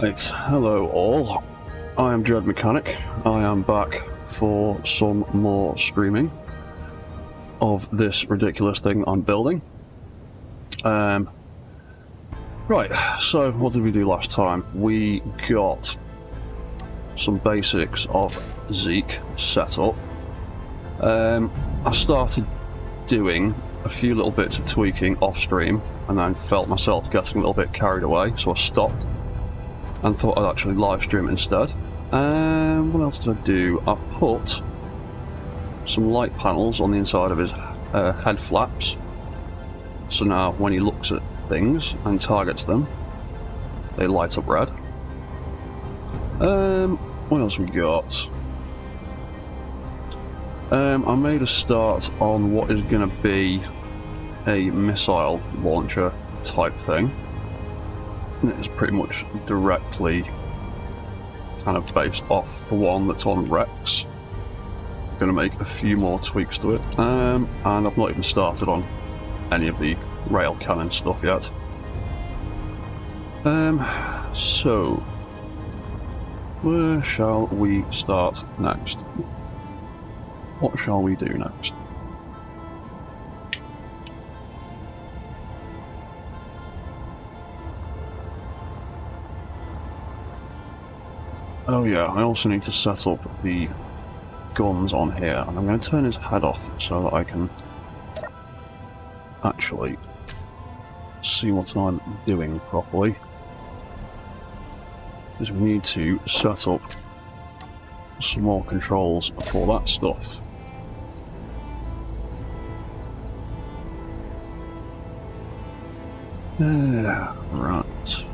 Right, hello all. I am Dread Mechanic. I am back for some more streaming of this ridiculous thing I'm building. Right, so what did we do last time? We got some basics of Zeke set up. I started doing a few little bits of tweaking off stream and then felt myself getting a little bit carried away, so I stopped and thought I'd actually live stream instead. What else did I do? I've put some light panels on the inside of his head flaps, so now when he looks at things and targets them, they light up red. What else we got? I made a start on what is going to be a missile launcher type thing. It's pretty much directly kind of based off the one that's on Rex. I'm going to make a few more tweaks to it, and I've not even started on any of the rail cannon stuff yet. So where shall we start next? What shall we do next? Oh yeah, I also need to set up the guns on here, and I'm going to turn his head off so that I can actually see what I'm doing properly. Because we need to set up some more controls for that stuff. Right.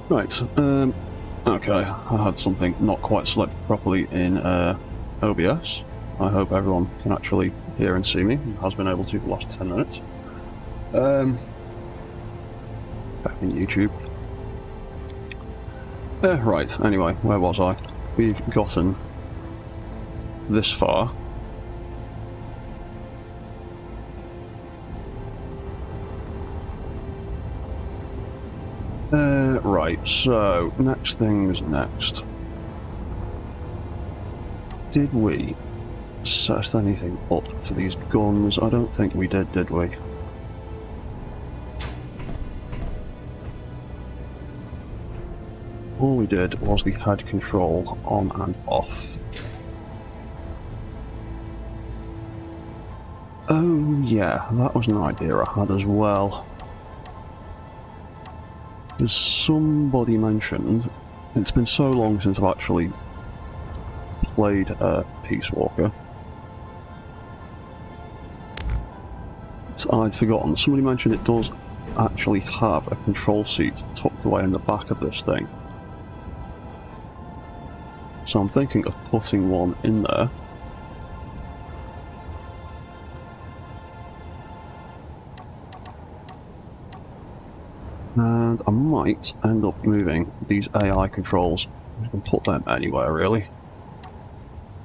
Right, okay, I had something not quite selected properly in OBS. I hope everyone can actually hear and see me, and has been able to for the last 10 minutes. Back in YouTube. Right, anyway, where was I? We've gotten this far. Right, so next thing's next. Did we set anything up for these guns? I don't think we did we? All we did was the head control on and off. Oh yeah, that was an idea I had as well. As somebody mentioned, it's been so long since I've actually played Peace Walker. I'd forgotten. Somebody mentioned it does actually have a control seat tucked away in the back of this thing. So I'm thinking of putting one in there. And I might end up moving these AI controls. You can put them anywhere really,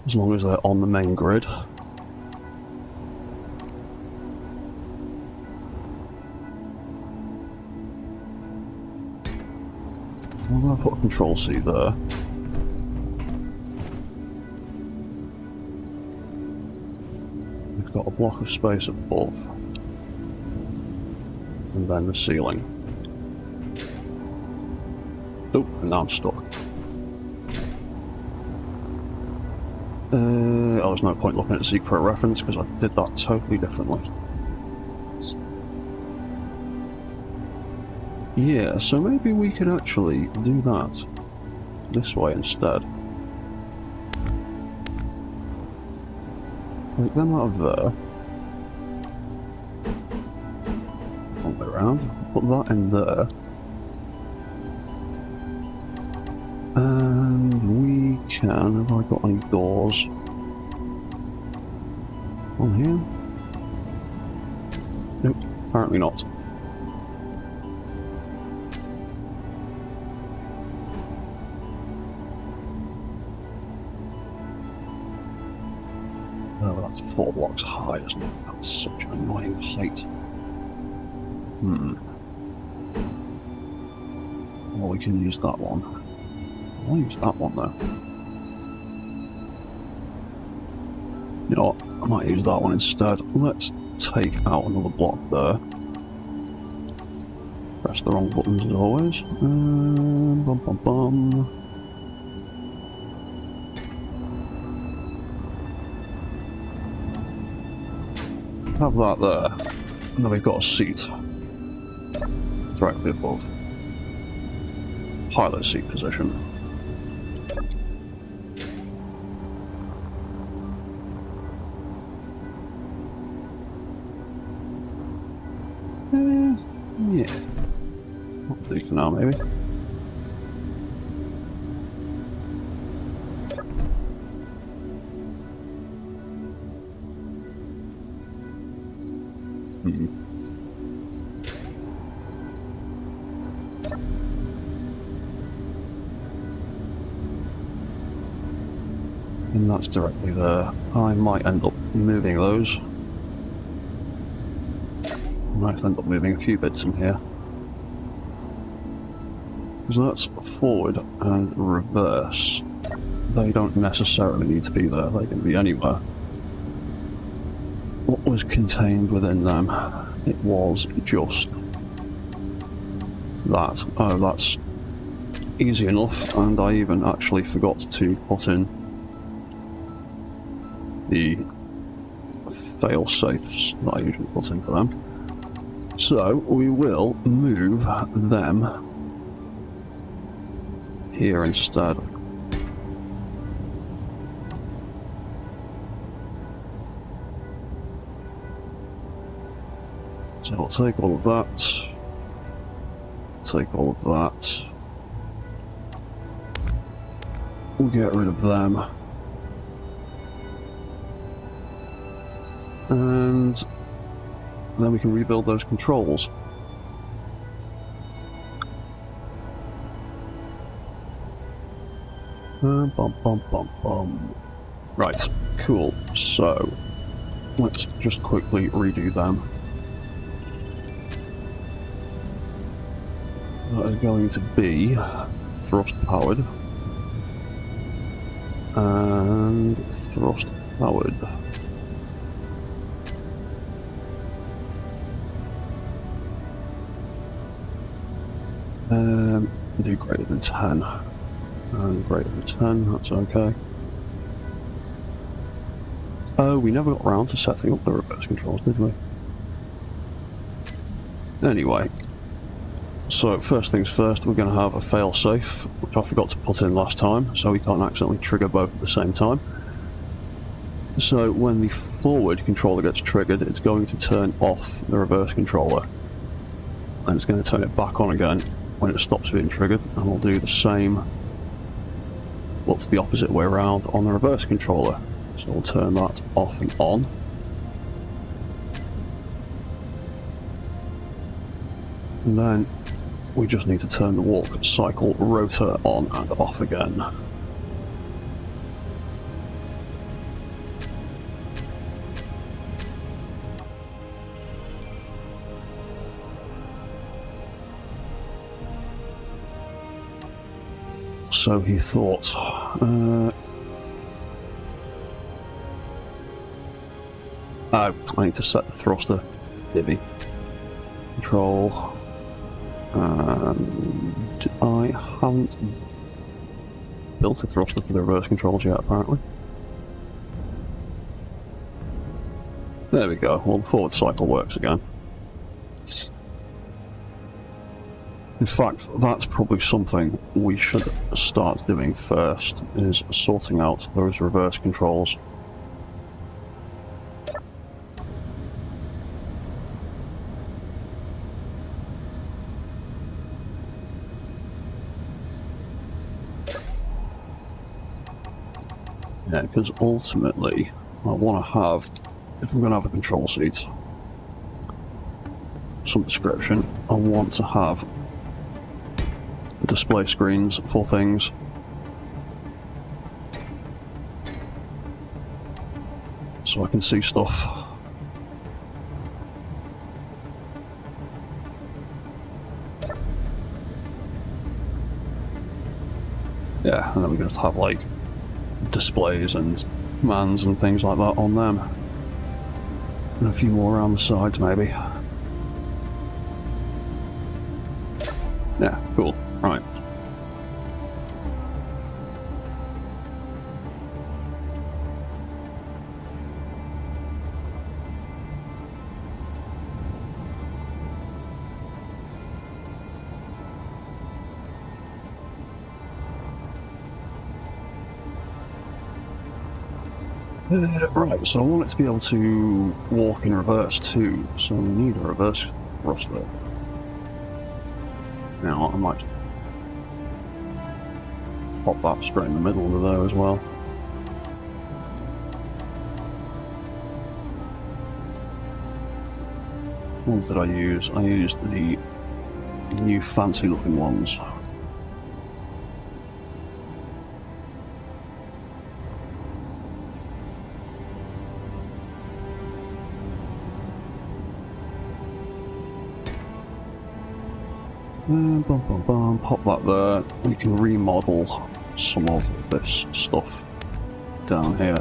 as long as they're on the main grid. I'm going to put a control seat there. We've got a block of space above, and then the ceiling. Oh, and now I'm stuck. Oh, there's no point looking at Zeke for a reference because I did that totally differently. Yeah, so maybe we could actually do that this way instead. Take them out of there. All the way around. Put that in there. And we can, have I got any doors on here? Nope, apparently not. Oh, that's 4 blocks high, isn't it? That's such an annoying height. Well, we can use that one. I'll use that one though. You know what? I might use that one instead. Let's take out another block there. Press the wrong buttons as always. Bum bum bum. Have that there. And then we've got a seat directly above. Pilot seat position. Yeah. That'll do for now, maybe. And that's directly there. I might end up moving those. I might end up moving a few bits in here. So that's forward and reverse. They don't necessarily need to be there, they can be anywhere. What was contained within them? It was just that. Oh, that's easy enough, and I even actually forgot to put in the fail-safes that I usually put in for them. So we will move them here instead. So I'll take all of that, take all of that, we'll get rid of them, and then we can rebuild those controls. Bum bum bum bum. Right, cool. So let's just quickly redo them. That is going to be thrust powered and thrust powered. Do greater than 10 and greater than 10, that's okay. Oh, we never got around to setting up the reverse controls, did we? Anyway, so first things first, we're going to have a fail-safe, which I forgot to put in last time, so we can't accidentally trigger both at the same time. So when the forward controller gets triggered, it's going to turn off the reverse controller, and it's going to turn it back on again when it stops being triggered, and we'll do the same, what's the opposite way around on the reverse controller. So we'll turn that off and on. And then we just need to turn the walk cycle rotor on and off again. So he thought. Oh, I need to set the thruster divvy control. And I haven't built a thruster for the reverse controls yet, apparently. There we go. Well, the forward cycle works again. In fact, that's probably something we should start doing first, is sorting out those reverse controls. Yeah, because ultimately, I want to have, if I'm going to have a control seat, some description, I want to have display screens for things. so I can see stuff. Yeah, and then we're going to have like displays and commands and things like that on them. And a few more around the sides maybe. Yeah, cool. Right. Right, so I want it to be able to walk in reverse too, so we need a reverse thruster. Now I might pop that straight in the middle of there as well. What ones did I use? I used the new fancy looking ones. Pop that there. We can remodel some of this stuff down here.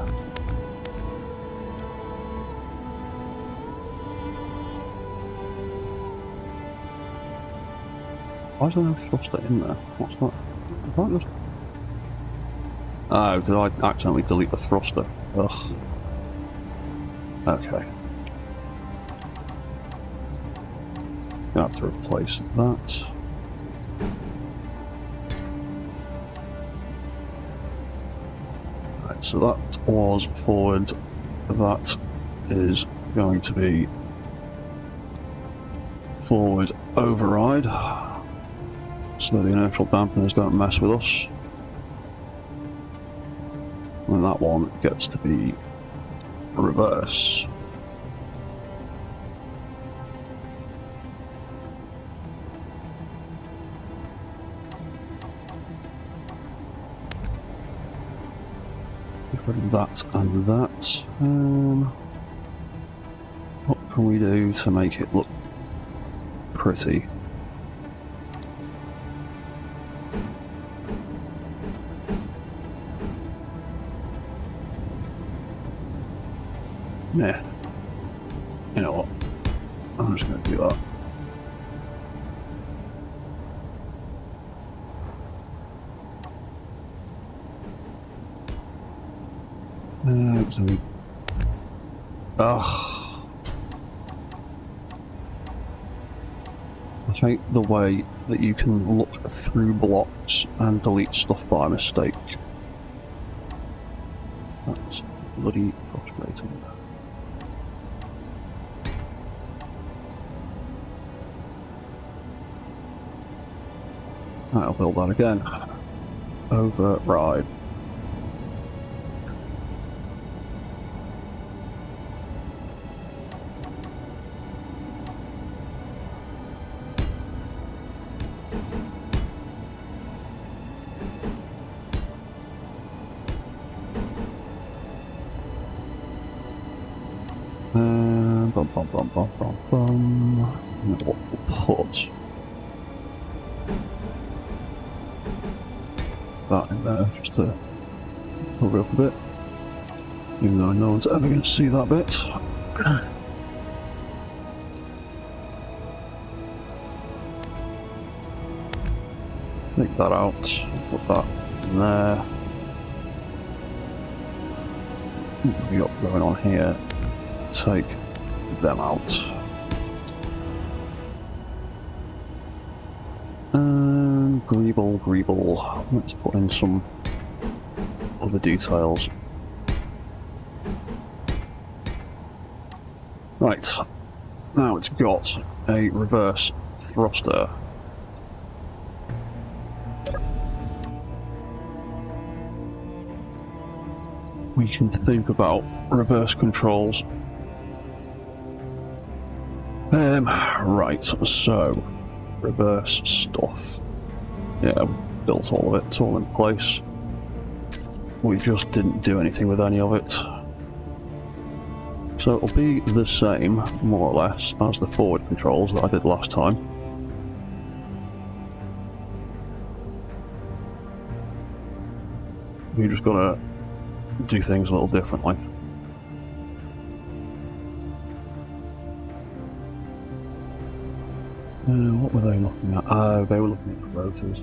Why is there no thruster in there? What's that? Is that just... Oh, did I accidentally delete the thruster? Ugh. Okay. Gonna have to replace that. Right, so that was forward. That is going to be forward override, so the inertial dampeners don't mess with us. And that one gets to be reverse. Get rid of that and that. What can we do to make it look pretty? Nah. You know what? I'm just going to do that. So we... Ugh. I hate the way that you can look through blocks and delete stuff by mistake. That's bloody frustrating. I'll build that again. Override. And what we'll put that in there just to cover up a bit, even though no one's ever going to see that bit. Take that out, put that in there. What we got going on here? Take them out. And Greeble. Let's put in some other details. Right, now it's got a reverse thruster. We can think about reverse controls. Right, so reverse stuff. Yeah, we built all of it, it's all in place. We just didn't do anything with any of it. So it'll be the same, more or less, as the forward controls that I did last time. You just gotta do things a little differently. What were they looking at? Oh, they were looking at the rotors.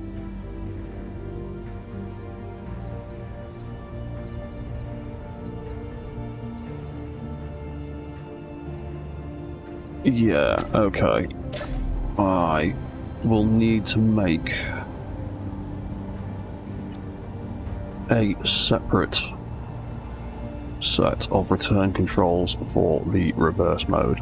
Yeah, okay. I will need to make a separate set of return controls for the reverse mode.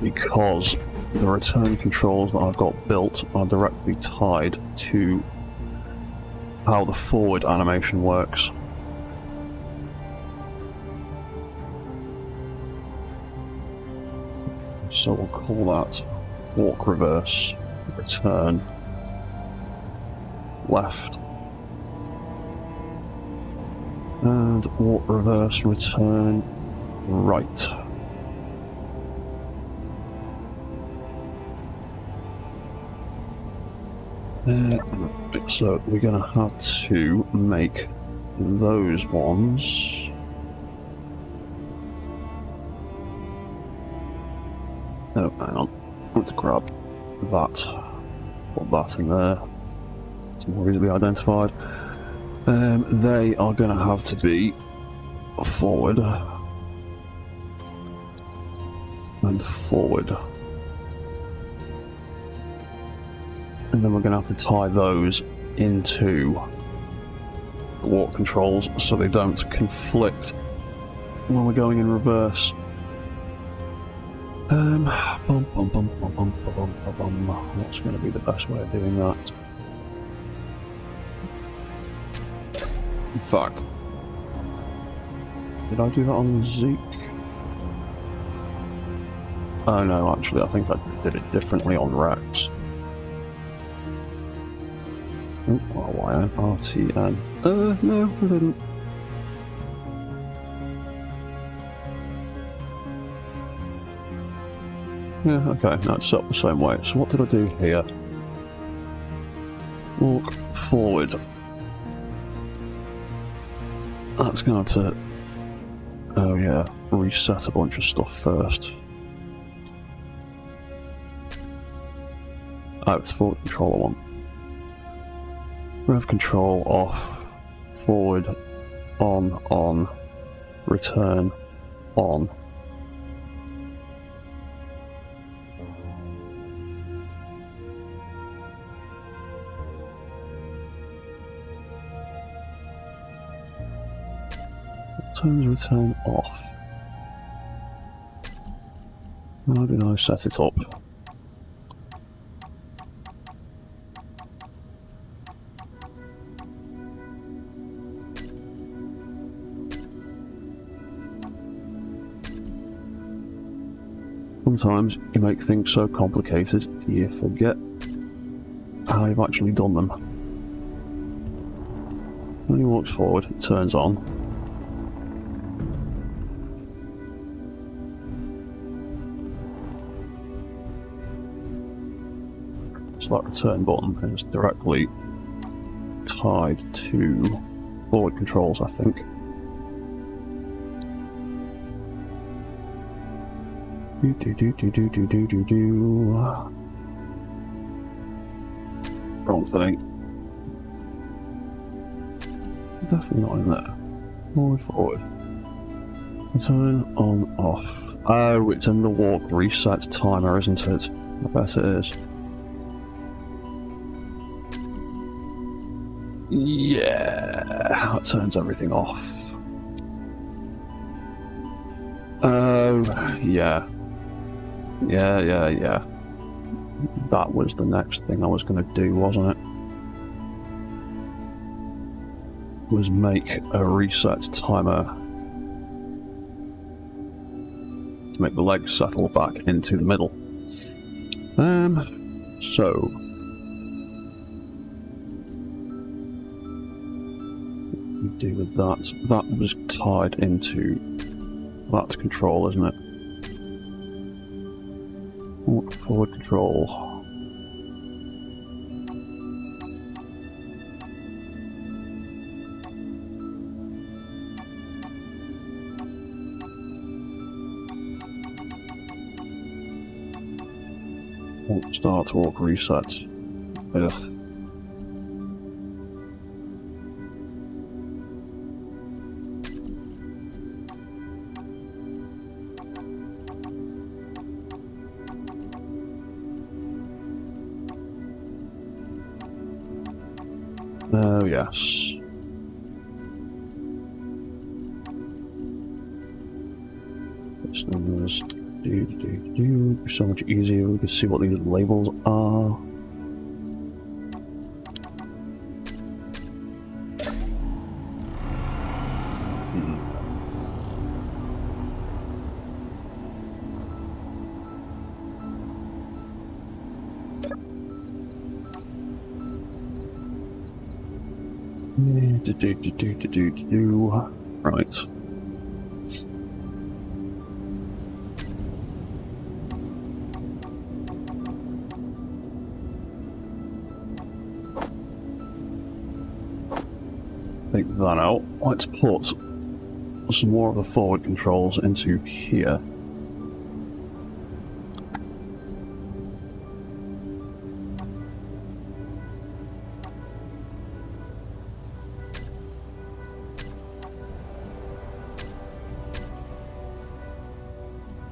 Because the return controls that I've got built are directly tied to how the forward animation works. So we'll call that walk reverse, return, left, and walk reverse, return, right. So we're going to have to make those ones. Oh, hang on. Let's grab that. Put that in there. It's more easily identified. They are going to have to be forward and forward. And then we're going to have to tie those into the walk controls so they don't conflict when we're going in reverse. What's going to be the best way of doing that? In fact, did I do that on Zeke? Oh no, actually I think I did it differently on Rex. Oh, RYN, RTN. No, I didn't. Yeah, okay, no, it's set up the same way. So what did I do here? Walk forward. That's going to have to... Oh yeah, reset a bunch of stuff first. Oh, it's forward control I want. Rev control off, forward, on, return, on. Turns return off. How did I set it up? Sometimes you make things so complicated you forget how you've actually done them. When he walks forward, it turns on. So that return button is directly tied to forward controls, I think. Wrong thing. Definitely not in there. Forward. Return on off. Oh, it's in the walk reset timer, isn't it? I bet it is. Yeah, that turns everything off. Oh, yeah. Yeah. That was the next thing I was going to do, wasn't it? Was make a reset timer to make the legs settle back into the middle. So we do with that? That was tied into that control, isn't it? Forward control. Start walk reset. Ugh. Oh yes. This thing was so much easier. We can see what these labels are. Right. Take that out. Let's put some more of the forward controls into here.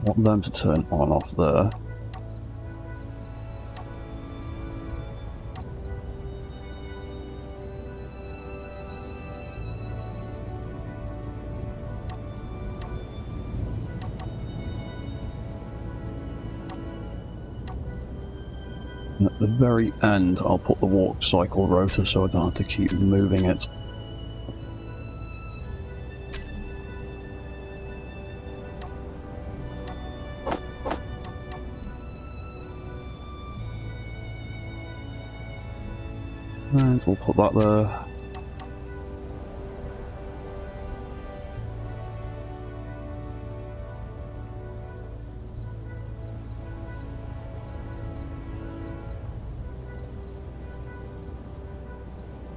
Want them to turn on and off there. And at the very end, I'll put the walk cycle rotor so I don't have to keep moving it. And we'll put that there.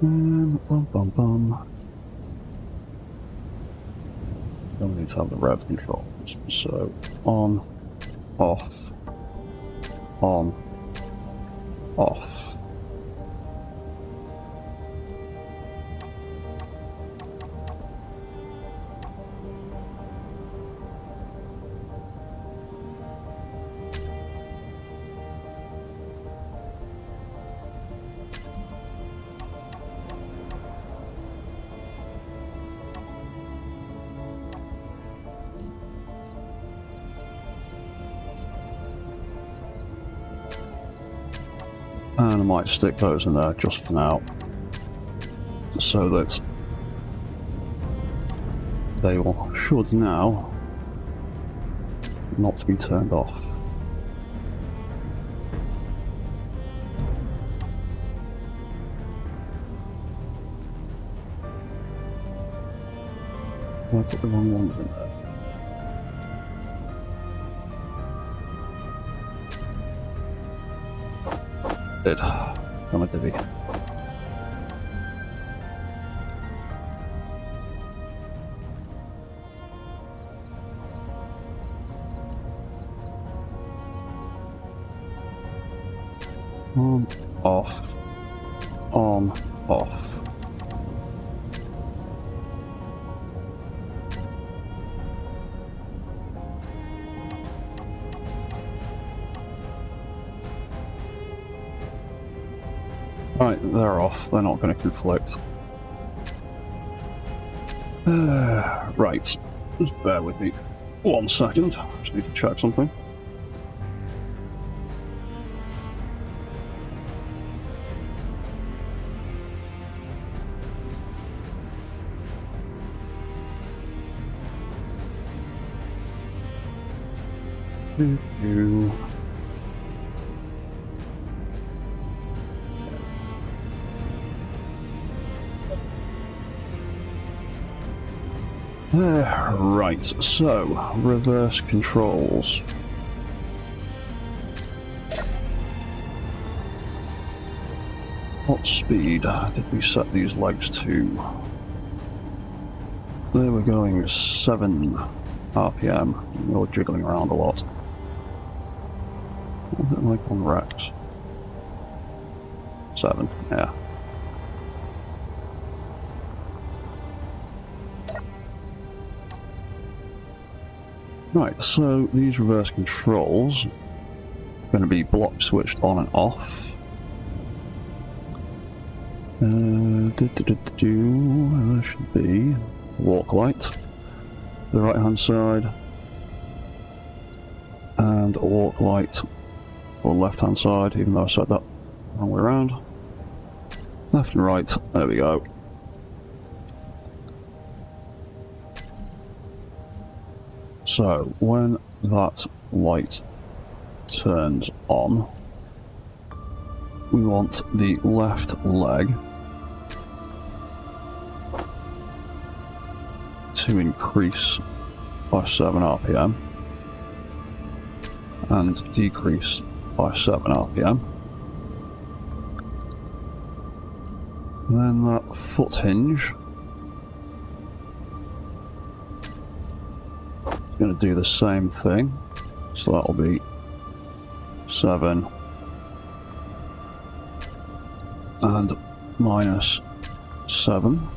Bum bum bum. Then we need to have the rev controls. So on, off, on, off. And I might stick those in there just for now, so that they will should now not be turned off. I put the wrong ones in there. Come on, Debbie. On, off, on, off. Right, they're off. They're not going to conflict. Right, just bear with me 1 second. I just need to check something. Right, so reverse controls. What speed did we set these legs to? They were going 7 RPM. We were jiggling around a lot. What was it like on Rex? 7, yeah. Right, so these reverse controls are going to be block switched on and off. There should be walk light, the right hand side, and a walk light for the left hand side, even though I set that the wrong way around. Left and right, there we go. So when that light turns on, we want the left leg to increase by 7 RPM and decrease by 7 RPM. And then that foot hinge is going to do the same thing, so that'll be 7 and minus 7.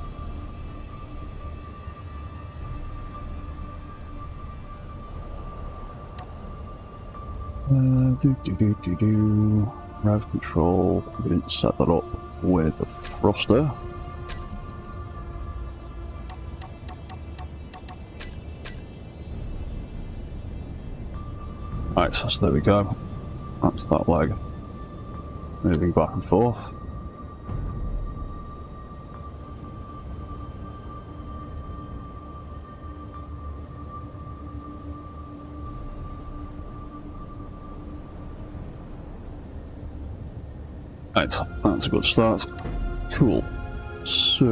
Rev control, we didn't set that up with a thruster. Right, so there we go. That's that leg moving back and forth. Right, that's a good start. Cool. So,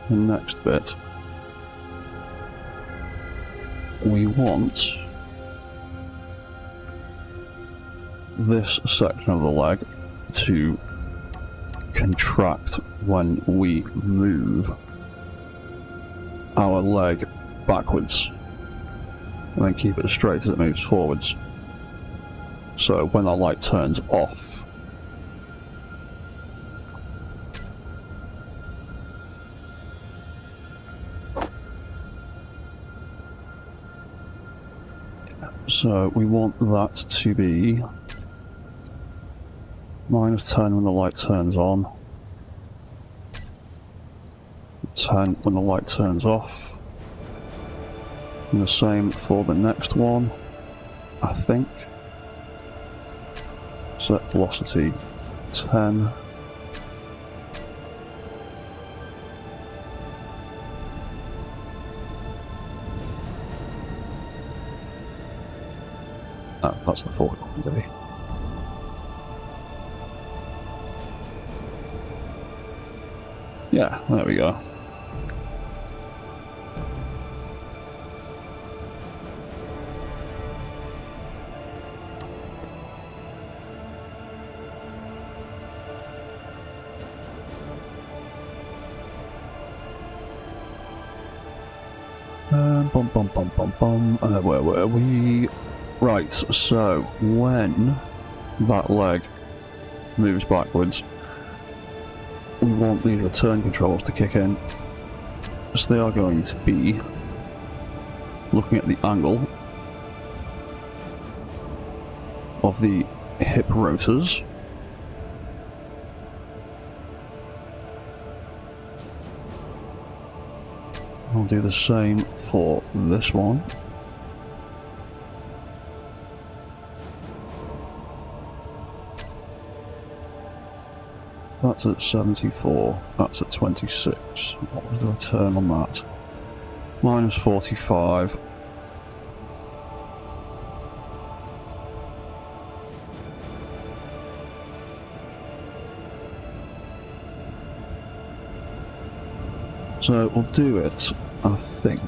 the next bit, we want this section of the leg to contract when we move our leg backwards, and then keep it as straight as it moves forwards. So when that light turns off, so we want that to be minus 10 when the light turns on, 10 when the light turns off, and the same for the next one, I think. Set velocity 10. Oh, that's the forward one, Debbie. Yeah, there we go. Where were we? Right, so when that leg moves backwards, we want these return controls to kick in. So they are going to be looking at the angle of the hip rotors. I'll do the same for this one. That's at 74, that's at 26. What was the return on that? Minus 45. So we'll do it I think.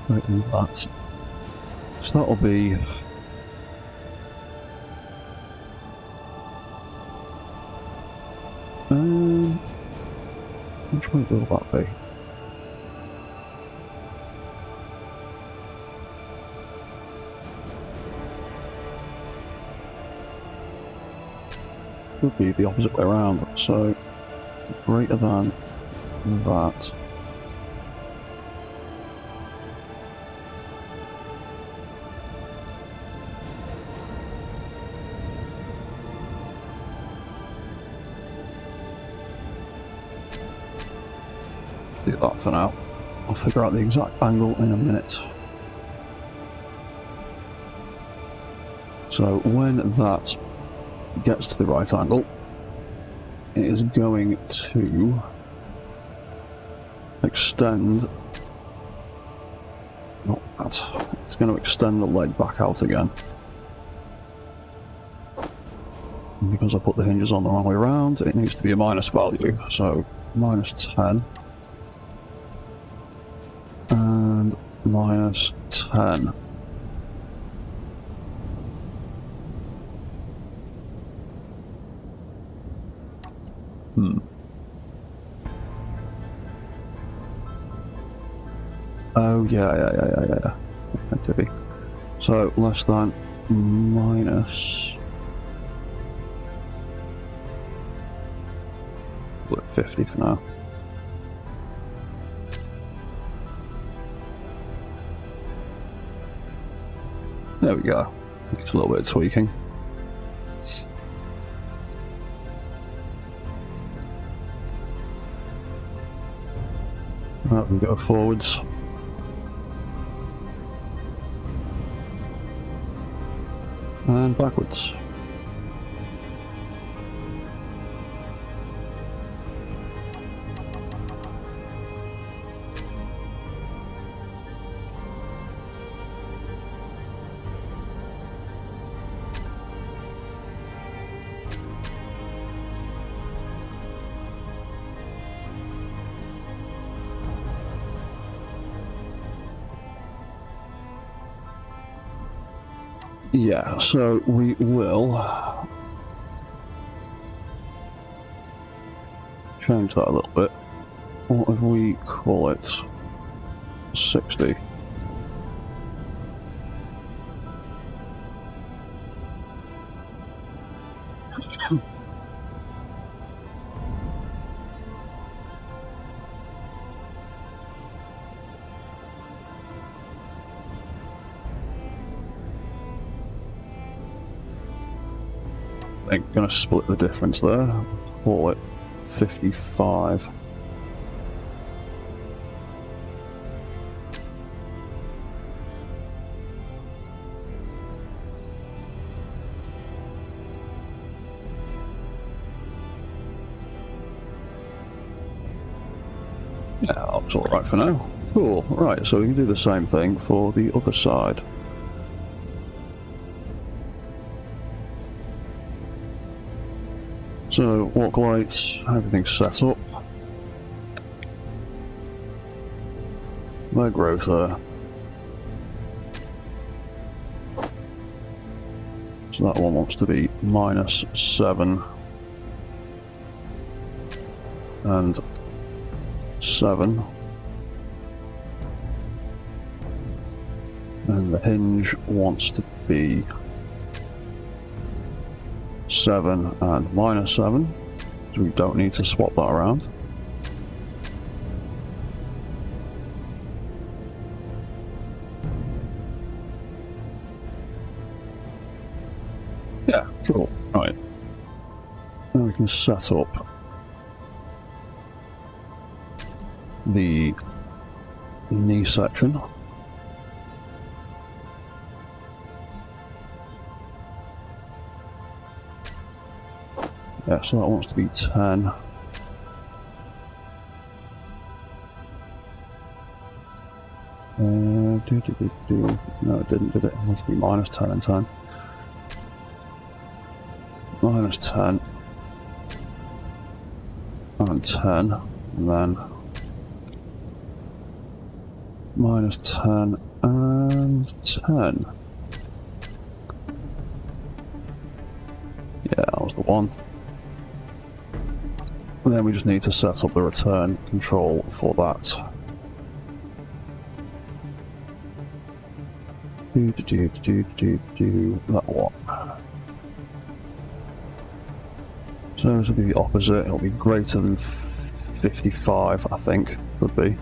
Right, and that. So that'll be... which way will that be? Would be the opposite way around, so greater than that. Do that for now. I'll figure out the exact angle in a minute. So when that gets to the right angle, it is going to extend, not that, it's going to extend the leg back out again. And because I put the hinges on the wrong way around, it needs to be a minus value, so minus 10 and minus 10. Oh, yeah. Meant to be. So, less than minus... we'll at 50 for now. There we go. It's a little bit of tweaking. Right, we go forwards. And backwards. Yeah, so we will change that a little bit. What if we call it 60? I'm going to split the difference there, call it 55. Yeah, that's alright for now. Cool, right, so we can do the same thing for the other side. So, walk lights, everything's set up. Leg rotor. So that one wants to be minus 7. And 7. And the hinge wants to be 7 and minus 7, so we don't need to swap that around. Yeah, cool. Right. Now we can set up the knee section. Yeah, so that wants to be 10. No, it didn't, did it? It wants to be minus 10 and 10. Minus 10. and 10, and then minus 10 and 10. Yeah, that was the one. And then we just need to set up the return control for that. That one. So this will be the opposite. It'll be greater than 55, I think, would be.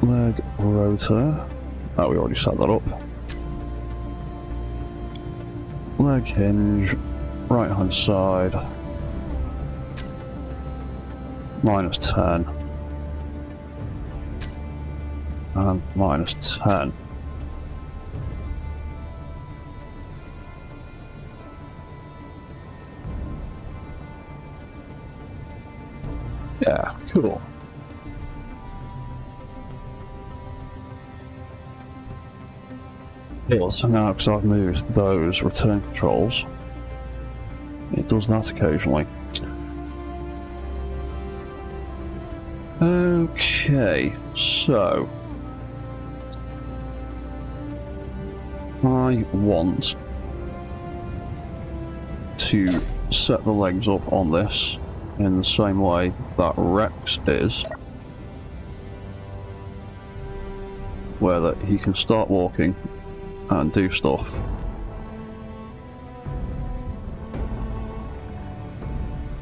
Leg rotor. Oh, we already set that up. Leg hinge, right hand side, minus 10, and minus 10. Yeah, cool. So now, because I've moved those return controls, it does that occasionally. Okay, so I want to set the legs up on this in the same way that Rex is, where that he can start walking and do stuff.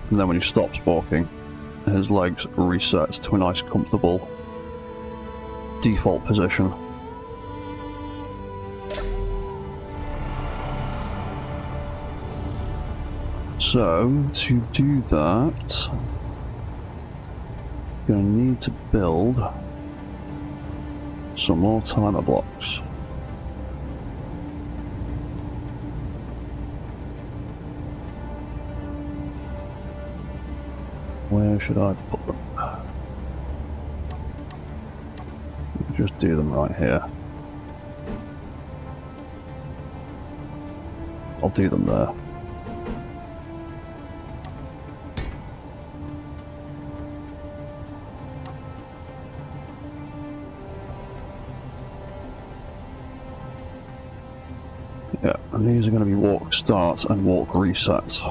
And then when he stops walking, his legs reset to a nice comfortable default position. So, to do that, you're going to need to build some more timer blocks. Where should I put them? Just do them right here. I'll do them there. Yeah, and these are going to be walk start and walk reset.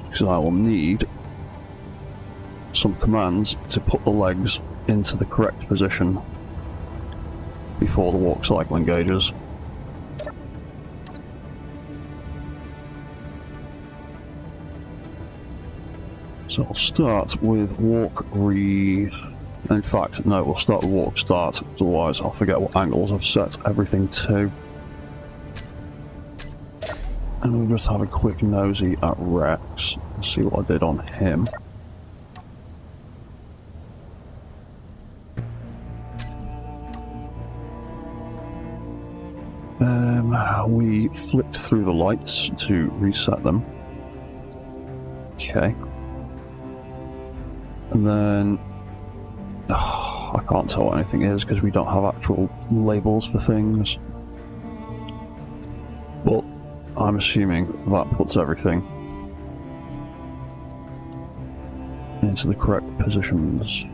Because I will need some commands to put the legs into the correct position before the walk cycle engages. So I'll start with walk in fact, no, we'll start with walk start, otherwise I'll forget what angles I've set everything to. And we'll just have a quick nosy at Rex and see what I did on him. We flipped through the lights to reset them. Okay. And then... I can't tell what anything is because we don't have actual labels for things. But I'm assuming that puts everything into the correct positions.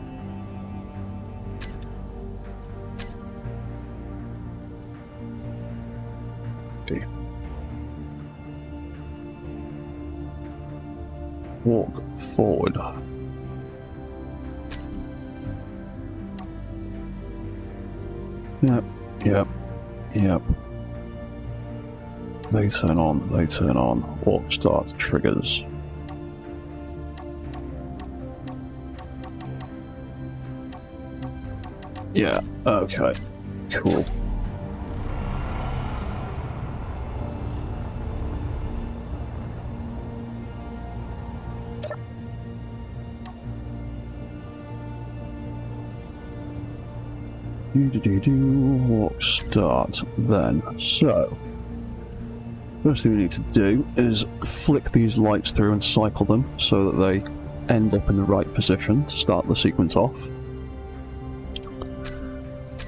Okay. Walk forward. Yep. They turn on, walk start triggers. Yeah, okay, cool. Walk start then. So, first thing we need to do is flick these lights through and cycle them so that they end up in the right position to start the sequence off.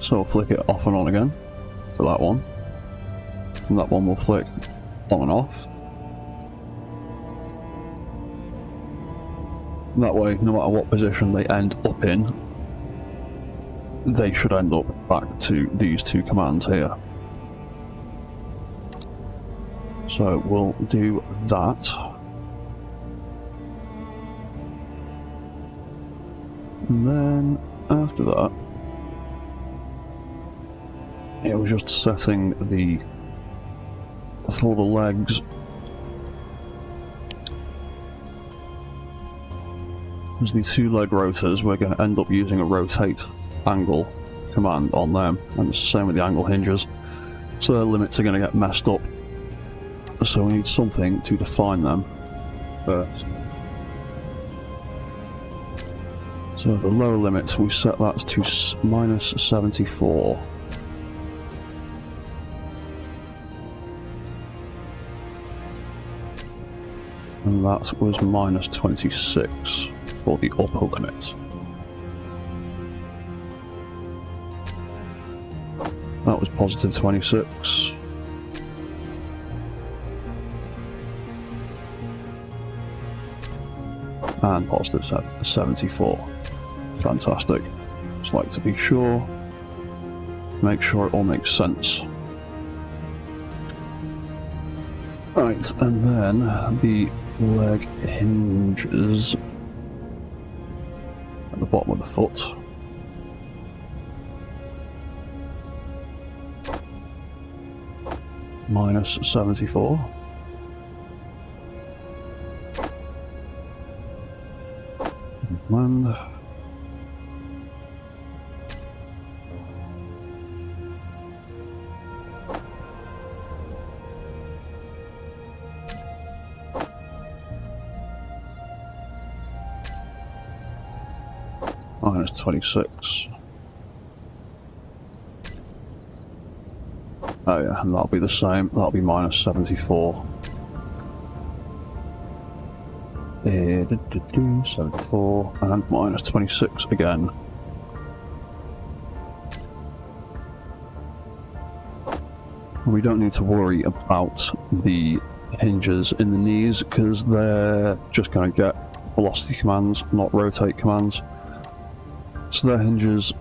So we'll flick it off and on again for that one. And that one will flick on and off. That way, no matter what position they end up in, they should end up back to these two commands here. So we'll do that. And then after that, it was just setting for the legs. As the two leg rotors, we're going to end up using a rotate angle command on them, and it's the same with the angle hinges, so their limits are going to get messed up, so we need something to define them first. So the lower limit, we set that to minus 74. And that was minus 26 for the upper limit. That was positive 26. And positive 74. Fantastic. Just like to be sure. Make sure it all makes sense. Right, and then the leg hinges at the bottom of the foot. Minus 74. And minus 26. Oh yeah, and that'll be the same. That'll be minus 74. 74 and minus 26 again. We don't need to worry about the hinges in the knees because they're just going to get velocity commands, not rotate commands. So their hinges,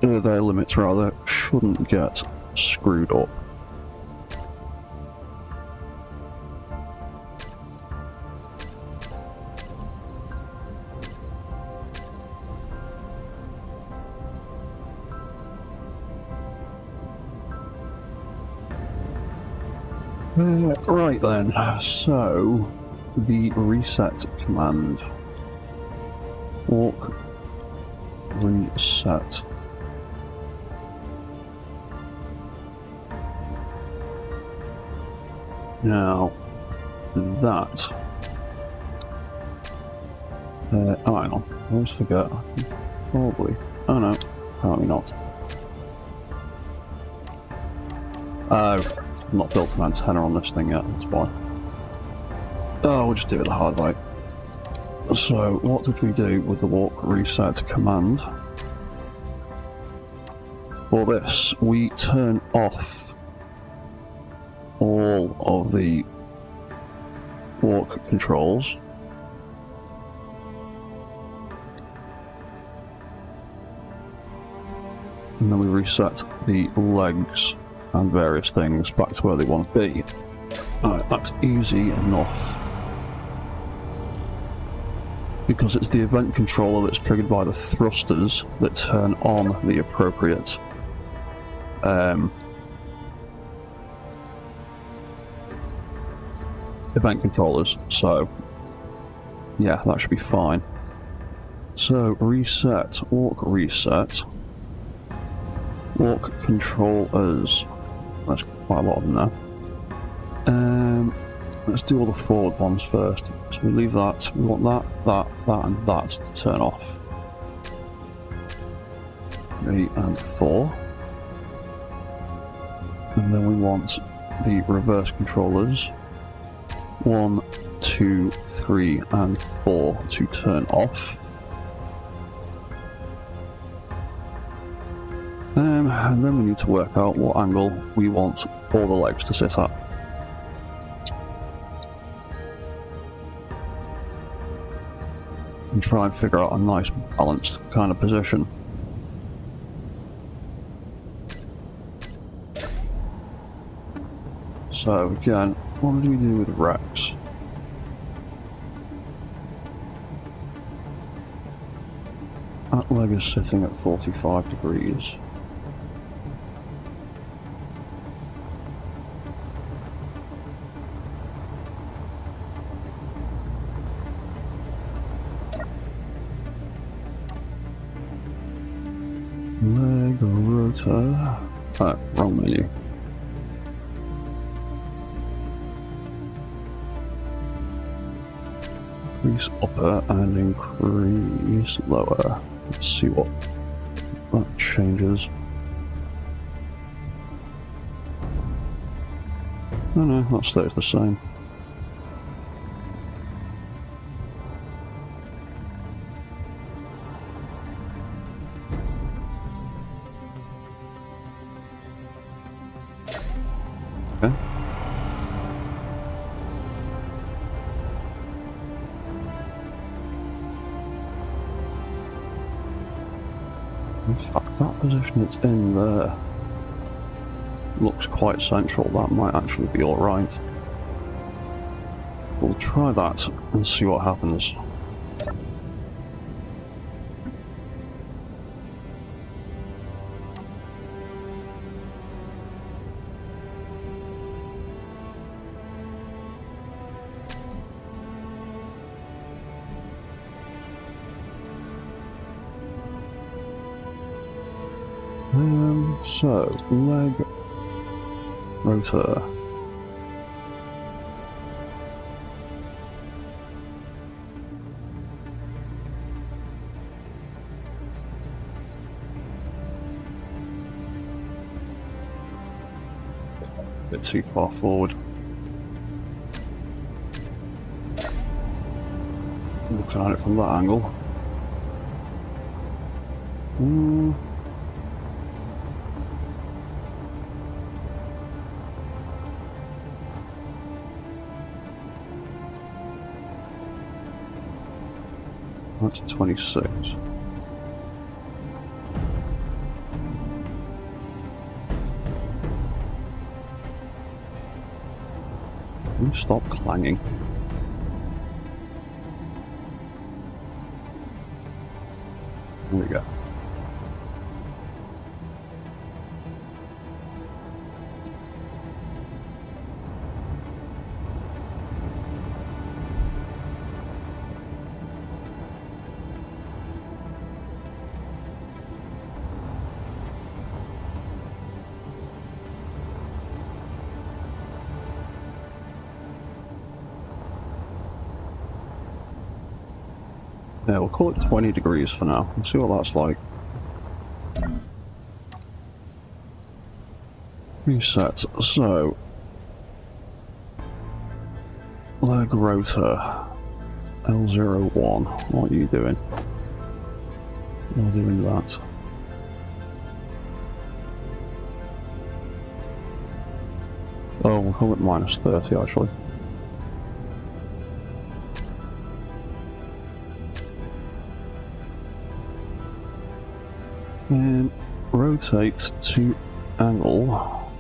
their limits rather, shouldn't get screwed up. Right then, so the reset command. Walk, reset. Now, that. Oh, hang on. I always forget. Probably. Oh no, apparently not. I've not built an antenna on this thing yet, that's why. Oh, we'll just do it the hard way. So, what did we do with the walk reset command? For this, we turn off all of the walk controls. And then we reset the legs and various things back to where they want to be. Alright, that's easy enough. Because it's the event controller that's triggered by the thrusters that turn on the appropriate event controllers, so yeah, that should be fine. So reset, walk reset, walk controllers. That's quite a lot of them now. Let's do all the forward ones first. So we leave that. We want that, and that to turn off. 3 and 4. And then we want the reverse controllers. 1, 2, 3, and 4 to turn off. And then we need to work out what angle we want all the legs to sit at. and try and figure out a nice balanced kind of position. So again, what do we do with Rex? That leg is sitting at 45 degrees. Leg rotor. Oh, wrong menu. Increase upper and increase lower. Let's see what that changes. No, that stays the same. Okay. In fact, that position it's in there looks quite central. That might actually be alright. We'll try that and see what happens. So, leg rotor. A bit too far forward. Looking at it from that angle. That's 26. Can you stop clanging? There we go. Yeah, we'll call it 20 degrees for now. We'll see what that's like. Reset. So, leg rotor L01. What are you doing? You're doing that. Oh, we'll call it minus 30 actually. And rotate to angle.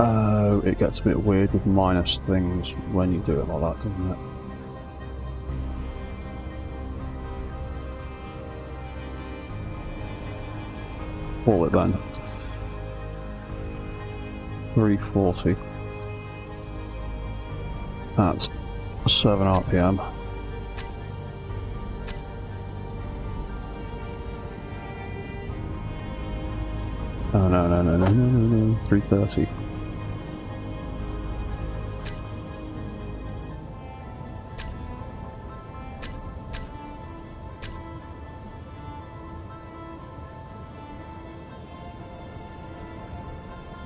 Oh, it gets a bit weird with minus things when you do it like that, doesn't it? Call it then. 340 at 7 RPM. Oh, no, 330.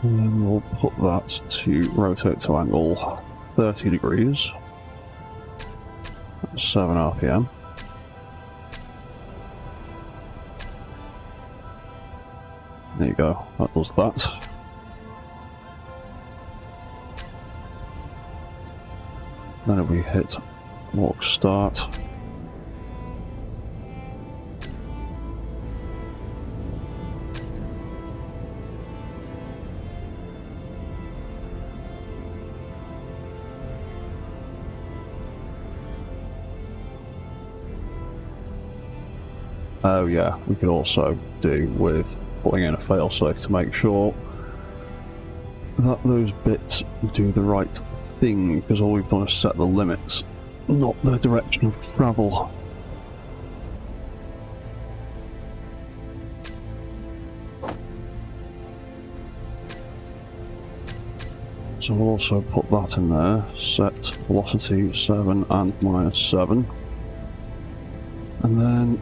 And then we'll put that to rotate to angle 30 degrees at 7 RPM. There you go, that does that. Then if we hit walk start. Oh yeah, we could also do with putting in a failsafe to make sure that those bits do the right thing, because all we've done is set the limits, not the direction of travel. So we'll also put that in there, set velocity 7 and -7. And then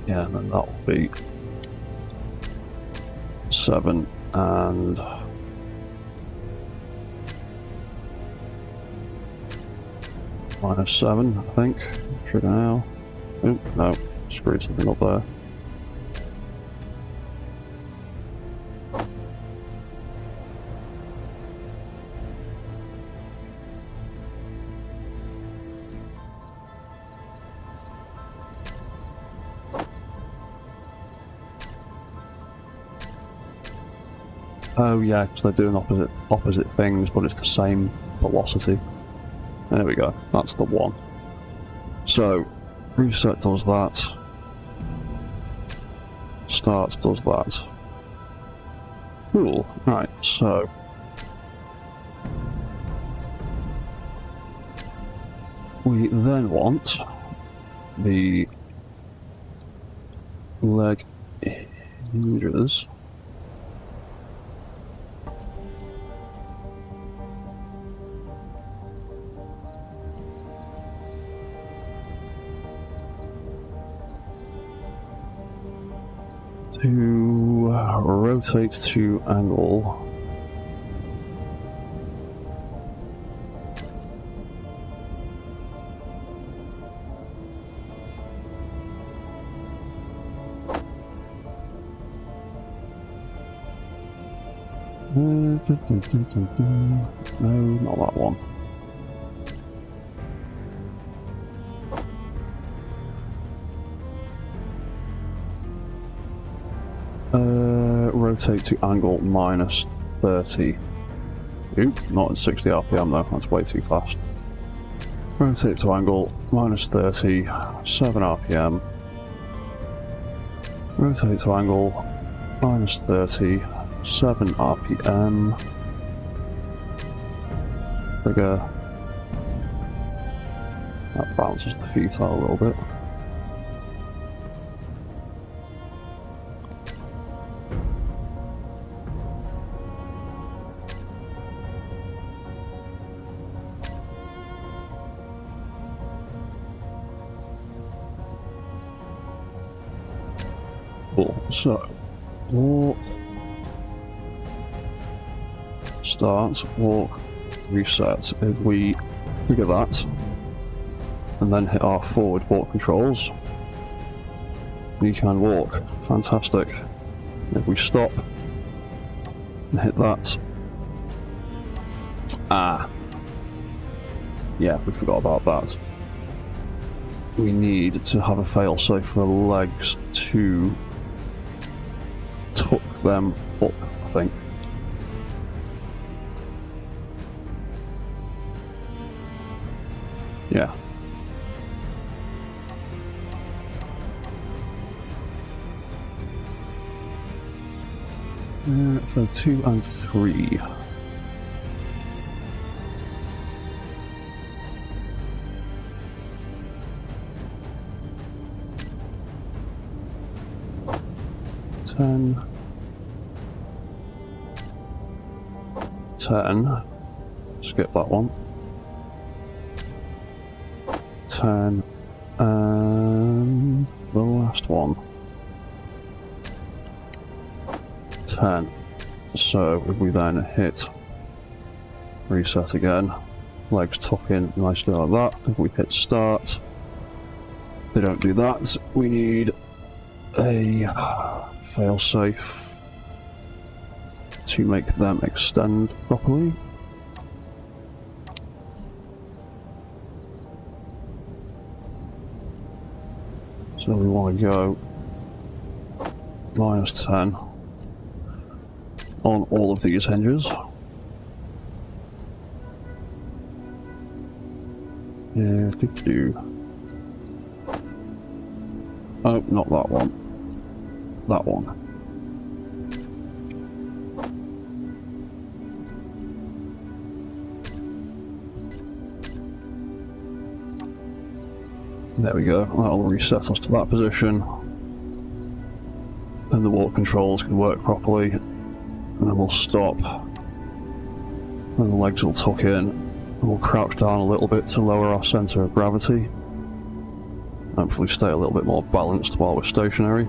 yeah, and then that'll be 7 and -7, I think. Trigger now. Oh, no, screwed something up there. Oh yeah, because they're doing opposite things, but it's the same velocity. There we go, that's the one. So, reset does that. Start does that. Cool, right, so... we then want the leg hinges to rotate to angle no, not that one. Rotate to angle -30. Oop, not at 60 RPM though, that's way too fast. Rotate to angle -30, 7 RPM. Rotate to angle -30, 7 RPM. Trigger. That bounces the feet out a little bit. Cool. So, walk, start, walk, reset. If we trigger that, and then hit our forward walk controls, we can walk. Fantastic. If we stop and hit that, yeah, we forgot about that. We need to have a failsafe for the legs to tuck them up, I think. Yeah. So 2 and 3. Ten. Skip that one. 10 and the last one. 10. So if we then hit reset again, legs tuck in nicely like that. If we hit start, they don't do that. We need a failsafe to make them extend properly. So we want to go -10 on all of these hinges. Yeah, oh, not that one. That one. There we go. That'll reset us to that position. And the warp controls can work properly. And then we'll stop. And the legs will tuck in. And we'll crouch down a little bit to lower our centre of gravity. Hopefully stay a little bit more balanced while we're stationary.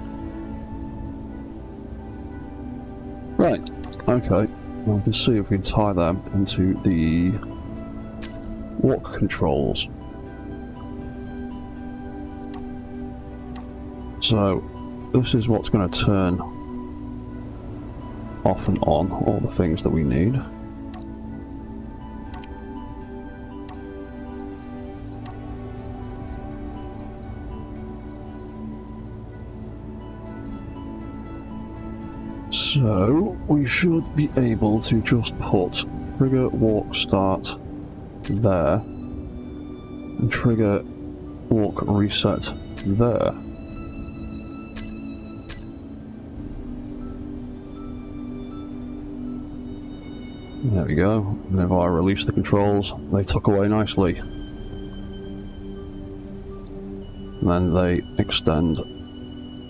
Right, okay. Now we can see if we can tie them into the walk controls. So, this is what's going to turn off and on all the things that we need. So, we should be able to just put trigger walk start there and trigger walk reset there. There we go. Whenever I release the controls, they tuck away nicely. And then they extend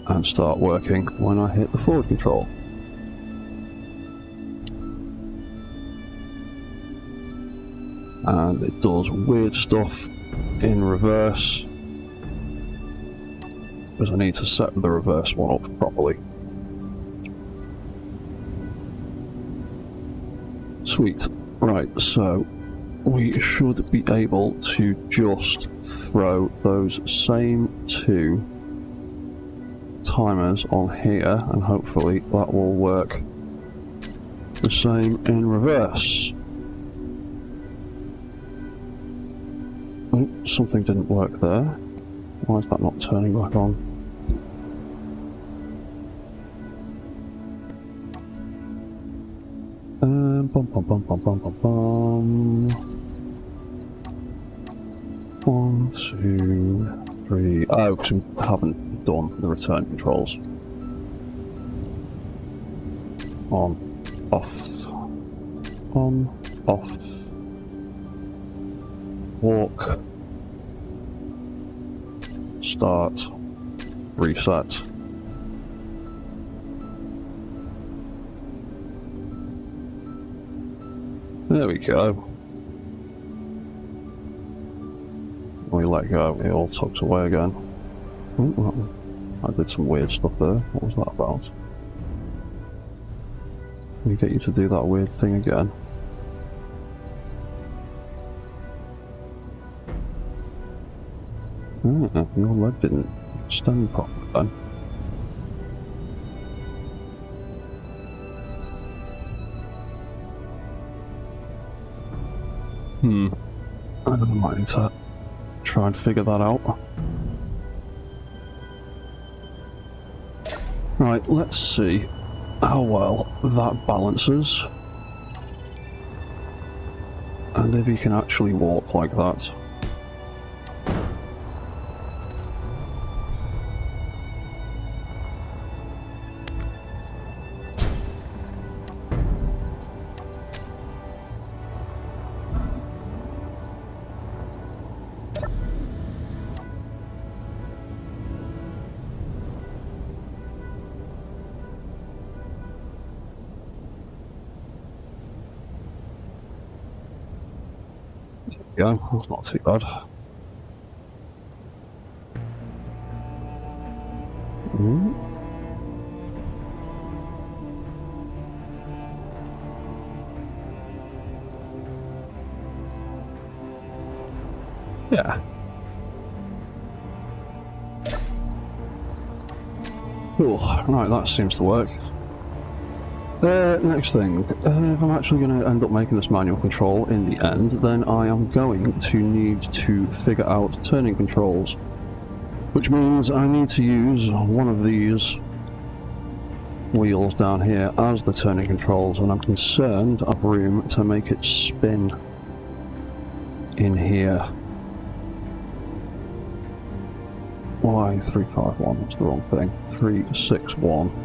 and start working when I hit the forward control. And it does weird stuff in reverse, because I need to set the reverse one up properly. Sweet. Right, so we should be able to just throw those same two timers on here, and hopefully that will work the same in reverse. Oh, something didn't work there. Why is that not turning back on? Bum, bum, bum, bum, bum, bum, bum. 1, 2, 3. Oh, because we haven't done the return controls. On, off, on, off. Walk, start, reset. There we go. We let go, it all tucks away again. Ooh, I did some weird stuff there. What was that about? Can we get you to do that weird thing again? Your leg didn't extend properly then. I might need to try and figure that out. Right, let's see how well that balances. And if he can actually walk like that. Yeah, that's not too bad. Yeah. Cool. Right, that seems to work. Next thing, if I'm actually going to end up making this manual control in the end, then I am going to need to figure out turning controls, which means I need to use one of these wheels down here as the turning controls, and I'm concerned I have room to make it spin in here. Why 351? That's the wrong thing. 361.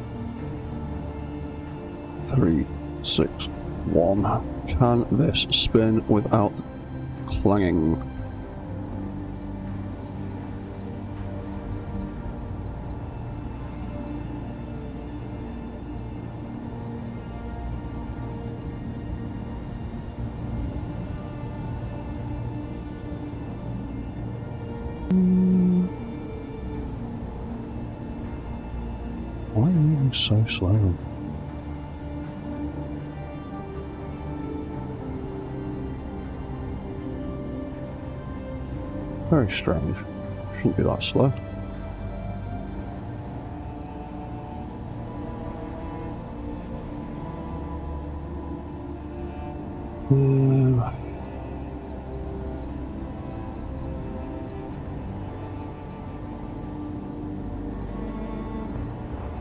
361. Can this spin without clanging? Why are you moving so slow? Very strange. Shouldn't be that slow.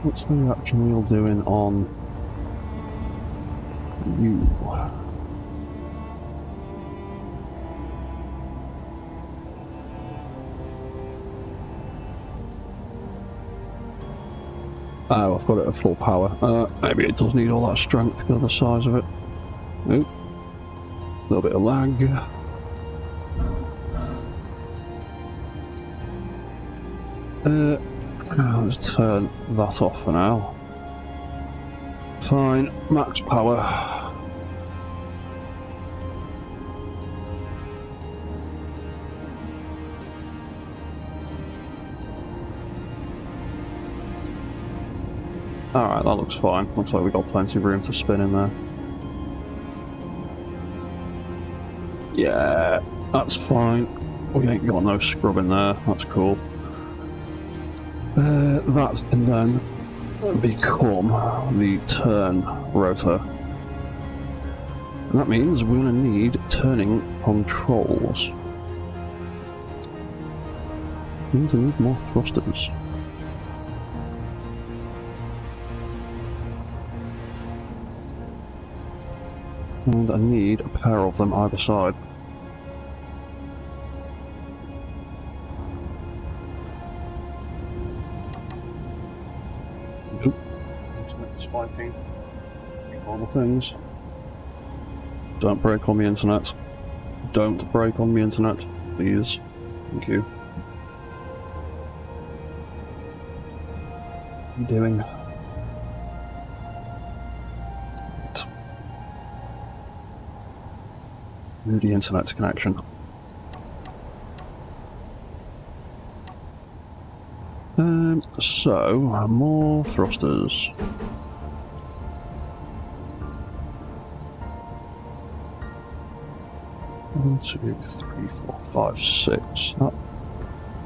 What's the reaction wheel doing on you? Oh, I've got it at full power. Maybe it does need all that strength because of the size of it. Nope. A little bit of lag. Let's turn that off for now. Fine, max power. Alright, that looks fine. Looks like we got plenty of room to spin in there. Yeah, that's fine. We ain't got no scrub in there, that's cool. That can then become the turn rotor. And that means we're going to need turning controls. Means I need more thrusters. And I need a pair of them either side. Nope. Internet spiking. Normal things. Don't break on the internet. Don't break on the internet, please. Thank you. What are you doing? Moody internet connection. So, more thrusters. 1, 2, 3, 4, 5, 6. That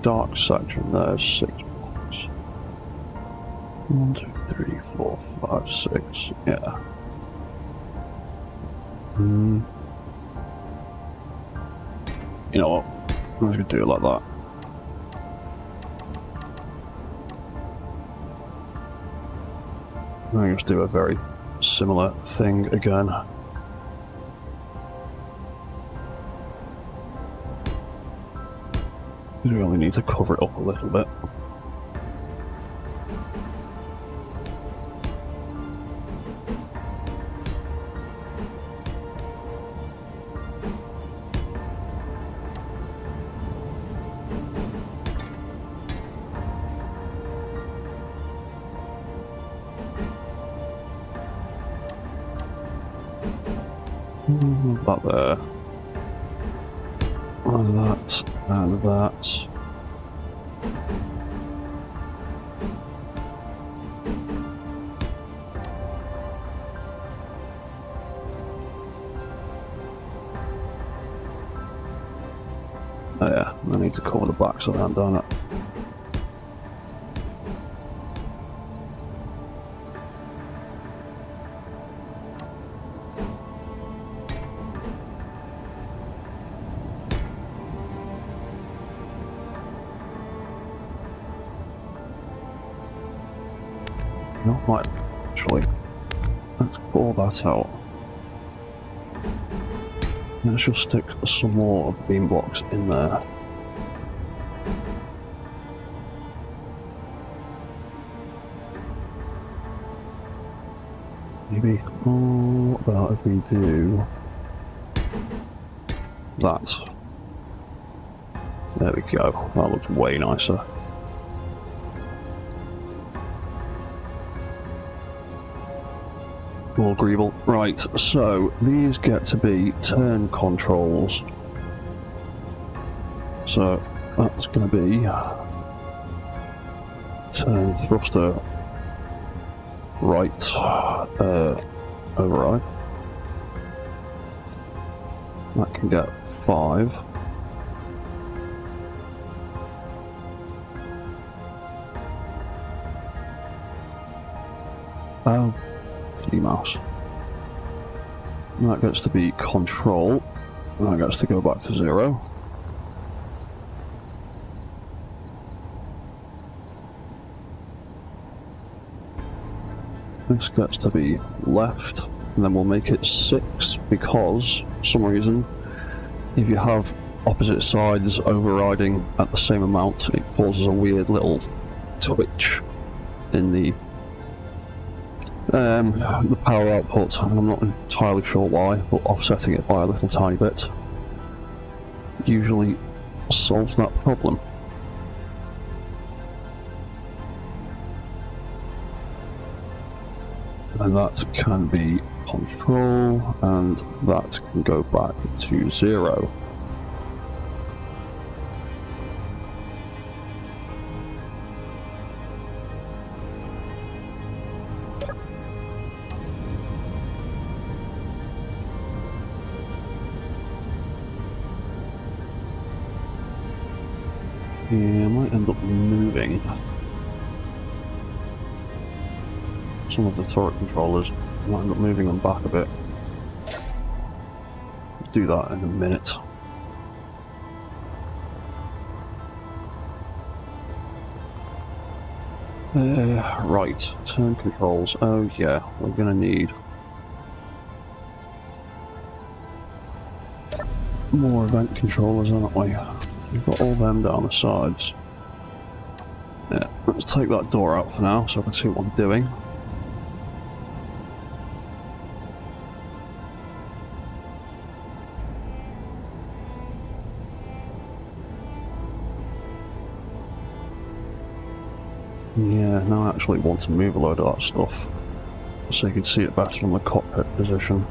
dark section there is 6 blocks. 1, 2, 3, 4, 5, 6. Yeah. You know what? I'm just gonna do it like that. I'm gonna just do a very similar thing again. We only need to cover it up a little bit. That there. And that, and that. Oh yeah, I need to cover the backs of that, don't it? Not like, actually. Let's pull that out. Let's just stick some more of the beam blocks in there. Maybe, what about if we do that? There we go, that looks way nicer. More agreeable. Right, so these get to be turn controls. So that's going to be turn thruster right override. That can get 5. Oh, mouse. And that gets to be control. And that gets to go back to 0. This gets to be left, and then we'll make it 6 because, for some reason, if you have opposite sides overriding at the same amount, it causes a weird little twitch in the power output, and I'm not entirely sure why, but offsetting it by a little tiny bit usually solves that problem. And that can be control, and that can go back to 0. Yeah, I might end up moving some of the turret controllers. I might end up moving them back a bit. Do that in a minute. Right, turn controls. Oh yeah, we're gonna need more event controllers, aren't we? We've got all them down the sides. Yeah, let's take that door out for now so I can see what I'm doing. Yeah, now I actually want to move a load of that stuff so you can see it better from the cockpit position.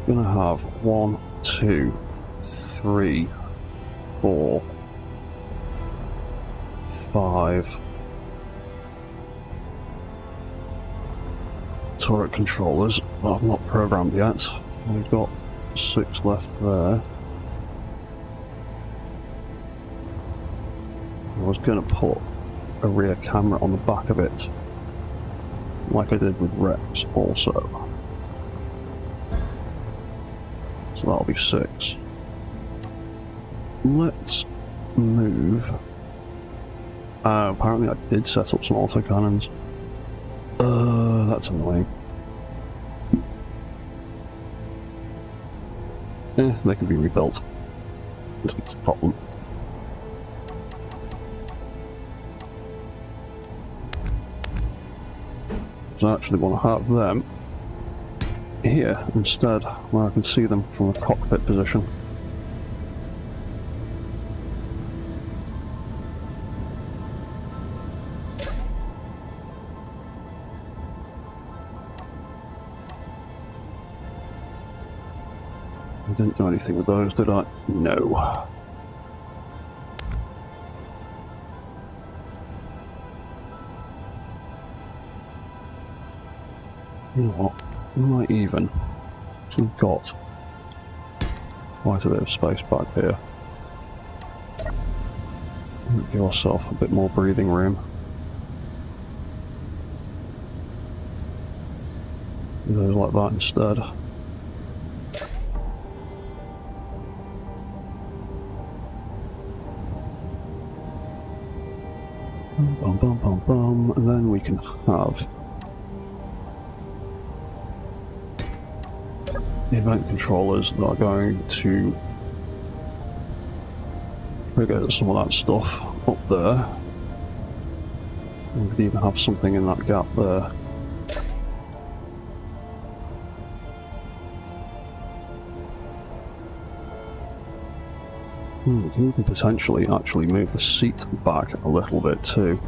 I'm gonna have 1, 2, 3, 4, 5 turret controllers that I've not programmed yet. We've got 6 left there. I was going to put a rear camera on the back of it, like I did with Rex also. So that'll be 6. Let's move. Apparently I did set up some autocannons. That's annoying. They can be rebuilt. Isn't a problem. So I actually want to have them here instead, where I can see them from a cockpit position. I didn't do anything with those, did I? No. You know what? We might even. So we've got quite a bit of space back here. Give ourselves a bit more breathing room. Do those like that instead. Bum, bum, bum, bum. And then we can have the event controllers that are going to trigger some of that stuff up there. We could even have something in that gap there. We can even potentially actually move the seat back a little bit too.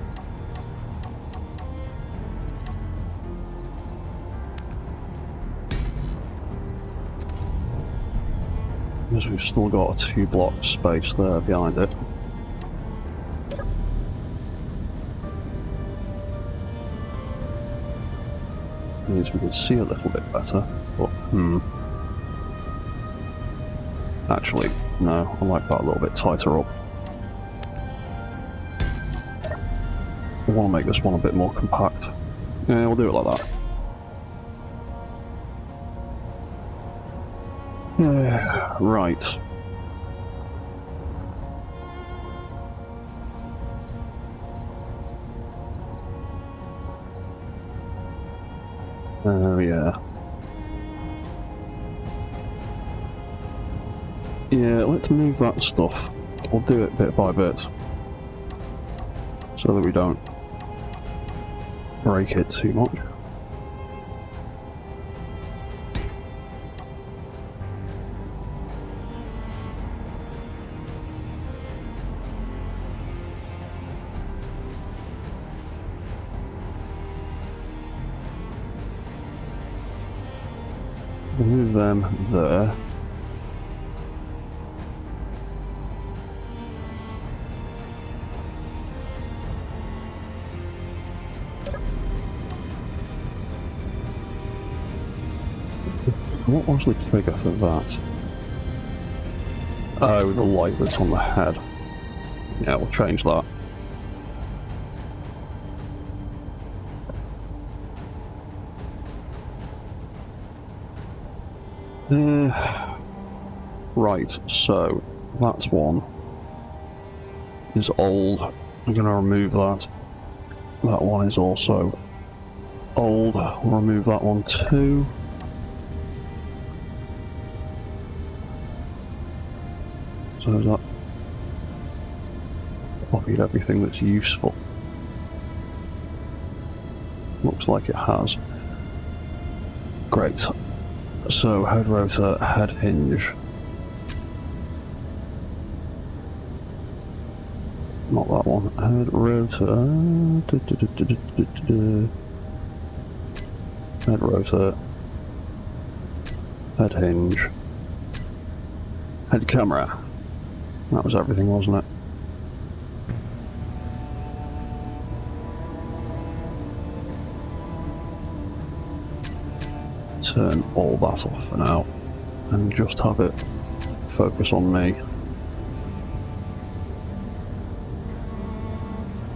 Because we've still got a 2-block space there behind it. Means we can see a little bit better, but actually, no, I like that a little bit tighter up. I want to make this one a bit more compact. Yeah, we'll do it like that. Yeah, right. Oh, yeah. Yeah, let's move that stuff. We'll do it bit by bit. So that we don't break it too much. Move them there. What was the trigger for that? Oh, the light that's on the head. Yeah, we'll change that. Right, so that's one is old. I'm going to remove that. That one is also old. We'll remove that one too. So that copied everything that's useful. Looks like it has. Great. So head rotor, head hinge. Not that one. Head rotor. Head rotor. Head hinge. Head camera. That was everything, wasn't it? Turn all that off for now and just have it focus on me.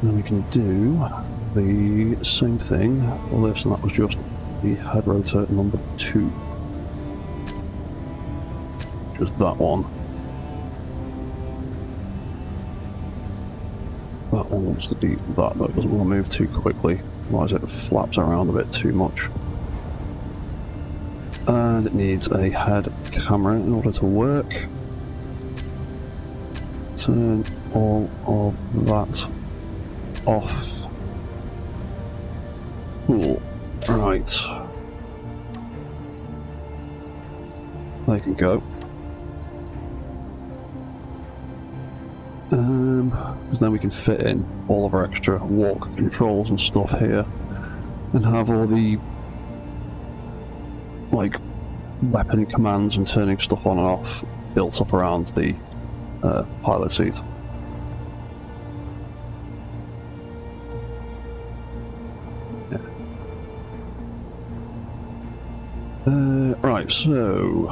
And we can do the same thing for this, and that was just the head rotor number 2. Just that one. That one wants to be that, but it doesn't want to move too quickly, otherwise it flaps around a bit too much. And it needs a head camera in order to work. Turn all of that off. Cool. Right. They can go. Because then we can fit in all of our extra walk controls and stuff here, and have all the like weapon commands and turning stuff on and off built up around the pilot seat. Yeah. Right, so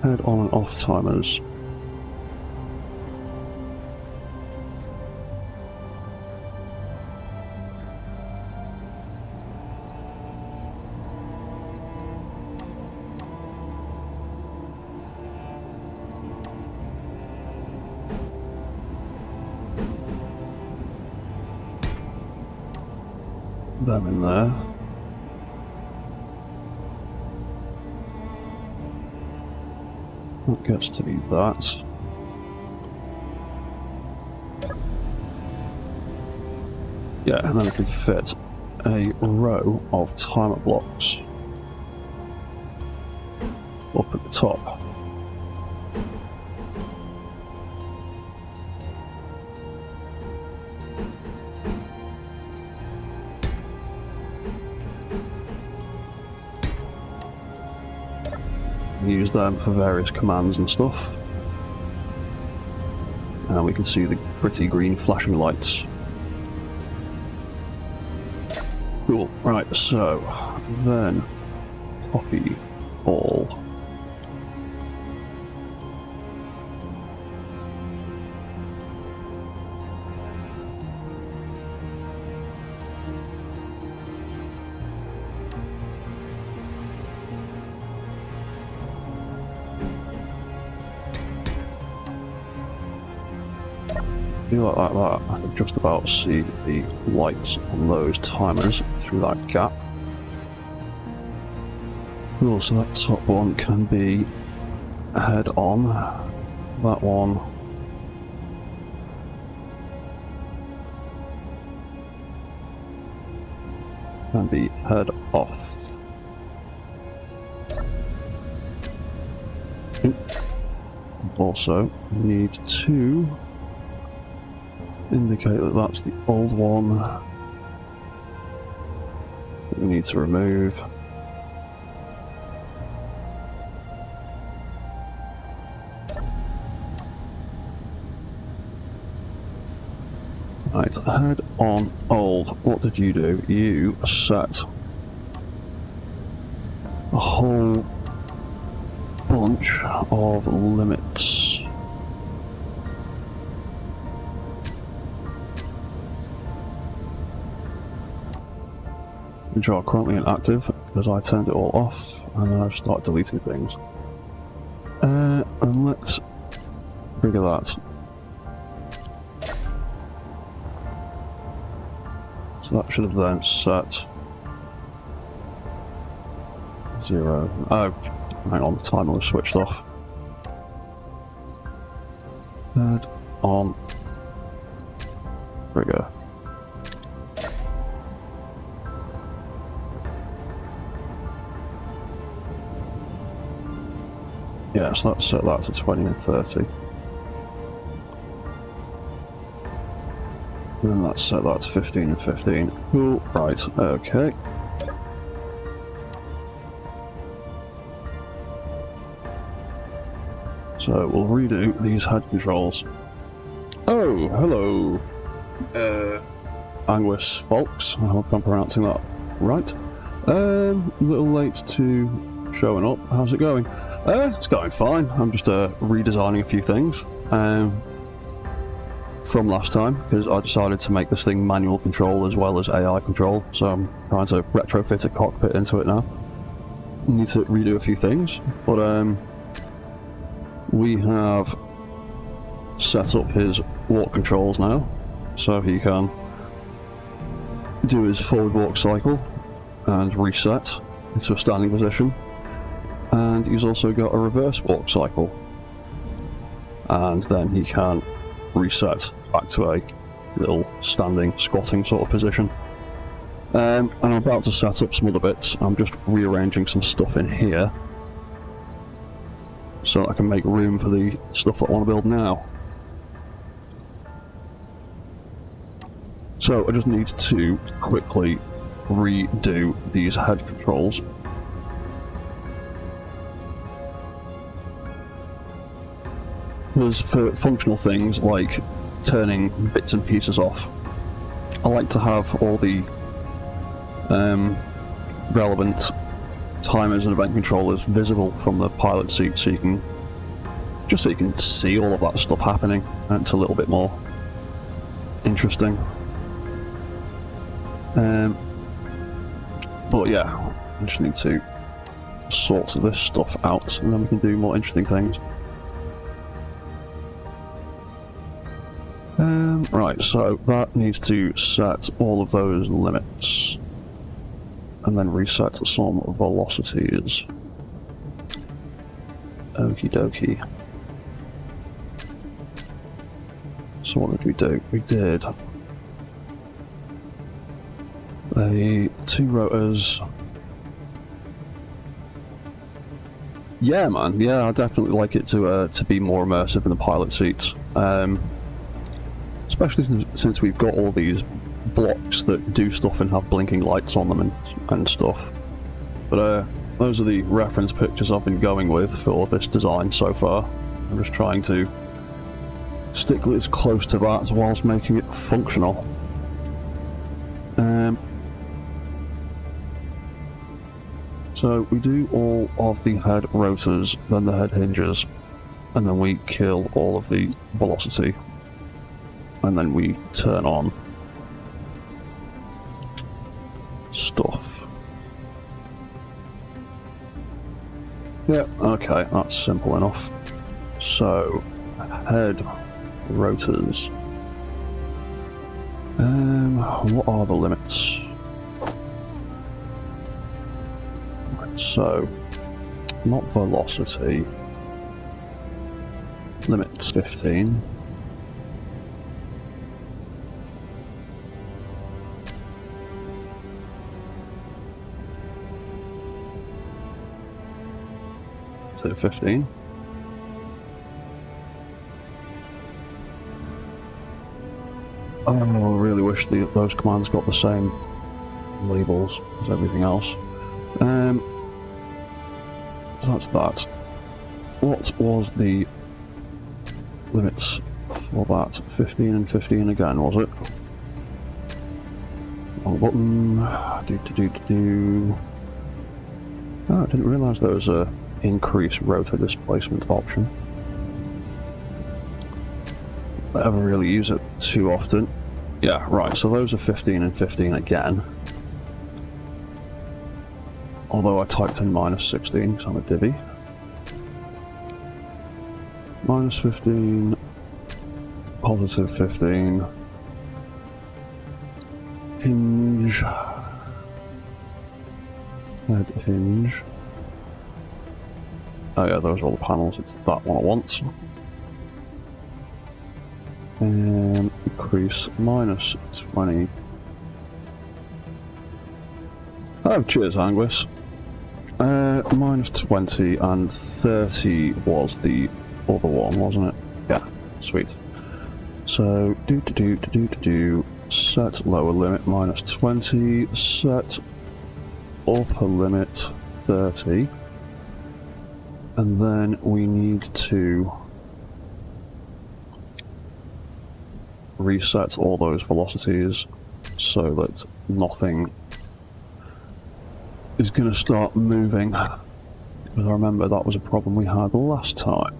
head on and off timers. them in there. That gets to be that. Yeah, and then we can fit a row of timer blocks up at the top. Use them for various commands and stuff. And we can see the pretty green flashing lights. Cool. Right, so then copy all. Like that, I can just about see the lights on those timers through that gap. Cool, so that top one can be head on. That one can be head off. Also need to indicate that that's the old one that we need to remove. Right, head on old. What did you do? You set a whole bunch of limits. Which are currently inactive because I turned it all off and then I've started deleting things. And let's figure that. So that should have then set 0. Oh, hang on, the timer was switched off. Head on trigger. Yeah, so let's set that to 20 and 30. And then let's set that to 15 and 15. Cool, right, okay. So we'll redo these head controls. Oh, hello, Anguis folks. I hope I'm pronouncing that right. A little late to showing up. How's it going? It's going fine. I'm just redesigning a few things from last time because I decided to make this thing manual control as well as AI control, so I'm trying to retrofit a cockpit into it now. I need to redo a few things, but we have set up his walk controls now so he can do his forward walk cycle and reset into a standing position. And he's also got a reverse walk cycle. And then he can reset back to a little standing, squatting sort of position. And I'm about to set up some other bits. I'm just rearranging some stuff in here so that I can make room for the stuff that I want to build now. So I just need to quickly redo these head controls. Because for functional things like turning bits and pieces off, I like to have all the relevant timers and event controllers visible from the pilot seat, so you can see all of that stuff happening, and it's a little bit more interesting. But yeah, I just need to sort this stuff out, and then we can do more interesting things. Right, so that needs to set all of those limits. and then reset some velocities. Okie dokie. So what did we do? We did the 2 rotors. Yeah, man. Yeah, I definitely like it to be more immersive in the pilot seats, especially since we've got all these blocks that do stuff and have blinking lights on them and stuff. But those are the reference pictures I've been going with for this design so far. I'm just trying to stick as close to that whilst making it functional. So we do all of the head rotors, then the head hinges, and then we kill all of the velocity, and then we turn on stuff. Yeah, okay, that's simple enough. So, head rotors. What are the limits? So, not velocity. Limits 15. So 15. Oh, I really wish those commands got the same labels as everything else. So that's that. What was the limits for that? 15 and 15 again, was it? Wrong button. Oh, I didn't realise there was a increase rotor displacement option. I never really use it too often. Yeah, right, so those are 15 and 15 again. Although I typed in minus 16 because I'm a divvy. Minus 15, positive 15, hinge, head hinge. Oh yeah, those are all the panels, it's that one I want. Increase minus 20. Oh, cheers, Angus. Minus 20 and 30 was the other one, wasn't it? Yeah, sweet. So, set lower limit minus 20, set upper limit 30, and then we need to reset all those velocities so that nothing is going to start moving, because I remember that was a problem we had last time.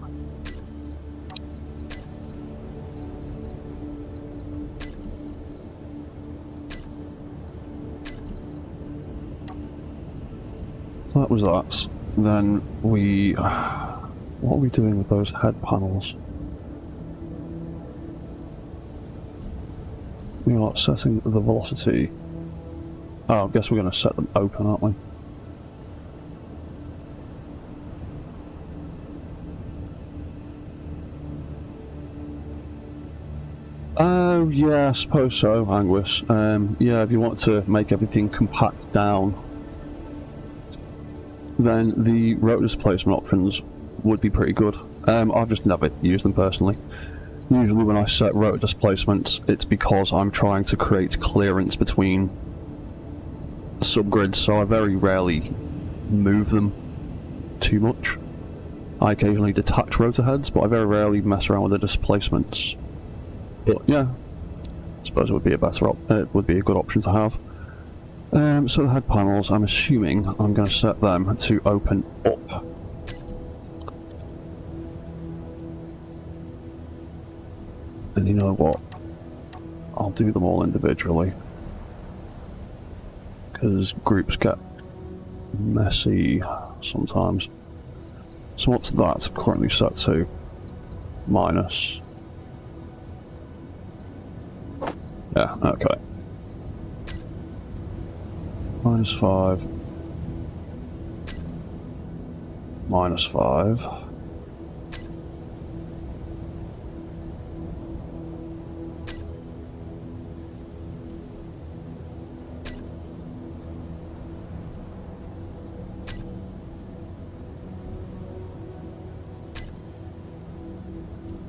That was that. Then we... what are we doing with those head panels? We are setting the velocity. Oh, I guess we're going to set them open, aren't we? Oh, yeah, I suppose so, Angus. Yeah, if you want to make everything compact down, then the rotor displacement options would be pretty good. I've just never used them personally. Usually when I set rotor displacements, it's because I'm trying to create clearance between subgrids, so I very rarely move them too much. I occasionally detach rotor heads, but I very rarely mess around with the displacements. But yeah, I suppose it would be a good option to have. So the head panels, I'm assuming I'm going to set them to open up. And you know what? I'll do them all individually, because groups get messy sometimes. So what's that currently set to? Minus. Yeah, okay. -5. -5.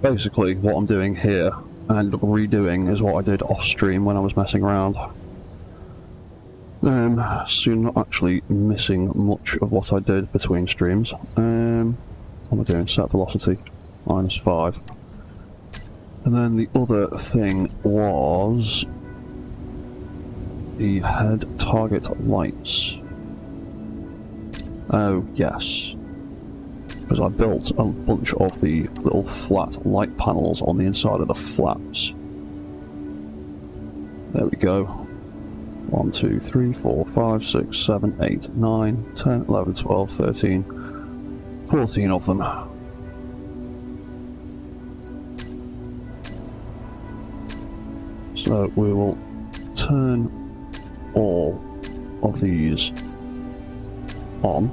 Basically, what I'm doing here and redoing is what I did off stream when I was messing around. So you're not actually missing much of what I did between streams. What am I doing? Set velocity, -5. And then the other thing was the head target lights. Oh, yes. Because I built a bunch of the little flat light panels on the inside of the flaps. There we go. 1, 2, 3, 4, 5, 6, 7, 8, 9, 10, 11, 12, 13, 14 of them. So we will turn all of these on.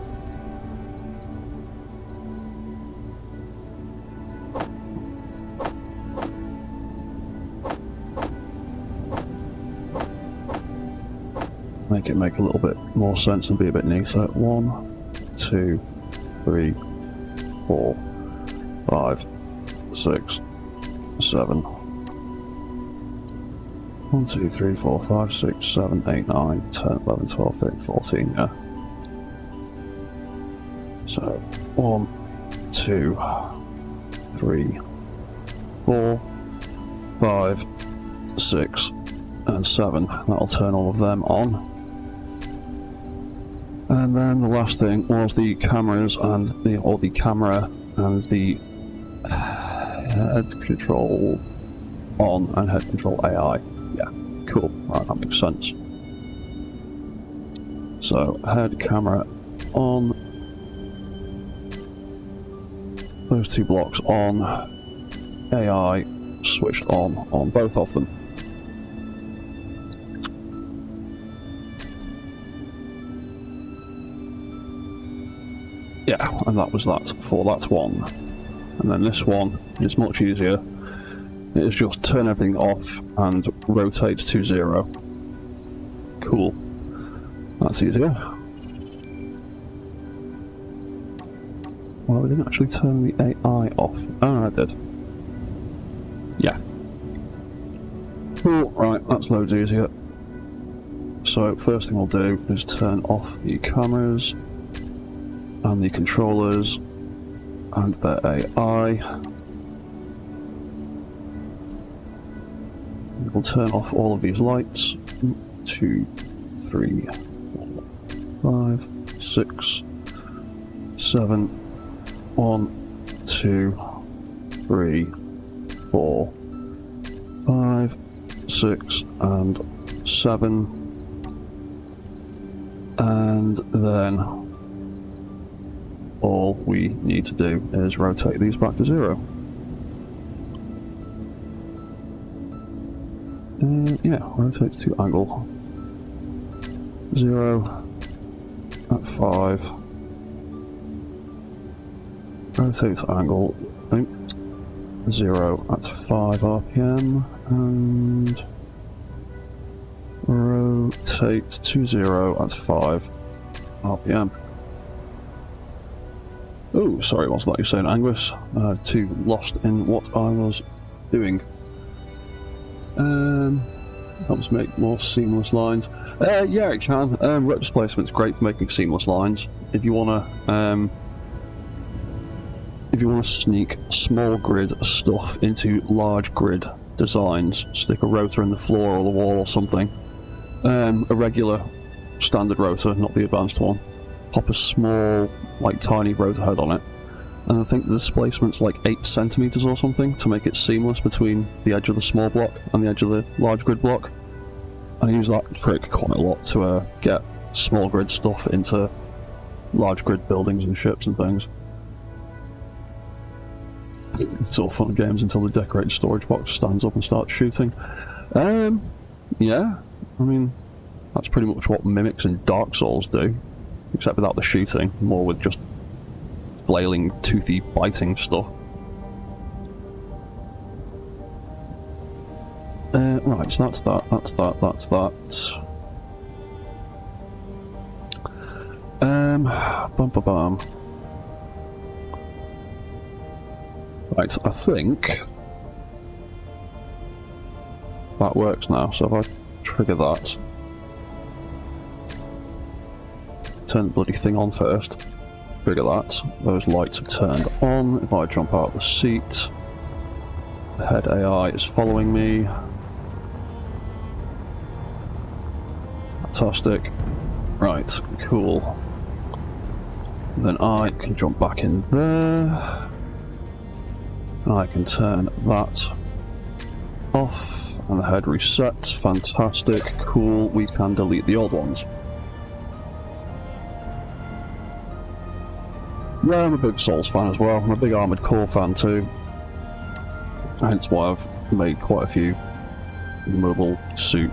Make it make a little bit more sense and be a bit neater. 1, 2, 3, 4, 5, 6, 7. 1, 2, 3, 4, 5, 6, 7, 8, 9, 10, 11, 12, 13, 14, yeah. So 1, 2, 3, 4, 5, 6, and 7. That'll turn all of them on. And then the last thing was the cameras and the camera and the head control on and head control AI. Yeah, cool. Right, that makes sense. So head camera on. Those two blocks on. AI switched on both of them. Yeah, and that was that for that one. And then this one is much easier. It is just turn everything off and rotate to 0. Cool. That's easier. Well, we didn't actually turn the AI off. Oh, no, I did. Yeah. Cool, right, that's loads easier. So, first thing we'll do is turn off the cameras and the controllers and their AI. We'll turn off all of these lights. 2, 3, 4, 5, 6, 7. 1, 2, 3, 4, 5, 6, and 7. And then all we need to do is rotate these back to 0. Yeah, rotate to angle 0 at 5. Rotate to angle 0 at 5 RPM and rotate to 0 at 5 RPM. Oh, sorry, what's that you're saying, Angus? Too lost in what I was doing. Helps make more seamless lines. Yeah, it can. Rep displacement's great for making seamless lines. If you wanna sneak small grid stuff into large grid designs, stick a rotor in the floor or the wall or something. A regular standard rotor, not the advanced one. Pop a small, like tiny rotor head on it. And I think the displacement's like 8 centimeters or something to make it seamless between the edge of the small block and the edge of the large grid block. And I use that trick quite a lot to get small grid stuff into large grid buildings and ships and things. It's all fun and games until the decorated storage box stands up and starts shooting. Yeah, I mean, That's pretty much what mimics in Dark Souls do, except without the shooting, more with just flailing, toothy, biting stuff. Right, so that's that, that's that, that's that. Bum ba bum. Right, I think that works now, so if I trigger that, turn the bloody thing on first, trigger that, those lights have turned on. If I jump out of the seat, the head AI is following me. Fantastic. Right, cool. Then I can jump back in there. And I can turn that off. And the head resets. Fantastic. Cool. We can delete the old ones. Yeah, I'm a big Souls fan as well. I'm a big Armored Core fan too. Hence why I've made quite a few mobile suit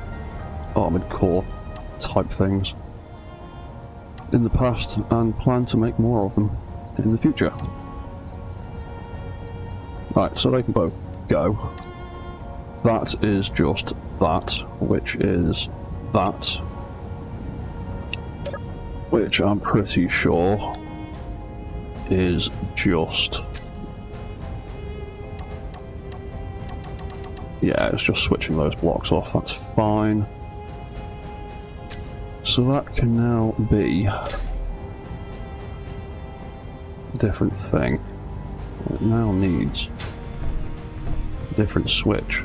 Armored Core type things in the past, and plan to make more of them in the future. Right, so they can both go. That is just that, which is that, which I'm pretty sure is just, yeah, it's just switching those blocks off. That's fine. So that can now be a different thing. It now needs a different switch.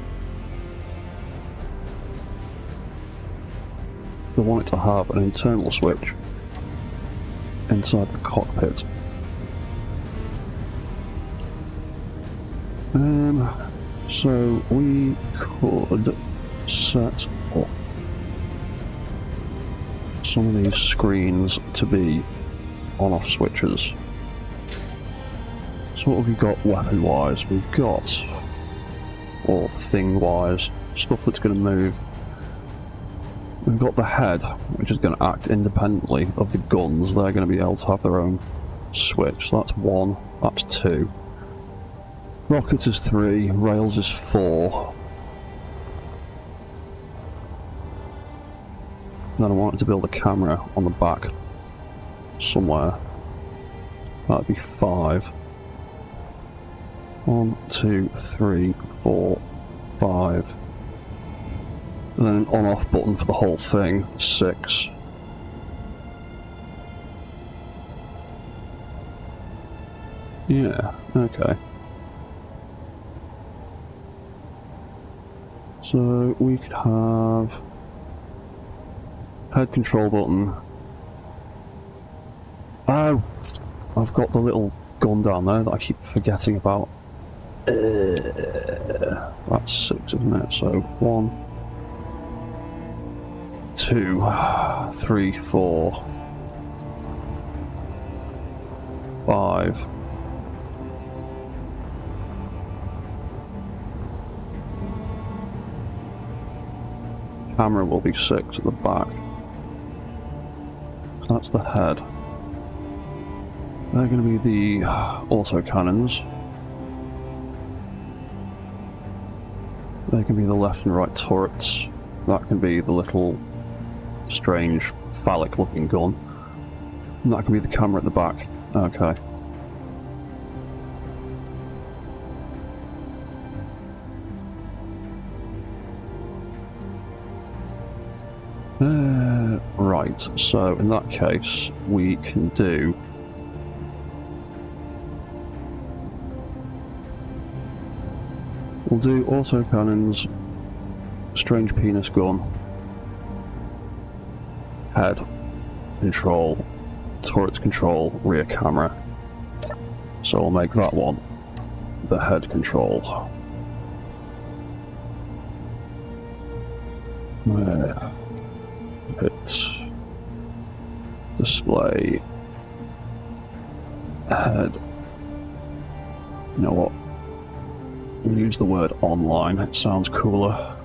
I want it to have an internal switch inside the cockpit. So we could set up some of these screens to be on-off switches. So what have we got weapon-wise? We've got, or thing-wise, stuff that's going to move. We've got the head, which is going to act independently of the guns. They're going to be able to have their own switch. So that's 1, that's 2. Rockets is 3, rails is 4. Then I wanted to build a camera on the back somewhere. That'd be 5. 1, 2, 3, 4, 5. And then an on-off button for the whole thing, 6. Yeah, okay. So we could have head control button. Oh! I've got the little gun down there that I keep forgetting about. That's 6, isn't it? So 1, 2, 3, 4, 5. Camera will be 6 at the back. So that's the head. They're going to be the autocannons. They can be the left and right turrets. That can be the little strange phallic looking gun. And that can be the camera at the back. Okay. Right, so in that case, we can do we'll do autocannons, strange penis gun, head control, turrets control, rear camera. So I'll make that one the head control. Hit display head. You know what? We'll use the word online, it sounds cooler.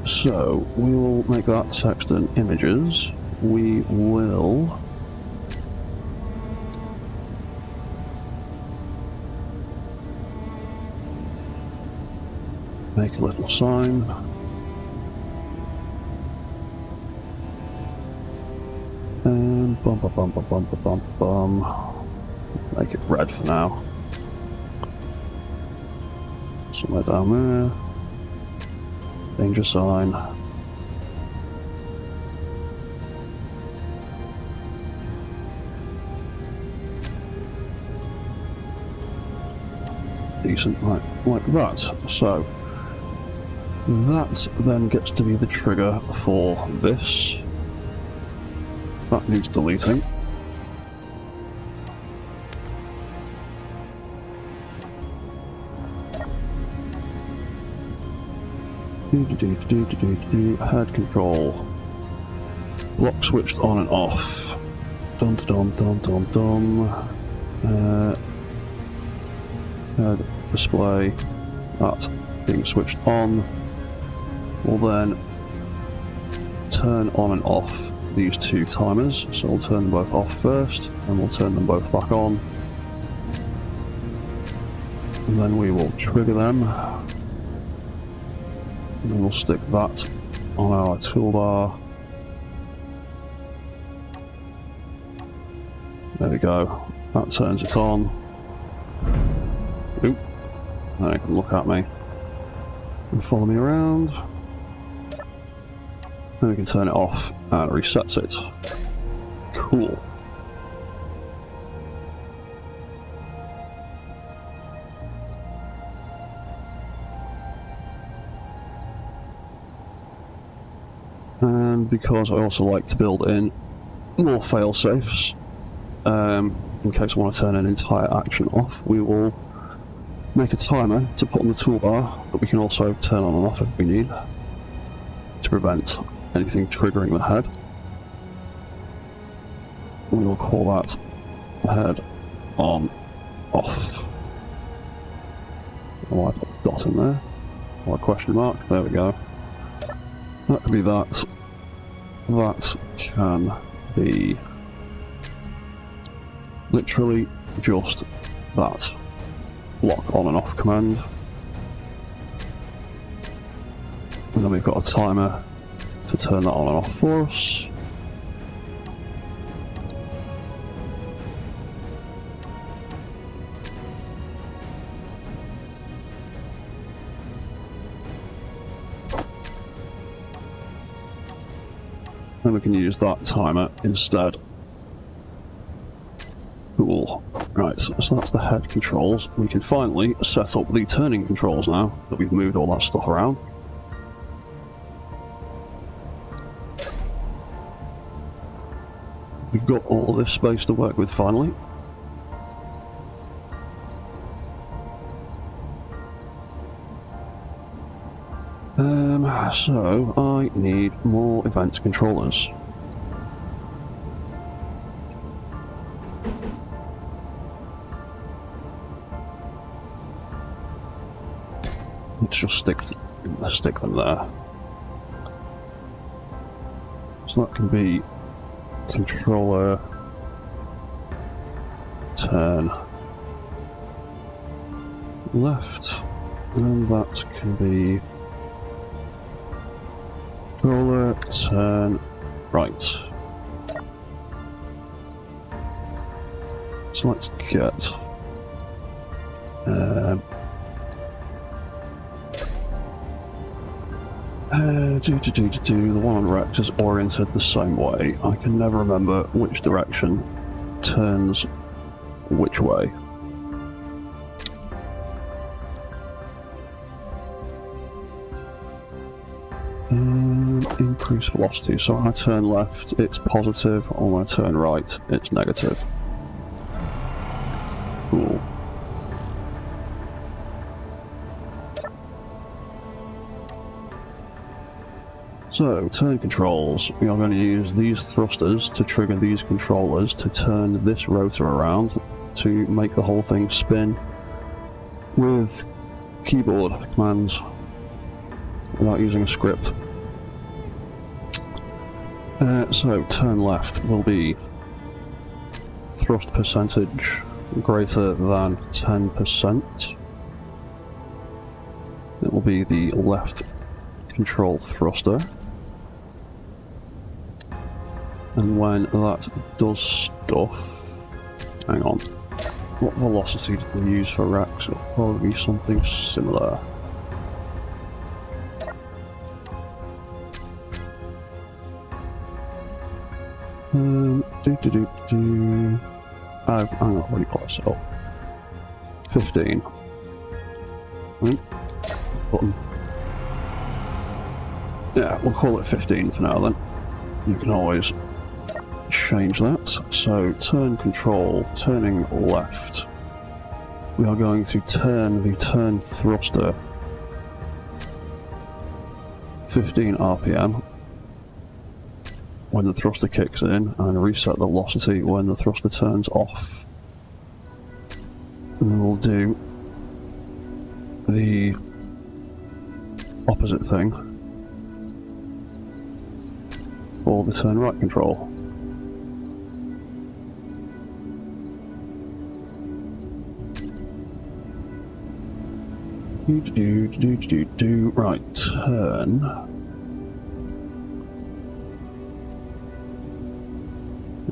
So we will make that text and images. We will make a little sign. And bum. Make it red for now. Somewhere down there. Danger sign. Decent, right, like that. So that then gets to be the trigger for this. That needs deleting. Head control. Block switched on and off. Head display. That being switched on will then turn on and off these two timers. So we'll turn them both off first, and we'll turn them both back on. And then we will trigger them. And then we'll stick that on our toolbar. There we go. That turns it on. Oop. Then it can look at me and follow me around. Then we can turn it off and resets it. Cool. And because I also like to build in more fail-safes, in case I want to turn an entire action off, we will make a timer to put on the toolbar, but we can also turn on and off if we need, to prevent anything triggering the head. We will call that head on off. Oh, I put a dot in there, or a question mark, there we go. That could be that. That can be literally just that. Block on and off command. And then we've got a timer to turn that on and off for us. Then we can use that timer instead. Cool. Right, so that's the head controls. We can finally set up the turning controls now that we've moved all that stuff around. We've got all of this space to work with finally. So I need more event controllers. Let's just stick them there. So that can be controller, turn left, and that can be controller, turn right. So let's get the one on rect is oriented the same way. I can never remember which direction turns which way. Increase velocity. So when I turn left, it's positive. When I turn right, it's negative. Cool. So, turn controls. We are going to use these thrusters to trigger these controllers to turn this rotor around to make the whole thing spin with keyboard commands. without using a script. So turn left will be thrust percentage greater than 10%. It will be the left control thruster. And when that does stuff... Hang on. What velocity did we use for Rex? It'll probably be something similar. Hang on, what do you call it? 15. Button. Yeah, we'll call it 15 for now then. You can always change that. So, turn control, turning left. We are going to turn the turn thruster 15 RPM when the thruster kicks in, and reset the velocity when the thruster turns off. And then we'll do the opposite thing for the turn right control. Right, turn.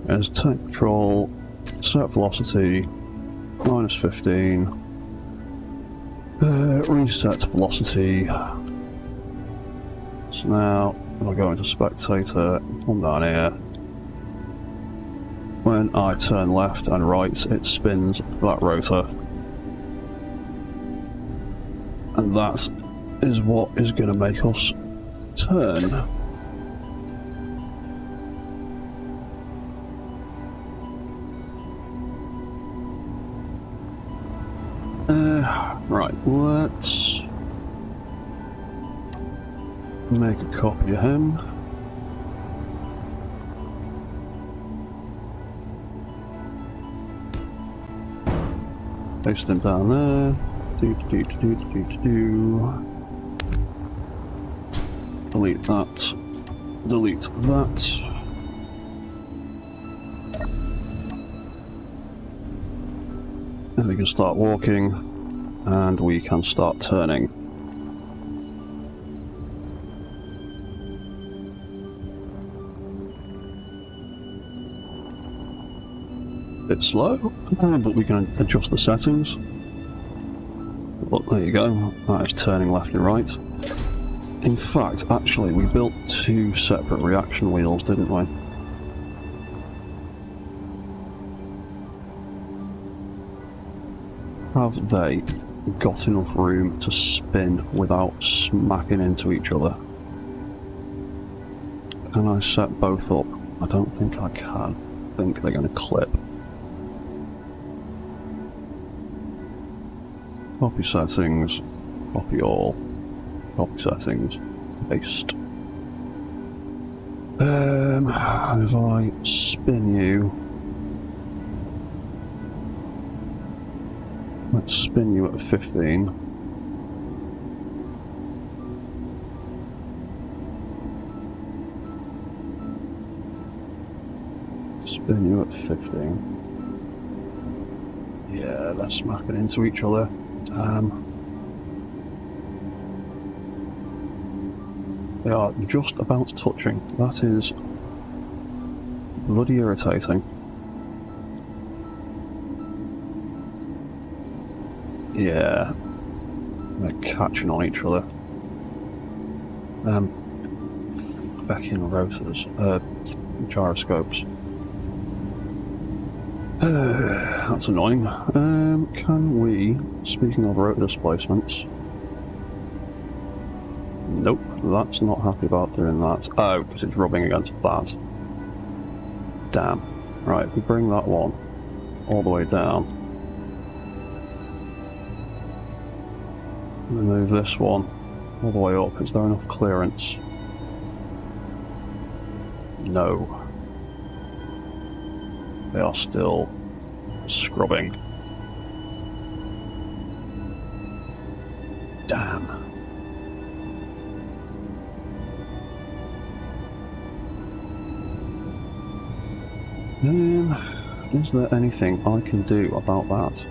As turn control, set velocity, -15, reset velocity. So now, I'll go into spectator, come down here. When I turn left and right, it spins that rotor. And that is what is going to make us turn. Right, let's make a copy of him. Paste him down there. Delete that. Delete that. And we can start walking, and we can start turning. Bit slow, but we can adjust the settings. But there you go, that is turning left and right. In fact, actually, we built two separate reaction wheels, didn't we? Have they got enough room to spin without smacking into each other? Can I set both up? I don't think I can. I think they're going to clip. Copy settings, copy all, copy settings, paste. If I spin you, let's spin you at 15. Spin you at 15. Yeah, they're smacking into each other. They are just about touching. That is bloody irritating. Yeah, they're catching on each other. Fecking rotors, gyroscopes. That's annoying. Can we, speaking of rotor displacements... Nope, that's not happy about doing that. Oh, because it's rubbing against that. Damn. Right, if we bring that one all the way down, and move this one all the way up, is there enough clearance? No. They are still scrubbing. Damn. Is there anything I can do about that?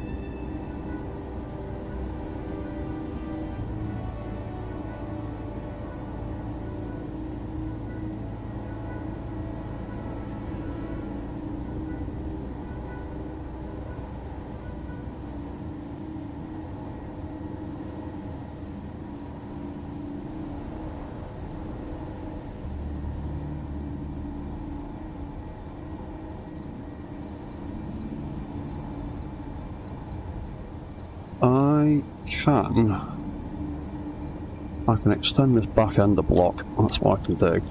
I can extend this back end of block, that's what I can do.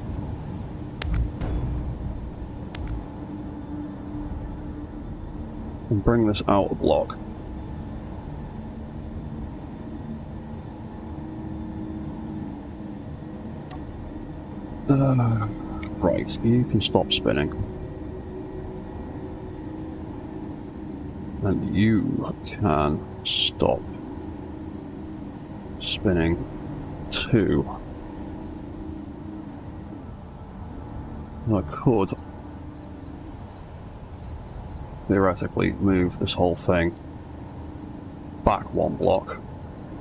And bring this out of block. Right, you can stop spinning. And you can stop spinning too. I could theoretically move this whole thing back one block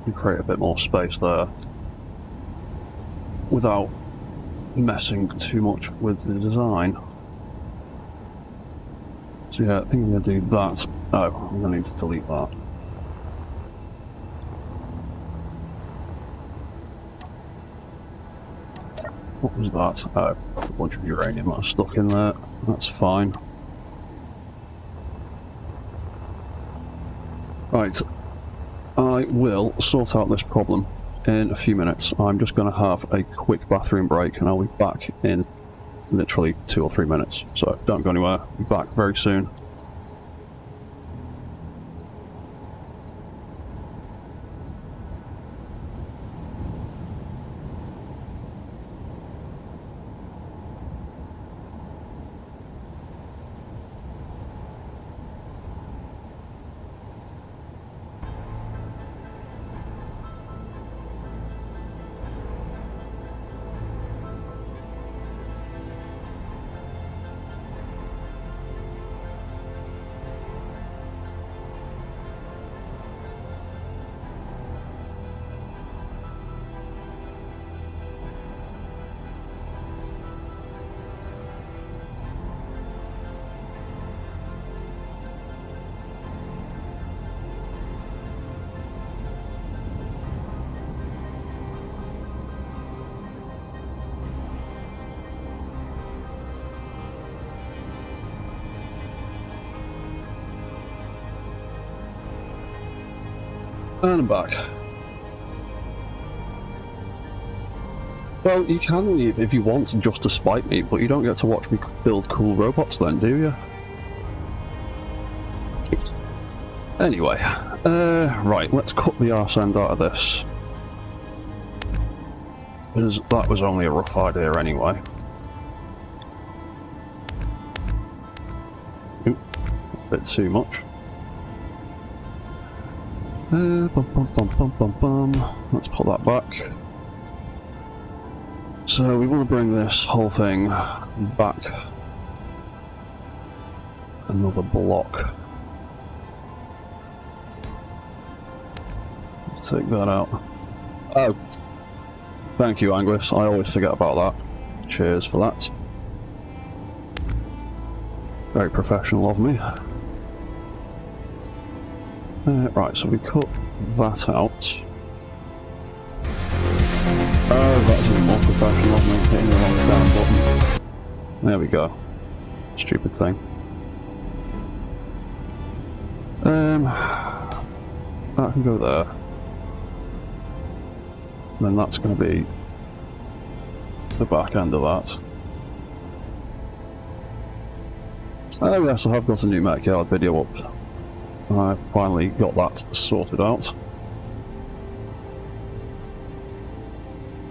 and create a bit more space there without messing too much with the design. So yeah, I think I'm going to do that. Oh, I'm going to need to delete that. What was that? Oh, a bunch of uranium that's stuck in there. That's fine. Right, I will sort out this problem in a few minutes. I'm just going to have a quick bathroom break and I'll be back in literally 2 or 3 minutes. So don't go anywhere. I'll be back very soon. And I'm back. Well, you can leave if you want just to spite me, but you don't get to watch me build cool robots then, do you? Anyway, right, let's cut the arse end out of this. Because that was only a rough idea anyway. Oop, that's a bit too much. Let's put that back. So we want to bring this whole thing back another block. Let's take that out. Oh, thank you, Angus. I always forget about that. Cheers for that. Very professional of me. Right, so we cut that out. Oh, that's even more professional of me, hitting the wrong down button. There we go. Stupid thing. That can go there. And then that's going to be the back end of that. Oh yes, I have got a new Mech-Yard video up. I finally got that sorted out.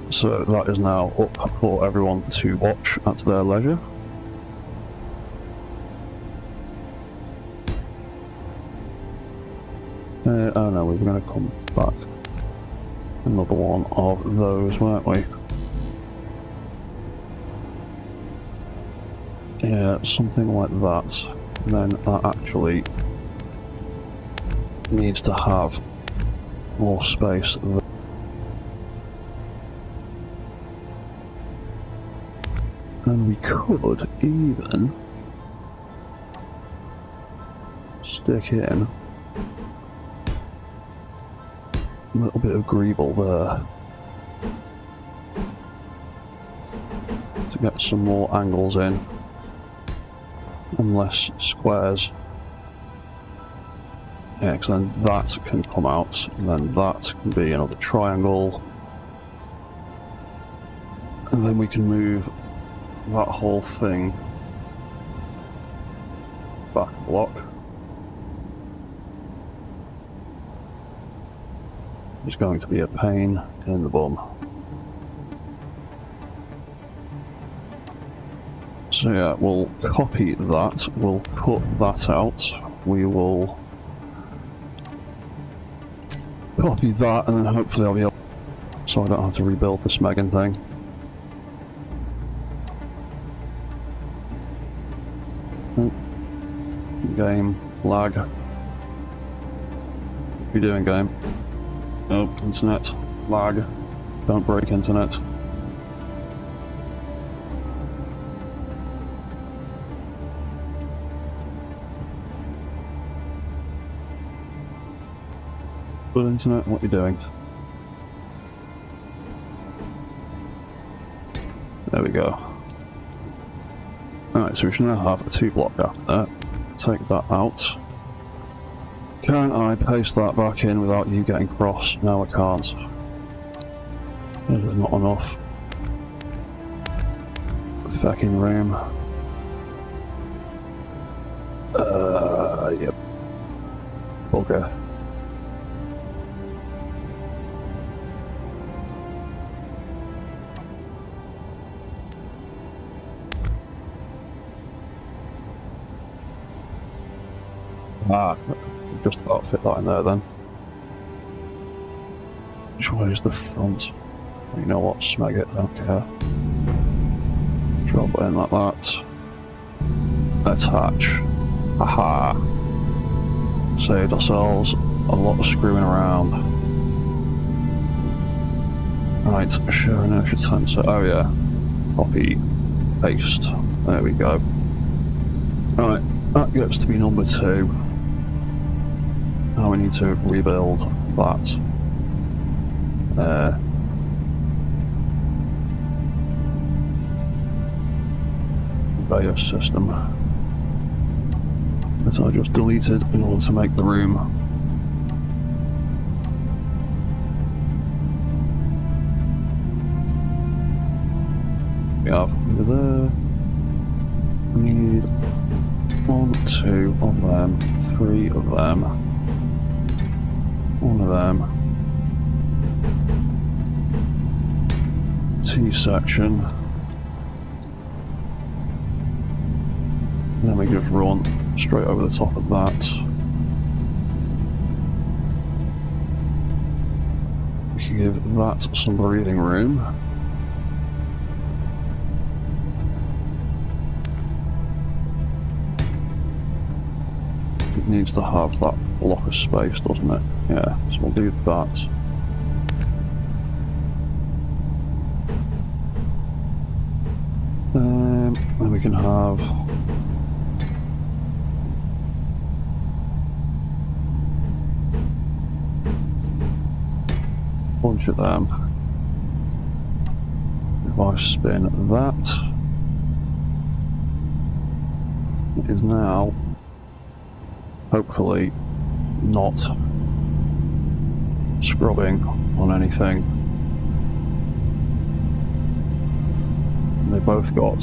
So that is now up for everyone to watch at their leisure. Oh no, we were going to come back. Another one of those, weren't we? Yeah, something like that. And then that actually needs to have more space there. And we could even stick in a little bit of greeble there to get some more angles in and less squares. Yeah, because then that can come out, and then that can be another triangle, and then we can move that whole thing back a block. It's going to be a pain in the bum. So yeah, we'll copy that, we'll cut that out, we will copy that, and then hopefully I'll be able, so I don't have to rebuild this Megan thing. Game lag. What are you doing, game? Oh, internet lag. Don't break internet. Good internet, what are you doing? There we go. Alright, so we should now have a 2-block gap there. Take that out. Can I paste that back in without you getting cross? No, I can't. There's not enough fucking room. Yep. Bugger. Ah, just about fit that in there then. Which way is the front? You know what, smeg it, I don't care. Drop it in like that. Attach. Aha! Saved ourselves a lot of screwing around. Right, show inertia tensor. Oh yeah. Copy. Paste. There we go. Right, that gets to be number 2. Now we need to rebuild that. Conveyor system that I just deleted in order to make the room. We have over there. We need 1, 2 of them, 3 of them. 1 of them. T-section. And then we can just run straight over the top of that. We can give that some breathing room. It needs to have that block of space, doesn't it? Yeah, so we'll do that. Then we can have a bunch of them. If I spin that, it is now hopefully not scrubbing on anything. And they both got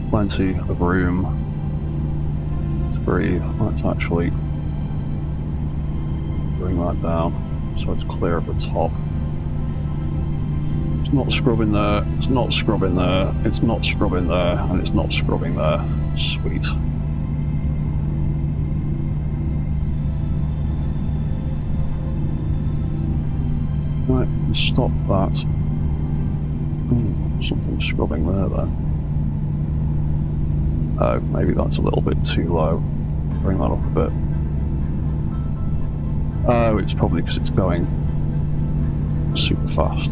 plenty of room to breathe. Let's actually bring that down so it's clear of the top. It's not scrubbing there, it's not scrubbing there, it's not scrubbing there, and it's not scrubbing there. Sweet. Right, stop that. Ooh, something's scrubbing there though. Oh, maybe that's a little bit too low. Bring that up a bit. Oh, it's probably because it's going super fast.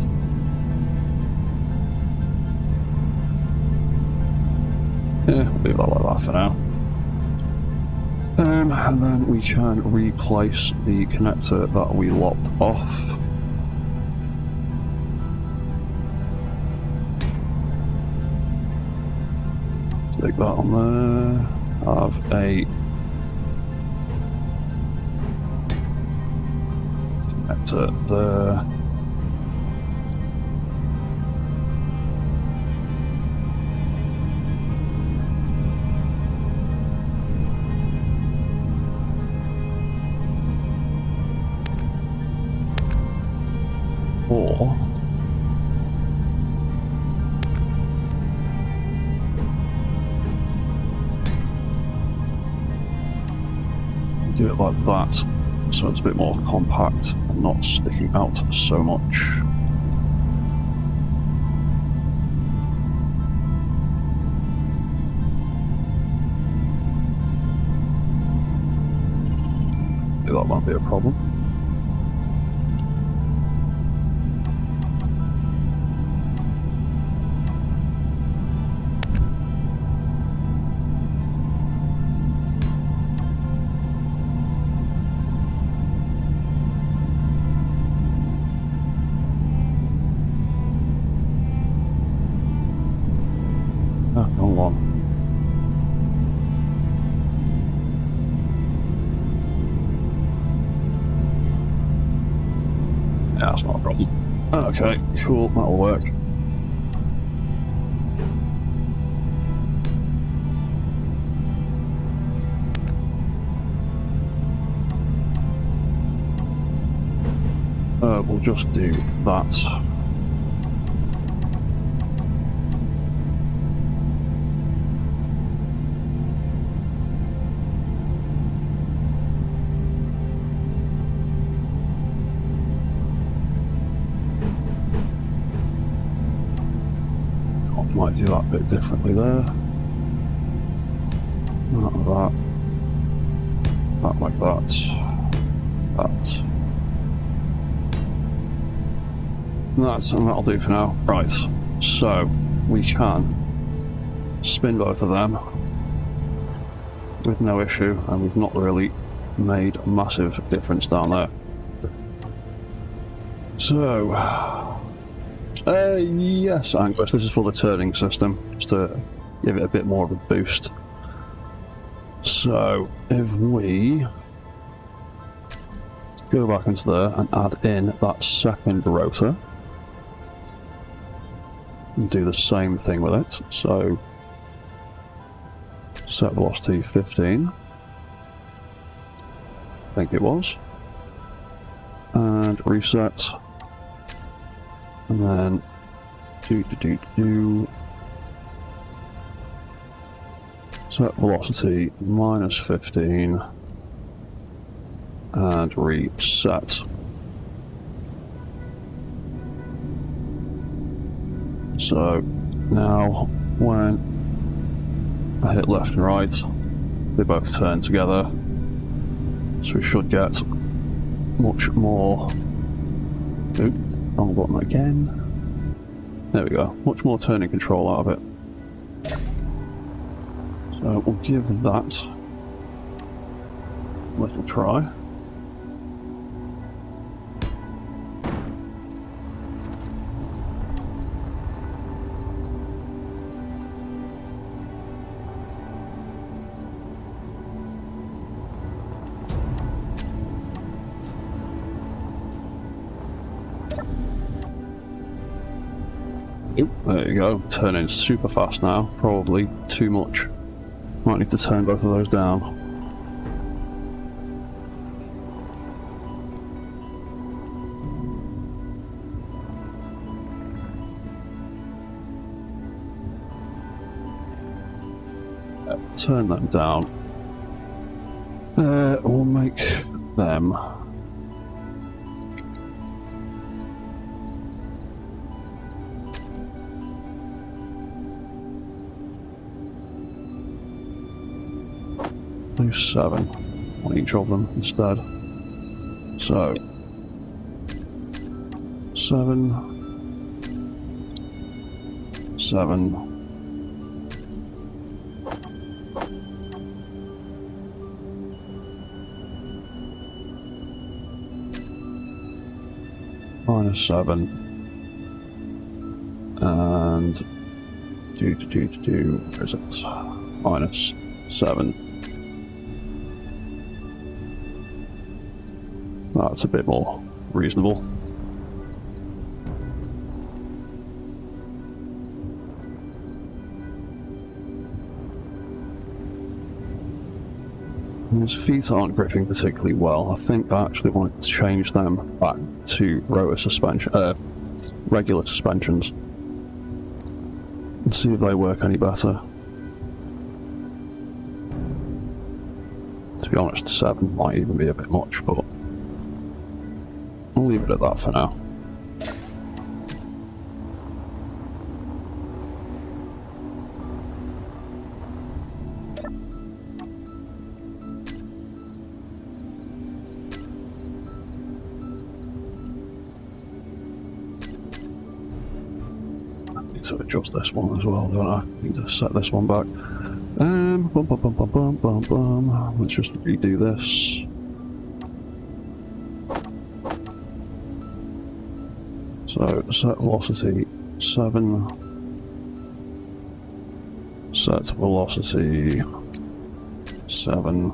Yeah, we'll leave that like that for now. And then we can replace the connector that we lopped off. Stick that on there. Have a connector there. Or do it like that, so it's a bit more compact and not sticking out so much. That might be a problem. Wrong one. Yeah, that's not a problem. Okay, cool, that'll work. We'll just do that. Might do that a bit differently there. That like that. And that'll do for now. Right, so we can spin both of them with no issue, and we've not really made a massive difference down there. So yes, Angus, this is for the turning system, just to give it a bit more of a boost. So, if we go back into there and add in that second rotor, and do the same thing with it, so set velocity 15, I think it was, and reset. And then set velocity -15 and reset. So now when I hit left and right, they both turn together, so we should get much more. Oops. Wrong button again. There we go. Much more turning control out of it. So we'll give that a little try. There you go, turning super fast now, probably too much. Might need to turn both of those down. Turn them down. We'll make them do 7 on each of them instead. So 7, 7. -7 and where is it? -7. That's a bit more reasonable. His feet aren't gripping particularly well. I think I actually want to change them back to rotor suspension, regular suspensions, and see if they work any better. To be honest, 7 might even be a bit much, but I'll leave it at that for now. To adjust this one as well, don't I? Need to set this one back. Let's just redo this. So set velocity 7. Set velocity 7.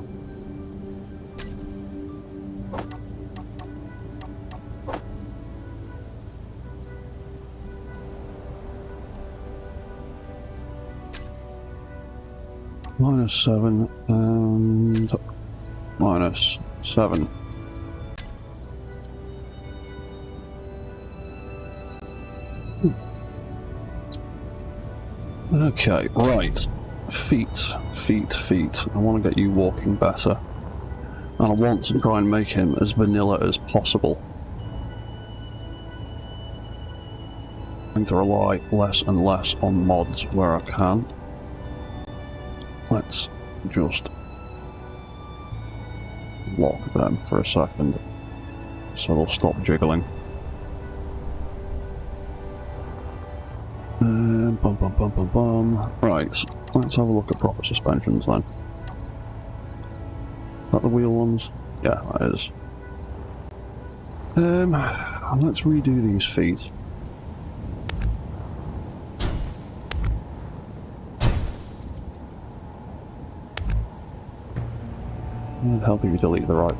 -7 and -7. Okay, right. Feet. I want to get you walking better. And I want to try and make him as vanilla as possible. I'm going to rely less and less on mods where I can. Let's just lock them for a second so they'll stop jiggling. Right, let's have a look at proper suspensions then. Is that the wheel ones? Yeah, that is. Let's redo these feet. It'd help if you delete the right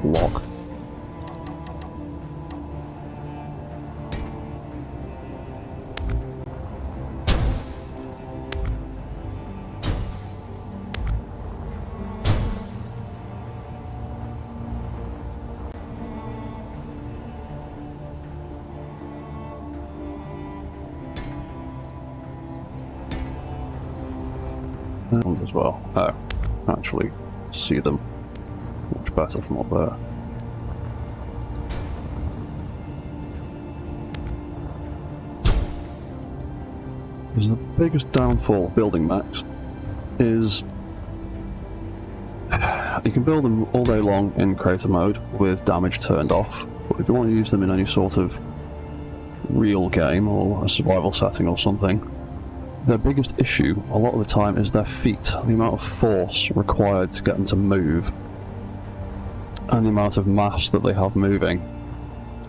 lock. As well. Oh, actually see them much better from up there. Because the biggest downfall of building mechs is you can build them all day long in creator mode with damage turned off, but if you want to use them in any sort of real game or a survival setting or something, their biggest issue a lot of the time is their feet, the amount of force required to get them to move, and the amount of mass that they have moving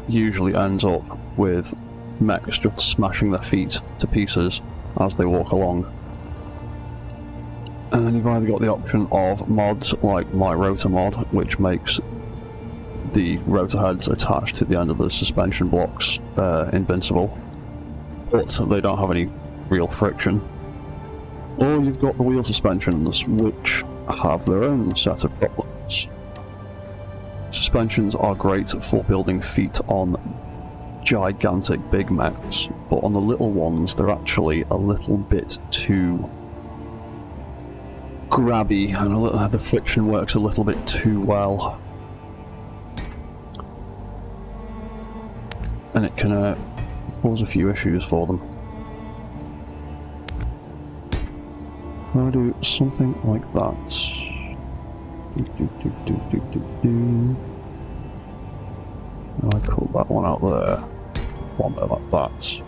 usually ends up with mechs just smashing their feet to pieces as they walk along. And you've either got the option of mods like my rotor mod, which makes the rotor heads attached to the end of the suspension blocks invincible, but they don't have any real friction. Or you've got the wheel suspensions, which have their own set of problems. Suspensions are great for building feet on gigantic big mechs, but on the little ones they're actually a little bit too grabby, and the friction works a little bit too well. And it can cause a few issues for them. I'll do something like that. I cut that one out there. One there like that.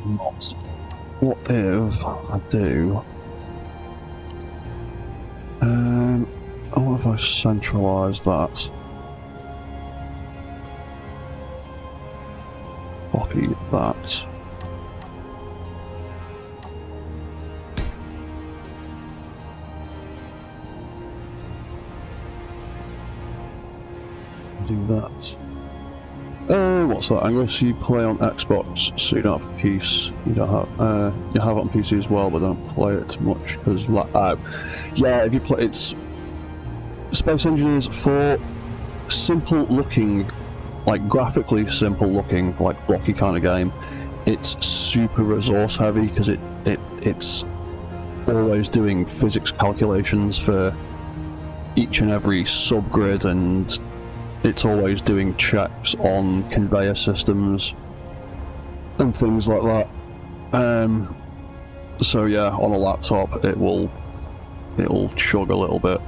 Not. What if I do? What if I centralise that? Copy that. Do that. What's that? I'm going to see you play on Xbox, so you don't have a piece. You don't have. You have it on PC as well, but don't play it too much because yeah, if you play, it's Space Engineers for simple looking, like graphically simple looking, like blocky kind of game. It's super resource heavy because it's always doing physics calculations for each and every subgrid, and it's always doing checks on conveyor systems and things like that. So yeah, on a laptop it'll chug a little bit.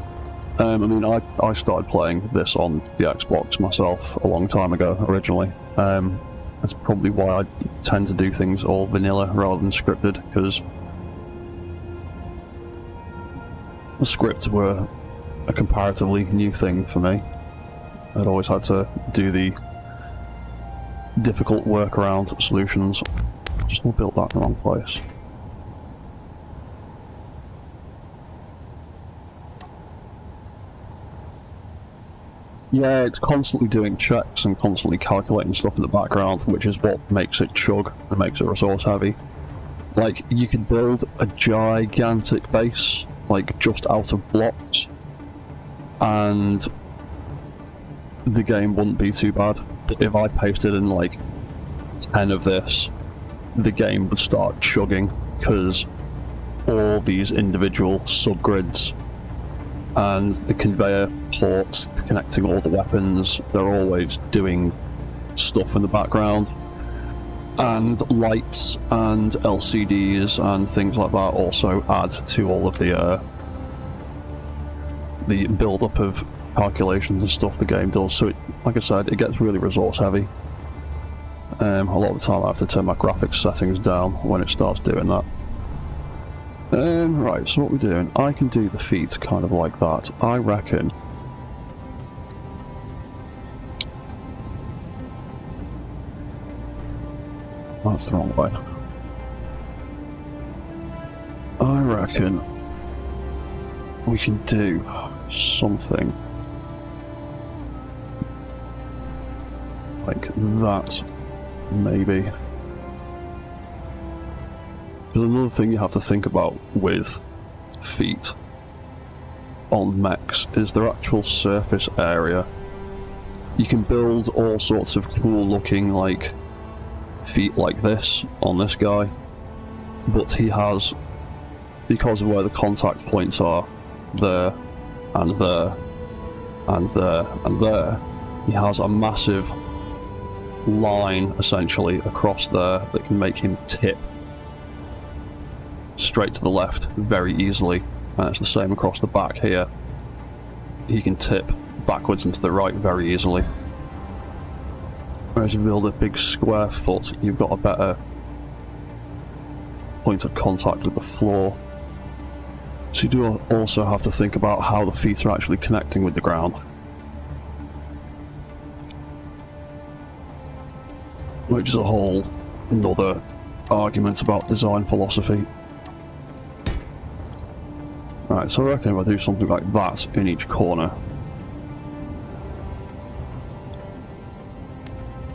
I mean, I started playing this on the Xbox myself a long time ago originally. That's probably why I tend to do things all vanilla rather than scripted, because the scripts were a comparatively new thing for me. I'd always had to do the difficult workaround solutions. Just built that in the wrong place. Yeah, it's constantly doing checks and constantly calculating stuff in the background, which is what makes it chug and makes it resource heavy. Like, you could build a gigantic base, like, just out of blocks, and the game wouldn't be too bad. But if I pasted in like 10 of this, the game would start chugging, because all these individual subgrids and the conveyor ports connecting all the weapons, they're always doing stuff in the background. And lights and LCDs and things like that also add to all of the build-up of calculations and stuff the game does. So, like I said, it gets really resource heavy. A lot of the time I have to turn my graphics settings down when it starts doing that. Right, so what we're doing, I can do the feet kind of like that. I reckon that's the wrong way. I reckon we can do something like that, maybe. There's another thing you have to think about with feet on mechs is their actual surface area. You can build all sorts of cool looking like feet like this on this guy, but he has, because of where the contact points are, there and there and there and there, he has a massive line essentially across there that can make him tip straight to the left very easily, and it's the same across the back here. He can tip backwards and to the right very easily. Whereas if you build a big square foot, you've got a better point of contact with the floor. So you do also have to think about how the feet are actually connecting with the ground, which is a whole another argument about design philosophy. Right, so I reckon if I do something like that in each corner.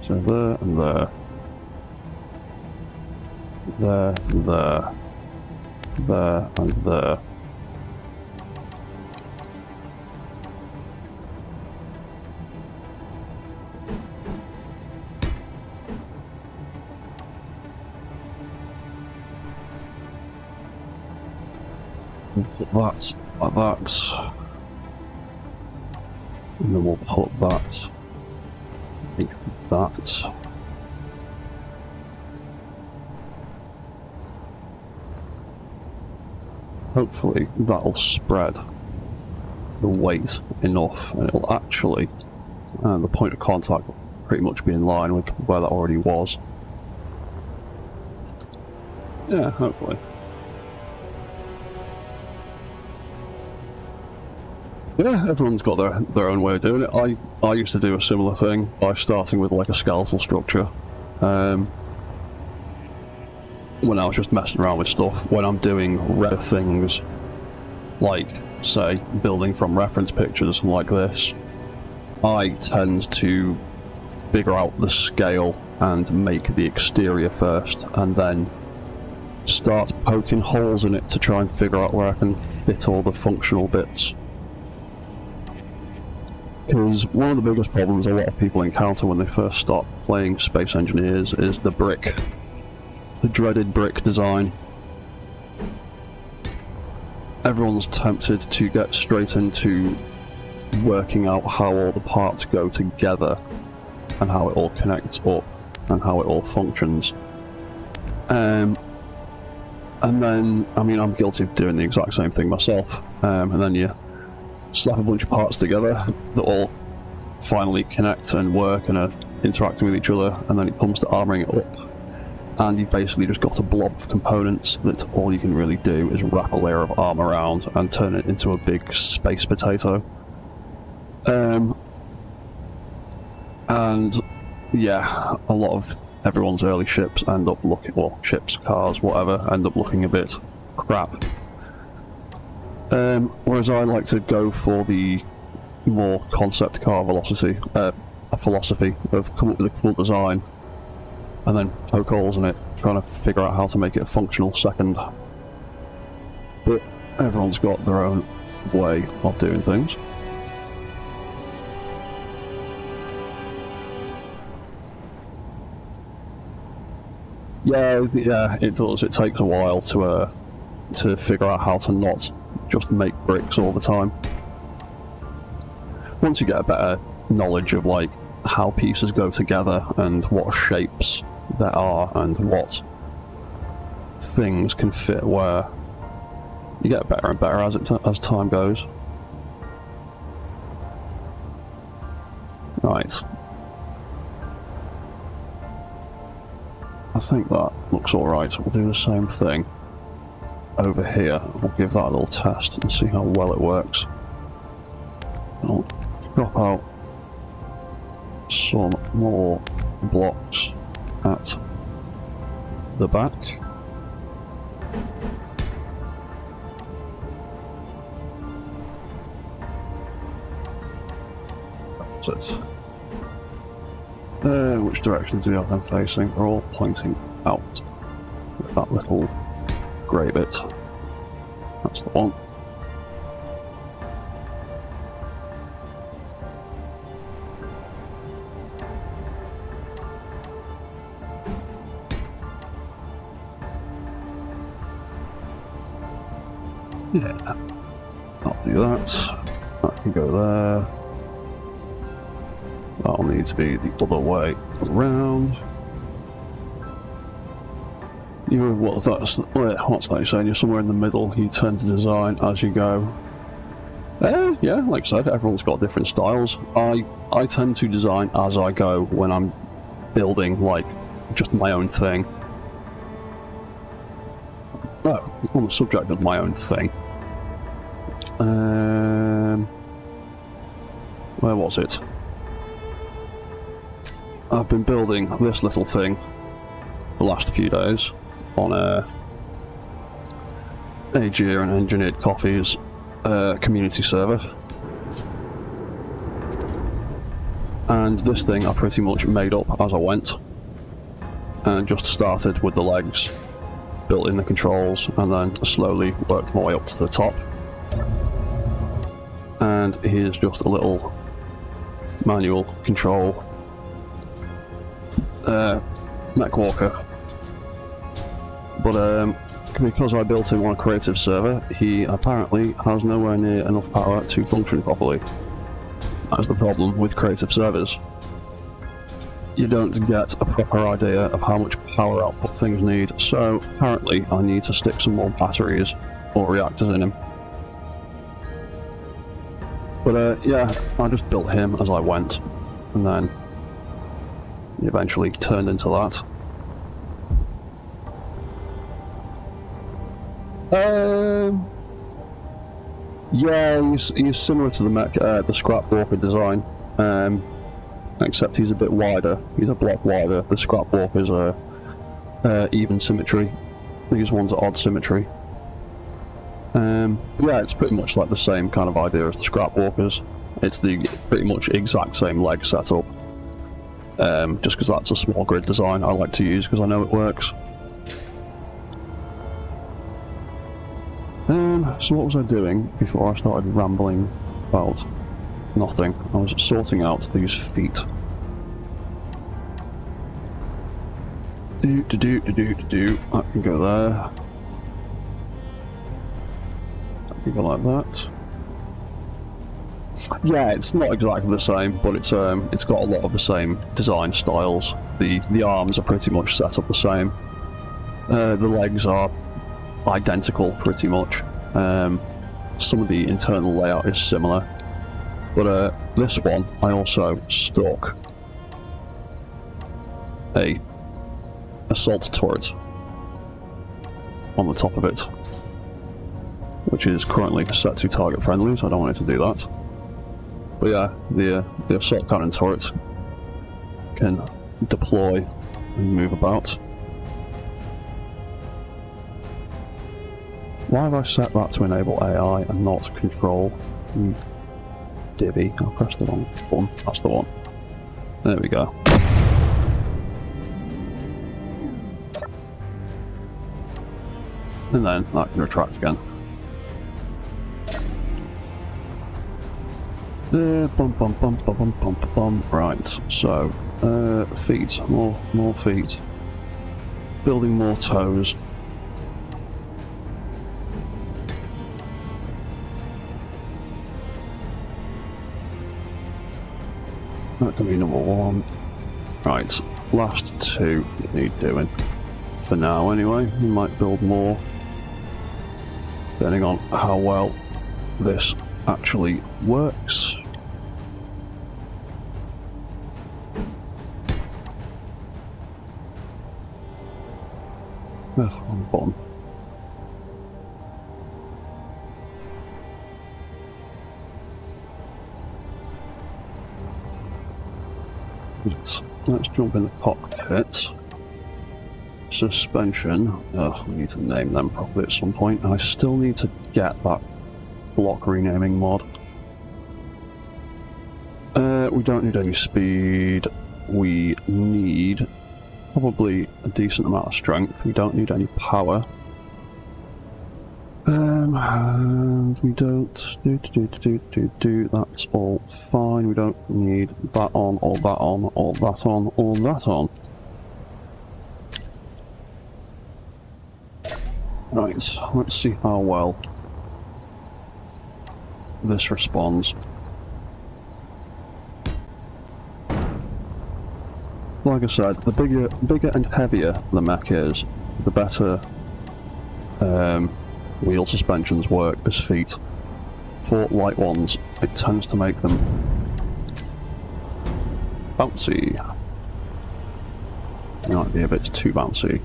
So there and there. There and there. There and there. Put that like that, and then we'll put that like that. hopefully that'll spread the weight enough, and it'll actually, the point of contact will pretty much be in line with where that already was. Yeah, hopefully. Yeah, everyone's got their own way of doing it. I used to do a similar thing by starting with like a skeletal structure. When I was just messing around with stuff, when I'm doing rare things, like, say, building from reference pictures like this, I tend to figure out the scale and make the exterior first, and then start poking holes in it to try and figure out where I can fit all the functional bits. Because one of the biggest problems a lot of people encounter when they first start playing Space Engineers is the brick. The dreaded brick design. Everyone's tempted to get straight into working out how all the parts go together and how it all connects up and how it all functions. And then, I mean, I'm guilty of doing the exact same thing myself. And then you slap a bunch of parts together that all finally connect and work and are interacting with each other, and then it comes to armouring it up. And you've basically just got a blob of components that all you can really do is wrap a layer of arm around and turn it into a big space potato. And yeah, a lot of everyone's early ships end up looking, well, ships, cars, whatever, end up looking a bit crap. Whereas I like to go for the more concept car philosophy of come up with a cool design and then poke holes in it, trying to figure out how to make it functional second. But everyone's got their own way of doing things. Yeah, it does. It takes a while to figure out how to not just make bricks all the time. Once you get a better knowledge of like how pieces go together and what shapes there are and what things can fit where, you get better and better as time goes. Right. I think that looks alright. We'll do the same thing over here. We'll give that a little test and see how well it works. I'll drop out some more blocks at the back. That's it. Which direction do we have them facing? They're all pointing out with that little grey bit. That's the one. Yeah, I'll do that. That can go there. That'll need to be the other way around. What's that saying? You're somewhere in the middle. You tend to design as you go. Yeah, like I said, everyone's got different styles. I tend to design as I go when I'm building, like, just my own thing. Oh, on the subject of my own thing. Where was it? I've been building this little thing the last few days on AGEA and Engineered Coffee's community server. And this thing I pretty much made up as I went. And just started with the legs, built in the controls, and then slowly worked my way up to the top. And here's just a little manual control mech walker. But because I built him on a creative server, he apparently has nowhere near enough power to function properly. That's the problem with creative servers. You don't get a proper idea of how much power output things need, so apparently I need to stick some more batteries or reactors in him. But yeah, I just built him as I went, and then he eventually turned into that. Yeah, he's similar to the mech, the Scrap Walker design, except he's a bit wider. He's a block wider. The Scrap Walkers are even symmetry. These ones are odd symmetry. Yeah, it's pretty much like the same kind of idea as the Scrap Walkers. It's the pretty much exact same leg setup. Just because that's a small grid design I like to use because I know it works. So what was I doing before I started rambling about nothing? I was sorting out these feet. I can go there. I can go like that. Yeah, it's not exactly the same, but it's got a lot of the same design styles. The arms are pretty much set up the same. The legs are identical, pretty much. Some of the internal layout is similar, but this one I also stuck a assault turret on the top of it, which is currently set to target friendly, so I don't want it to do that. But yeah, the assault cannon turret can deploy and move about. Why have I set that to enable AI and not control? Divvy. I pressed the wrong button. That's the one. There we go. And then that can retract again. Right, so feet, more feet. Building more toes. That can be number one. Right, last two need doing. For now, anyway. We might build more, depending on how well this actually works. Ugh, on the bottom. Let's jump in the cockpit. Suspension. We need to name them properly at some point. And I still need to get that block renaming mod. We don't need any speed. We need probably a decent amount of strength. We don't need any power. And we don't that's all fine. We don't need that on, or that on, or that on, or that on. Right, let's see how well this responds. Like I said, the bigger and heavier the mech is, the better wheel suspensions work as feet. For light ones, it tends to make them bouncy. It might be a bit too bouncy.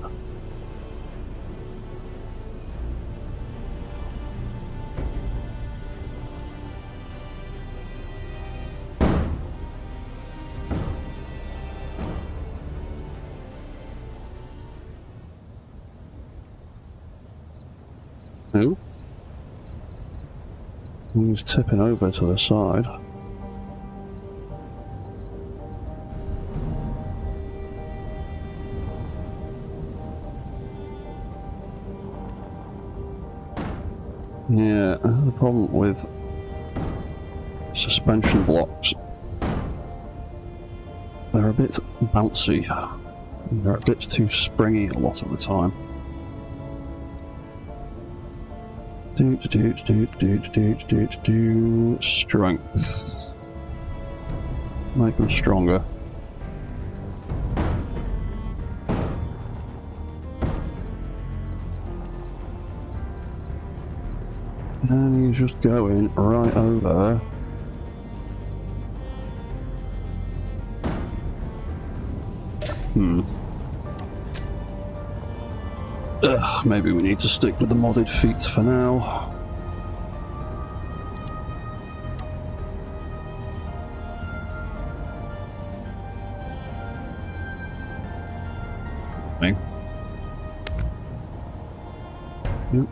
Who? He's tipping over to the side. Yeah, the problem with suspension blocks, they're a bit bouncy. They're a bit too springy a lot of the time. Strength. Make them stronger. And he's just going right over. Ugh, maybe we need to stick with the modded feet for now. Yep.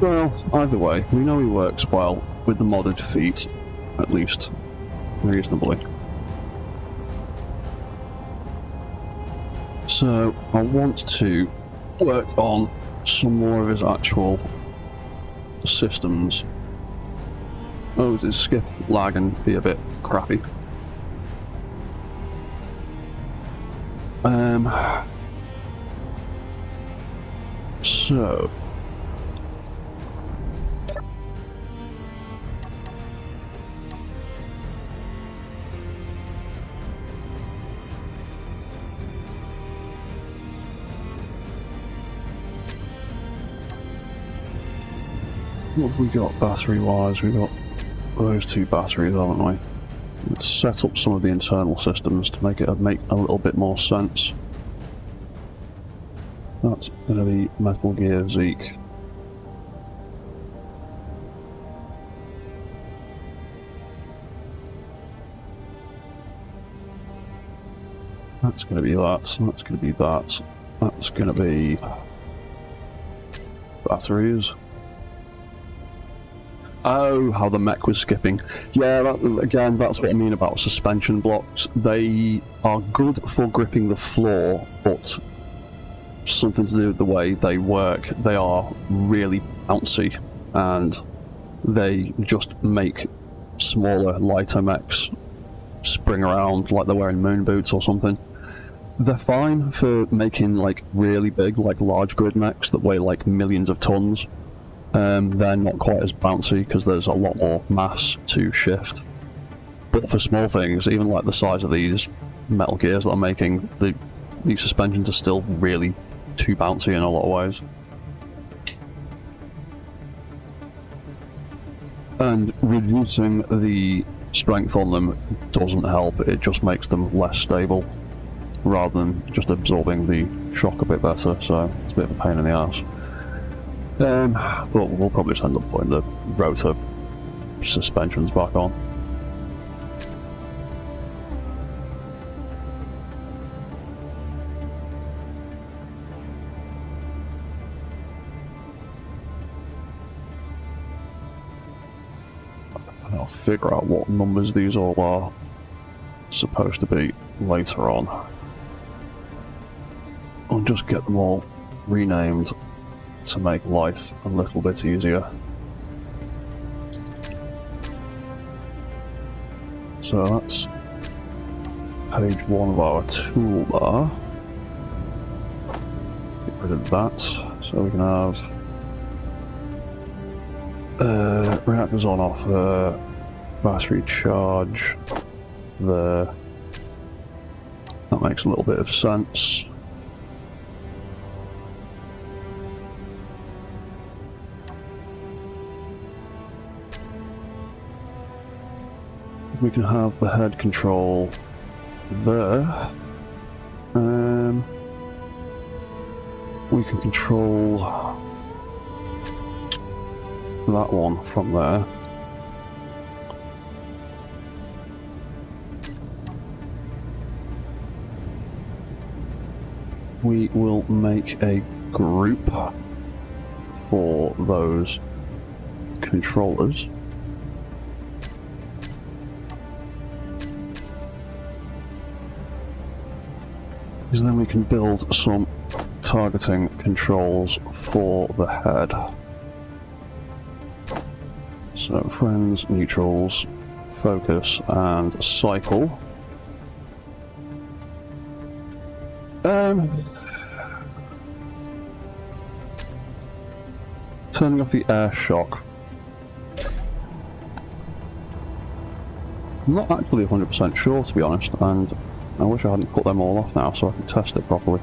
Well, either way, we know he works well with the modded feet, at least reasonably. So I want to work on some more of his actual systems. Oh, does his skip lag and be a bit crappy? So what have we got battery-wise? We've got those two batteries, haven't we? Let's set up some of the internal systems to make it make a little bit more sense. That's going to be Metal Gear Zeke. That's going to be that. That's going to be that. That's going to be batteries. Oh, how the mech was skipping. Yeah, again, that's what I mean about suspension blocks. They are good for gripping the floor, but something to do with the way they work. They are really bouncy, and they just make smaller, lighter mechs spring around like they're wearing moon boots or something. They're fine for making like really big, like large grid mechs that weigh like millions of tons. They're not quite as bouncy because there's a lot more mass to shift. But for small things, even like the size of these Metal Gears that I'm making, these suspensions are still really too bouncy in a lot of ways. And reducing the strength on them doesn't help, it just makes them less stable, rather than just absorbing the shock a bit better, so it's a bit of a pain in the ass. But we'll probably just end up putting the rotor suspensions back on. I'll figure out what numbers these all are supposed to be later on. I'll just get them all renamed to make life a little bit easier. So that's page 1 of our toolbar. Get rid of that, so we can have reactors on off, battery charge there. That makes a little bit of sense. We can have the head control there. We can control that one from there. We will make a group for those controllers. Because then we can build some targeting controls for the head. So friends, neutrals, focus, and cycle. turning off the air shock. I'm not actually 100% sure, to be honest, and I wish I hadn't put them all off now so I can test it properly.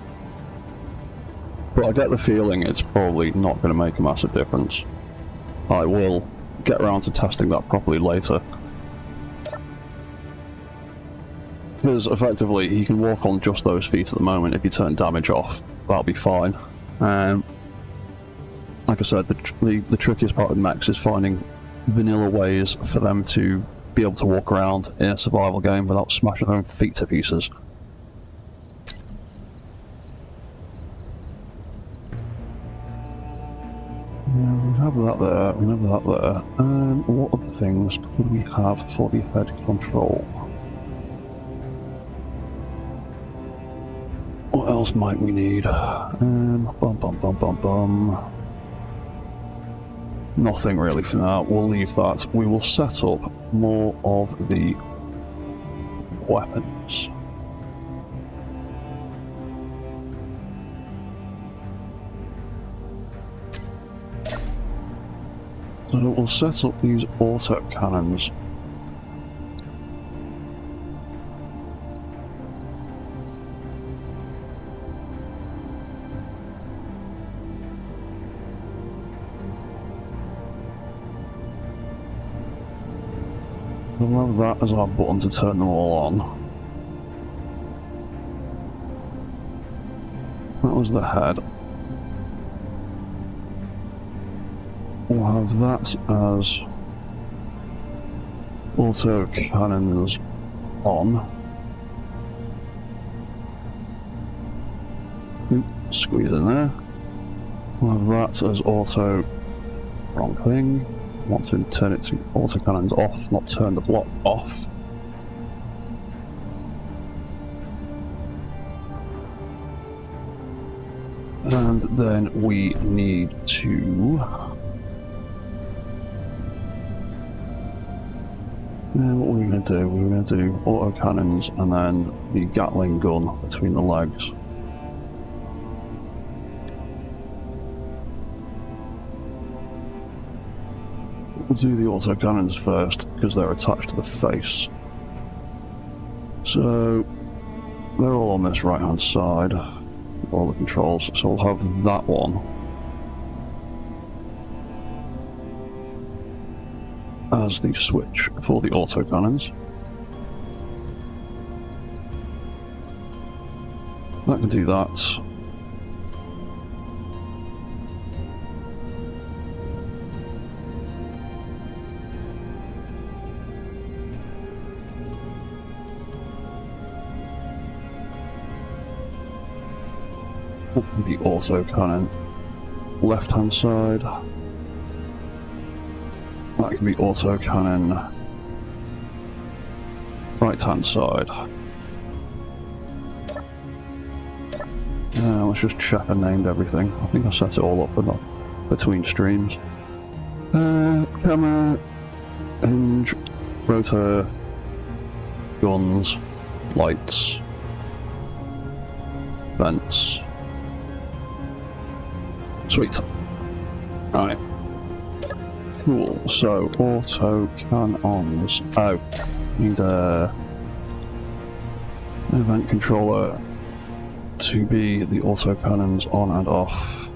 But I get the feeling it's probably not going to make a massive difference. I will get around to testing that properly later. Because effectively, he can walk on just those feet at the moment. If you turn damage off, that'll be fine. Like I said, the trickiest part of mechs is finding vanilla ways for them to be able to walk around in a survival game without smashing their own feet to pieces. We have that there, we have that there. What other things could we have for the head control? What else might we need? Nothing really for now. We'll leave that. We will set up more of the weapons. So we'll set up these auto cannons. We'll have that as our button to turn them all on. That was the head. We'll have that as auto cannons on. Oop, squeeze in there. We'll have that as auto, wrong thing. Want to turn it to auto cannons off, not turn the block off. And then we need to what we're going to do, we're going to do auto cannons and then the Gatling gun between the legs. We'll do the auto cannons first because they're attached to the face. So they're all on this right hand side, all the controls, so we'll have that one as the switch for the auto cannons. That can do that. The auto cannon left hand side. That can be auto cannon right hand side. Let's just check I named everything. I think I set it all up but not between streams. Camera, hinge, rotor, guns, lights, vents. Sweet. Right. Cool. So, auto cannons. Oh, need a event controller to be the auto cannons on and off.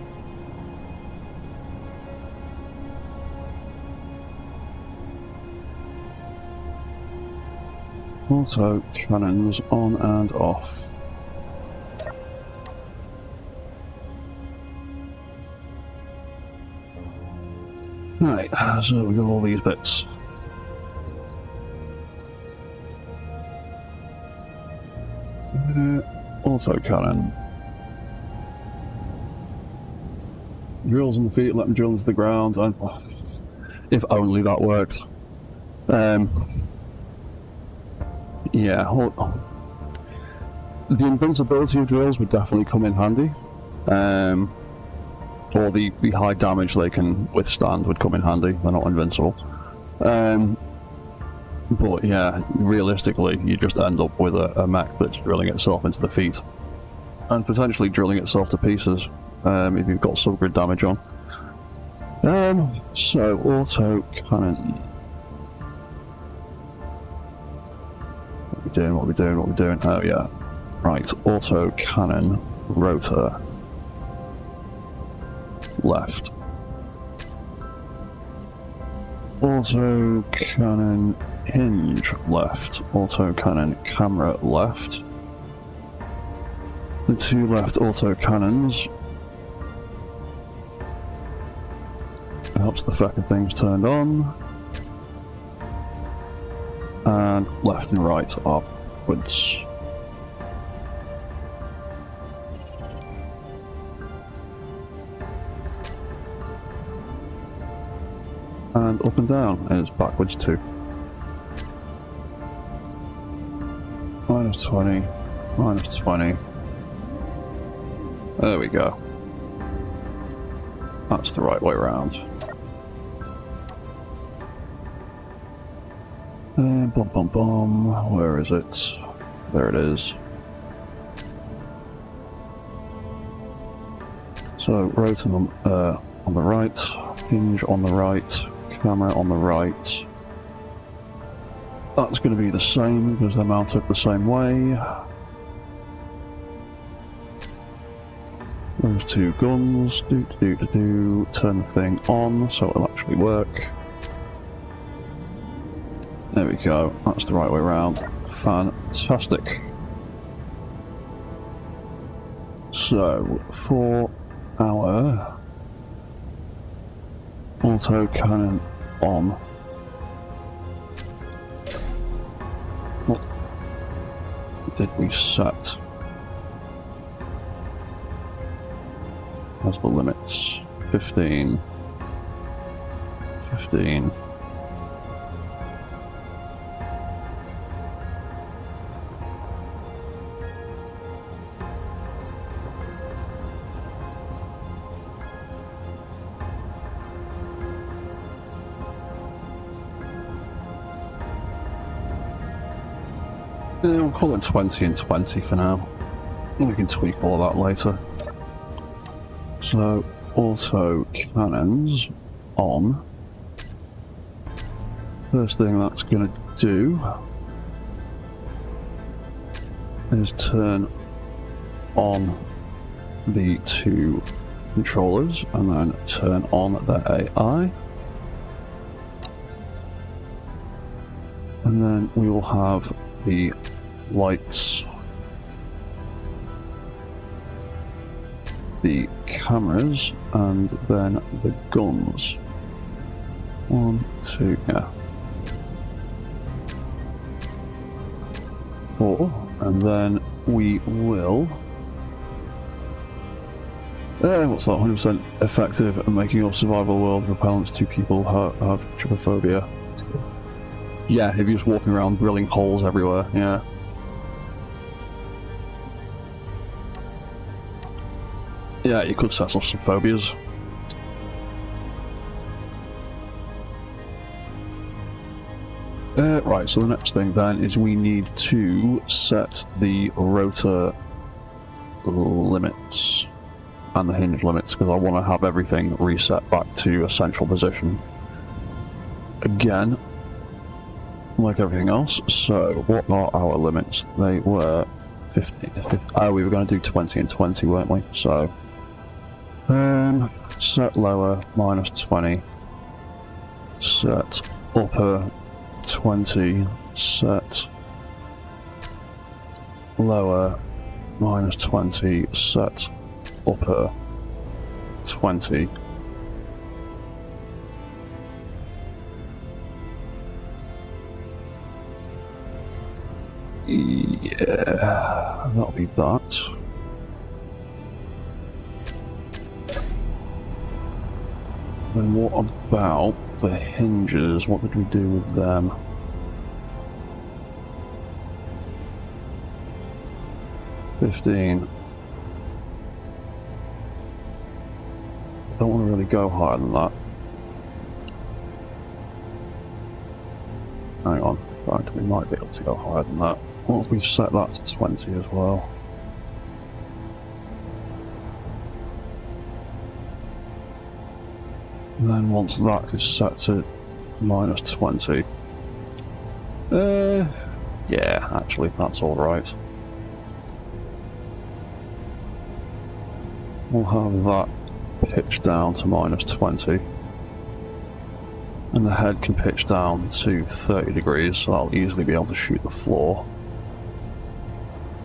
Auto cannons on and off. Right, so we got all these bits. Auto cannon. Drills in the feet, let them drill into the ground, and if only that worked. Yeah, the invincibility of drills would definitely come in handy. Or the high damage they can withstand would come in handy. They're not invincible. But yeah, realistically, you just end up with a mech that's drilling itself into the feet. And potentially drilling itself to pieces if you've got subgrid damage on. So auto cannon. What are we doing? Oh yeah. Right, auto cannon rotor. Left. Auto cannon hinge left. Auto cannon camera left. The two left auto cannons. Helps the fact that things turned on. And left and right are upwards. And up and down is backwards too. Minus 20, minus 20. There we go. That's the right way around. And bum bum bum. Where is it? There it is. So rotor on the right, hinge on the right, camera on the right. That's going to be the same because they're mounted the same way. Those two guns, turn the thing on so it'll actually work. There we go, that's the right way around. Fantastic. So, for our auto cannon on. What did we set as the limits? 15. 15. Yeah, we'll call it 20 and 20 for now. We can tweak all of that later. So, auto cannons on. First thing that's going to do is turn on the two controllers and then turn on the AI. And then we will have the lights, the cameras, and then the guns. 1, 2, yeah. 4, and then we will... what's that? 100% effective at making your survival world repellent to people who have trypophobia. Yeah, if you're just walking around drilling holes everywhere, yeah. Yeah, you could set off some phobias. Right, so the next thing then is we need to set the rotor limits and the hinge limits, because I want to have everything reset back to a central position. Again, like everything else, so what are our limits? They were 50. Oh, we were going to do 20 and 20, weren't we? So, set lower, minus 20. Set upper, 20. Set lower, minus 20. Set upper, 20. Yeah, that'll be that. Then what about the hinges? What did we do with them? $15. Don't want to really go higher than that. Hang on, in fact, we might be able to go higher than that. What if we set that to 20 as well? And then once that is set to minus 20. Yeah, actually, that's alright. We'll have that pitch down to minus 20. And the head can pitch down to 30 degrees, so that'll easily be able to shoot the floor.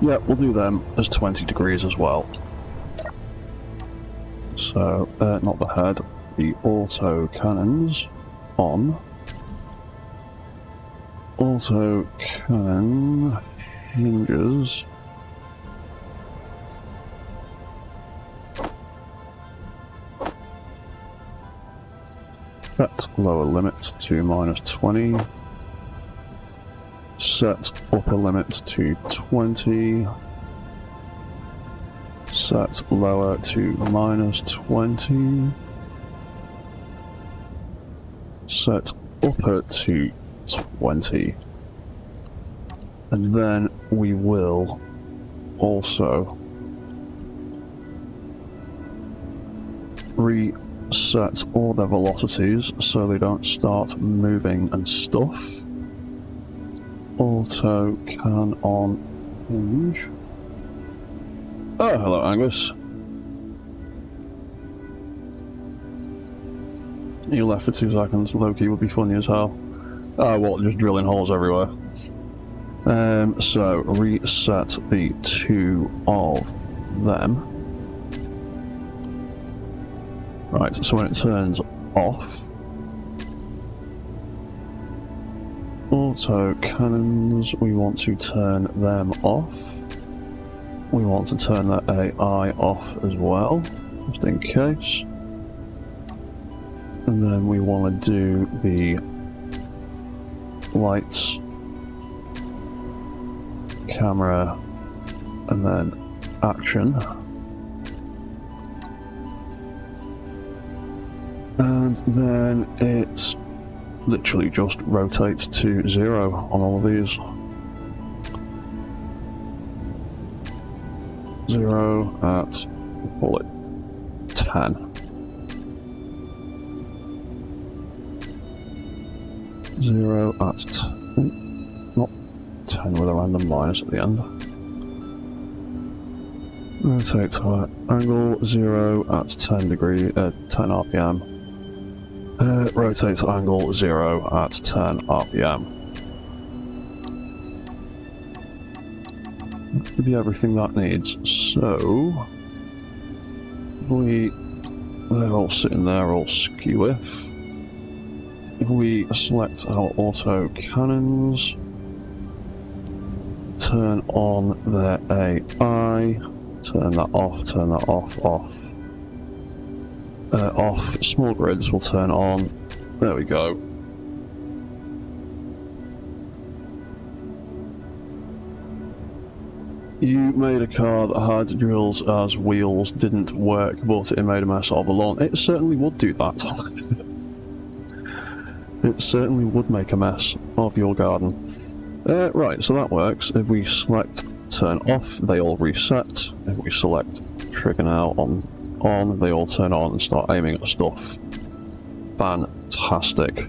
Yeah, we'll do them as 20 degrees as well. So, not the head, the auto cannons on. Auto cannon hinges. Set lower limit to minus 20. Set upper limit to 20. Set lower to minus 20. Set upper to 20. And then we will also reset all their velocities so they don't start moving and stuff. Auto can on hinge. Oh, hello Angus. You left for 2 seconds. Loki would be funny as hell. Oh, what? Just drilling holes everywhere. So reset the 2 of them. Right, so when it turns off, auto cannons, we want to turn them off. We want to turn that AI off as well, just in case. And then we want to do the lights, camera, and then action. And then it literally just rotates to 0 on all of these. 0 at, we'll call it 10. 0 at not 10 with a random minus at the end. Rotate to angle 0 at 10 degree, 10 RPM. Rotate to angle 0 at 10 RPM. That should be everything that needs. So, they're all sitting there, all skew-if. If we select our auto cannons, turn on their AI, turn that off, off. Off. Small grids will turn on. There we go. You made a car that had drills as wheels, didn't work, but it made a mess of a lawn. It certainly would do that. It certainly would make a mess of your garden. Right, so that works. If we select turn off, they all reset. If we select trigger now on, they all turn on and start aiming at stuff. Fantastic.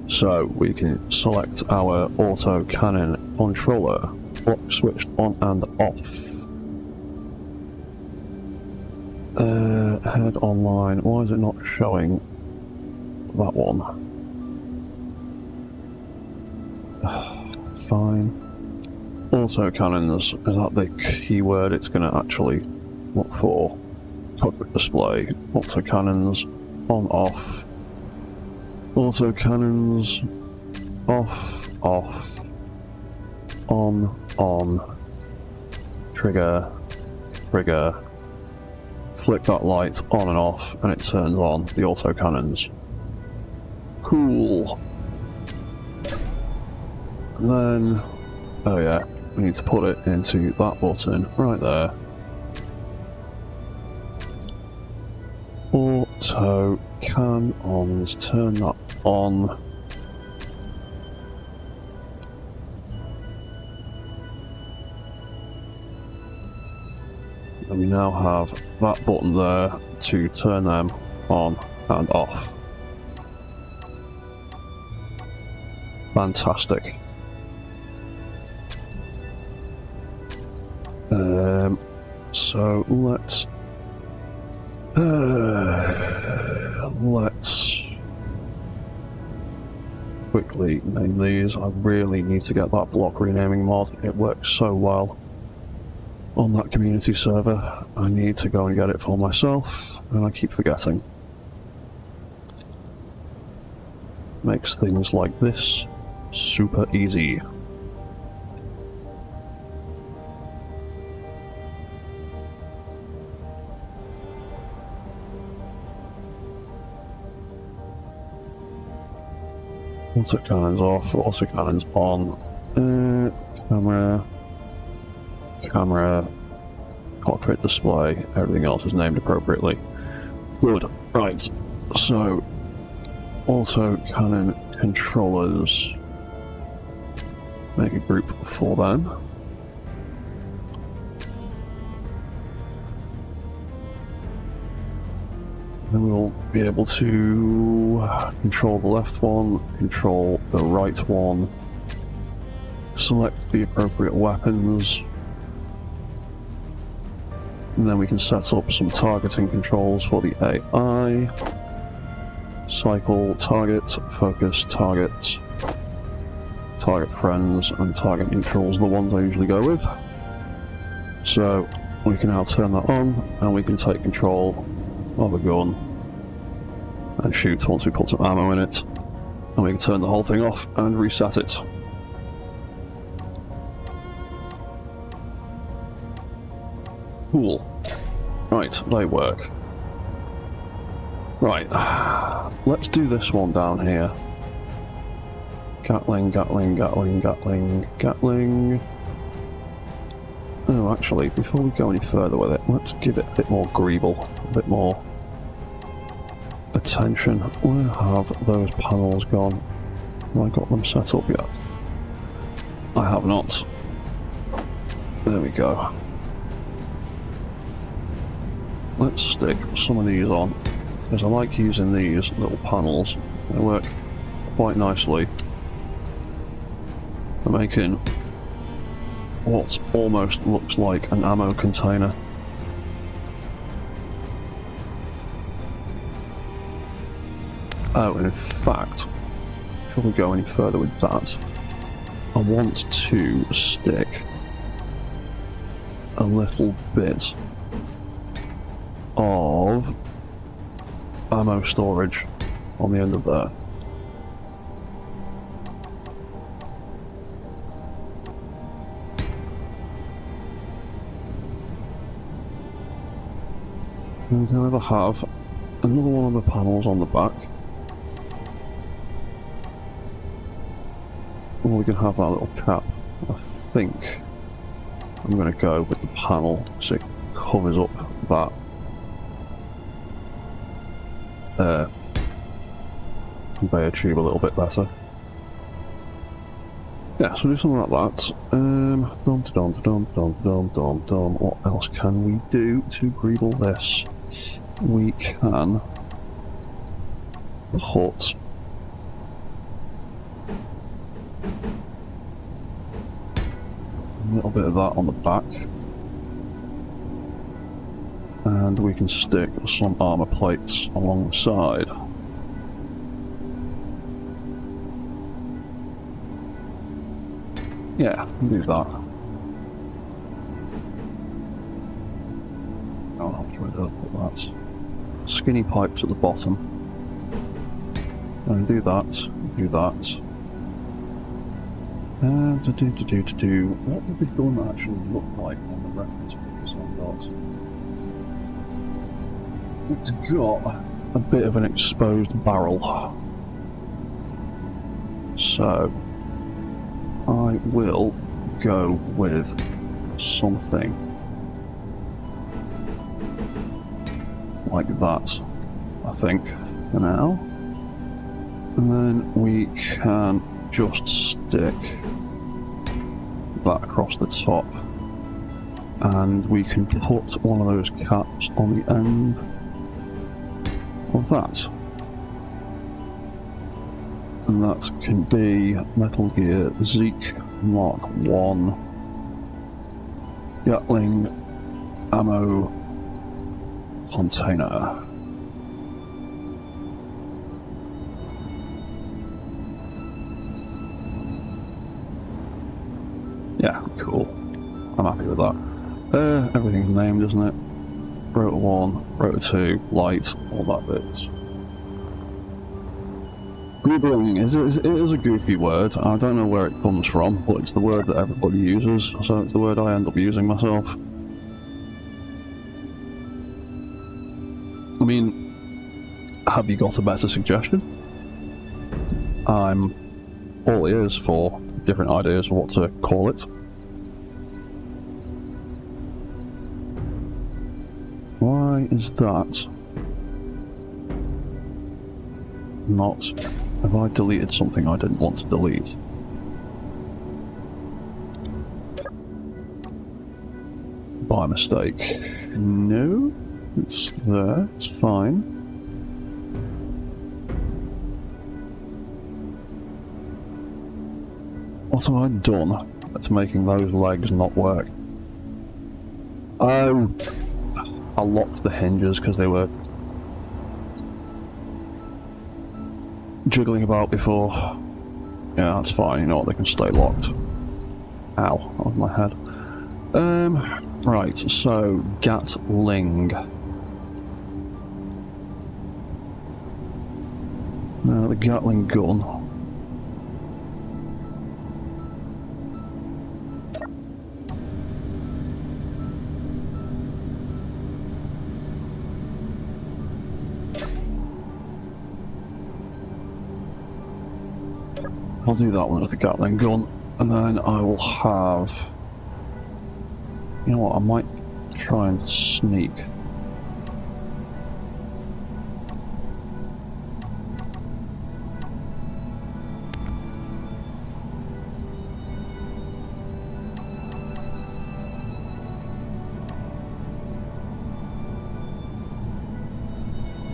So we can select our auto cannon controller, lock switched on and off. Head online, why is it not showing that one? Fine. Auto cannons, is that the keyword it's going to actually look for? Cockpit display, auto cannons, on, off. Auto cannons, off, on, trigger, flick that light on and off, and it turns on the auto cannons. Cool. And then, oh yeah, we need to put it into that button right there. Auto cannons, turn that on. And we now have that button there to turn them on, and off. Fantastic. So let's quickly name these. I really need to get that block renaming mod. It works so well on that community server. I need to go and get it for myself, and I keep forgetting. Makes things like this super easy. Autocannons off, autocannons on. Camera, cockpit display, everything else is named appropriately. Good. Right, so autocannon controllers. Make a group for them. Then we'll be able to control the left one, control the right one, select the appropriate weapons, and then we can set up some targeting controls for the AI. Cycle, target, focus, target, target friends, and target neutrals, the ones I usually go with. So we can now turn that on, and we can take control of a gun and shoot once we put some ammo in it, and we can turn the whole thing off and reset it. Cool. Right, they work. Right, let's do this one down here. Gatling, Gatling, Gatling, Gatling, Gatling. Oh, actually, before we go any further with it, let's give it a bit more greeble, a bit more attention. Where have those panels gone? Have I got them set up yet? I have not. There we go. Let's stick some of these on, because I like using these little panels. They work quite nicely for making what almost looks like an ammo container. Oh, and in fact, before we go any further with that, I want to stick a little bit of ammo storage on the end of there. And we can either have another one of the panels on the back, or we can have that little cap. I think I'm going to go with the panel so it covers up that conveyor tube a little bit better. Yeah, so do something like that. What else can we do to greeble this? We can put a little bit of that on the back, and we can stick some armor plates along the side. Yeah, do that. I'll have to put that. Skinny pipes at the bottom. And do that, do that. And what did the gun actually look like on the reference pictures I got? It's got a bit of an exposed barrel. So I will go with something like that, I think, for now. And then we can just stick that across the top, and we can put one of those caps on the end of that. And that can be Metal Gear Zeke Mark 1 Gatling ammo container. Yeah, cool. I'm happy with that. Everything's named, isn't it? Rotor 1, Rotor 2, light, all that bits. Googling it is a goofy word. I don't know where it comes from, but it's the word that everybody uses, so it's the word I end up using myself. I mean, have you got a better suggestion? I'm all ears for different ideas of what to call it. Why is that not... Have I deleted something I didn't want to delete? By mistake. No, it's there, it's fine. What have I done that's making those legs not work? Oh, I locked the hinges because they were jiggling about before. Yeah, that's fine, you know what, they can stay locked. Ow, that was my head. Right, so, Gatling. Now, the Gatling gun. I'll do that one as the Gatling gun, and then I will have... You know what, I might try and sneak.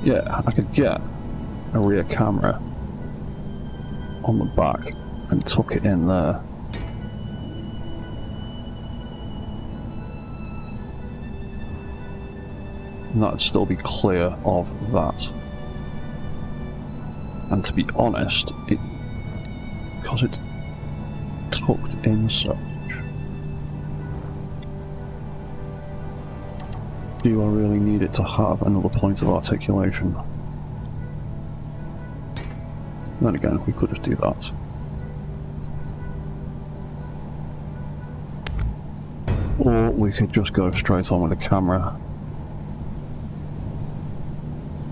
Yeah, I could get a rear camera on the back and tuck it in there. And that'd still be clear of that. And to be honest, because it's tucked in such, do I really need it to have another point of articulation? Then again, we could just do that. Or we could just go straight on with the camera.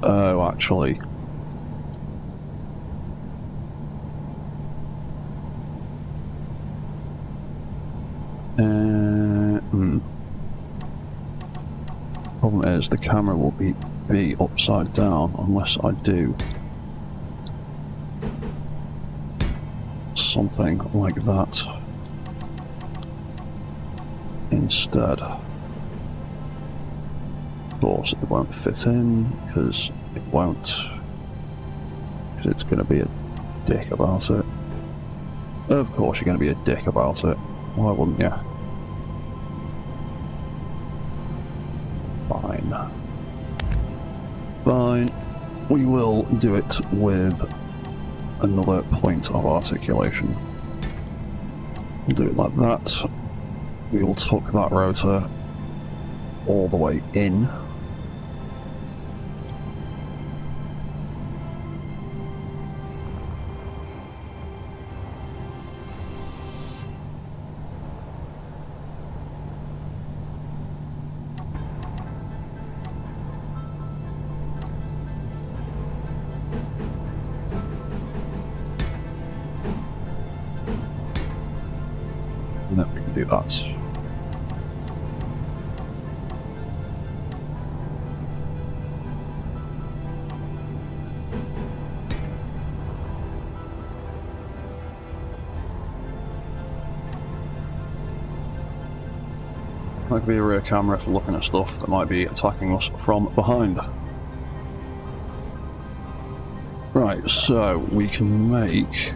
Oh, actually. Problem is, the camera will be upside down unless I do something like that instead. Of course, it won't fit in because it won't, because it's going to be a dick about it. Of course, you're going to be a dick about it. Why wouldn't you? Fine. Fine. We will do it with another point of articulation. We'll do it like that. We will tuck that rotor all the way in. And then we can do that. That could be a rear camera for looking at stuff that might be attacking us from behind. Right, so we can make...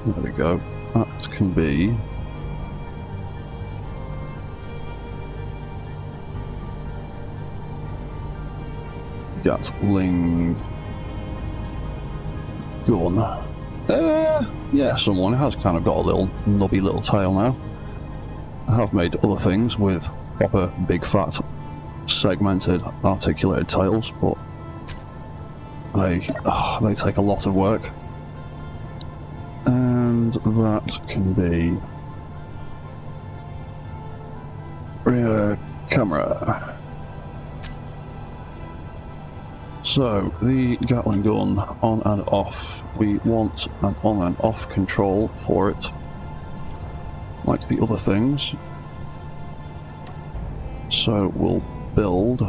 There we go. That can be... Gatling gun. Yeah, someone has kind of got a little nubby little tail now. I have made other things with proper big fat segmented articulated tails, but they take a lot of work. And that can be rear camera. So, the Gatling gun, on and off. We want an on and off control for it, like the other things. So, we'll build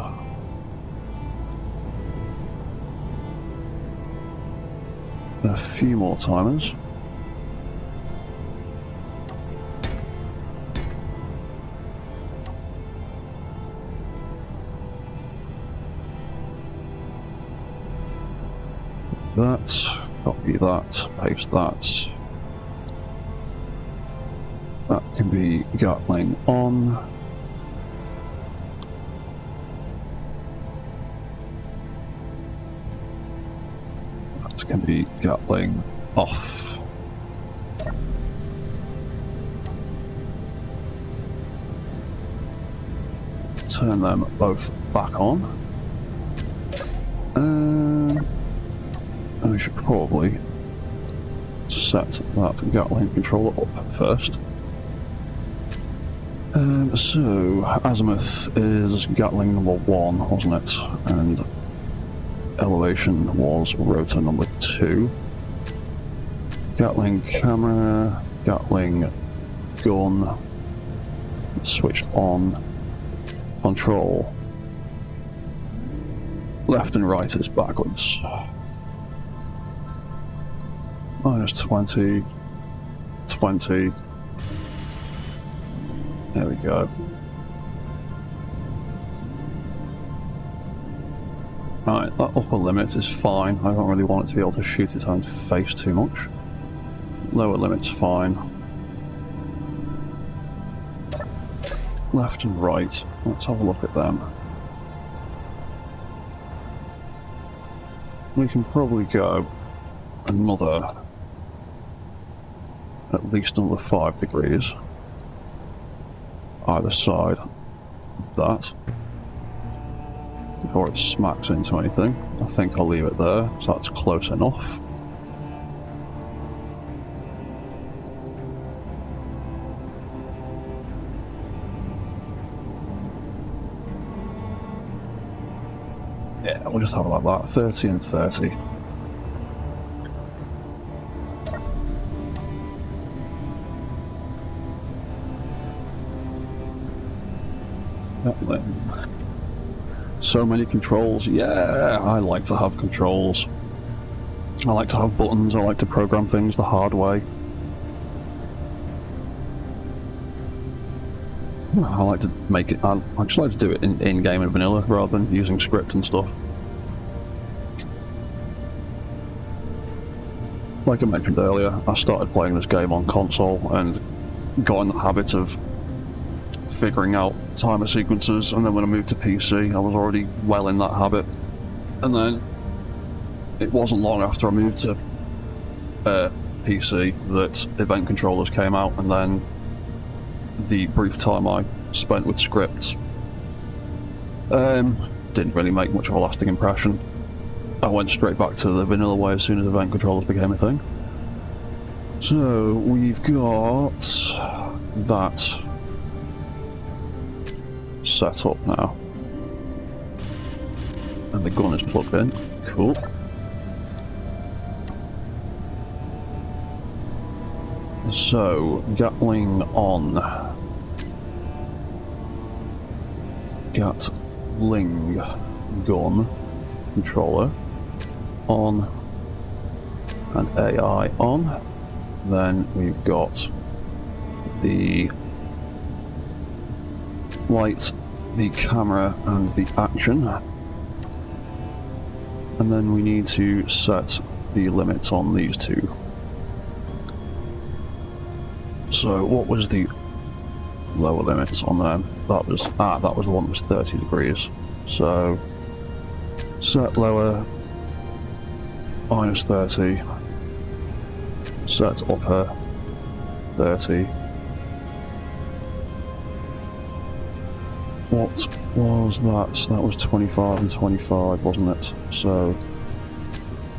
a few more timers. That, copy that, paste that. That can be Gatling on. That can be Gatling off. Turn them both back on. And we should probably set that Gatling controller up first. So, azimuth is Gatling number 1, wasn't it? And elevation was rotor number 2. Gatling camera, Gatling gun, switched on, control. Left and right is backwards. Minus 20, 20. There we go. Right, that upper limit is fine. I don't really want it to be able to shoot its own face too much. Lower limit's fine. Left and right. Let's have a look at them. We can probably go another, at least another 5 degrees either side of that before it smacks into anything. I think I'll leave it there, so that's close enough. Yeah, we'll just have it like that, 30 and 30. So many controls. Yeah, I like to have controls. I like to have buttons. I like to program things the hard way. I like to make it. I just like to do it in game and vanilla rather than using script and stuff. Like I mentioned earlier, I started playing this game on console and got in the habit of figuring out timer sequences, and then when I moved to PC I was already well in that habit, and then it wasn't long after I moved to PC that event controllers came out, and then the brief time I spent with scripts didn't really make much of a lasting impression. I went straight back to the vanilla way as soon as event controllers became a thing. So we've got that set up now, and the gun is plugged in. Cool. So Gatling on, Gatling gun controller on, and AI on. Then we've got the light, the camera and the action. And then we need to set the limits on these two. So what was the lower limits on them? That was the one that was 30 degrees. So set lower -30, set upper 30. What was that? That was 25 and 25, wasn't it? So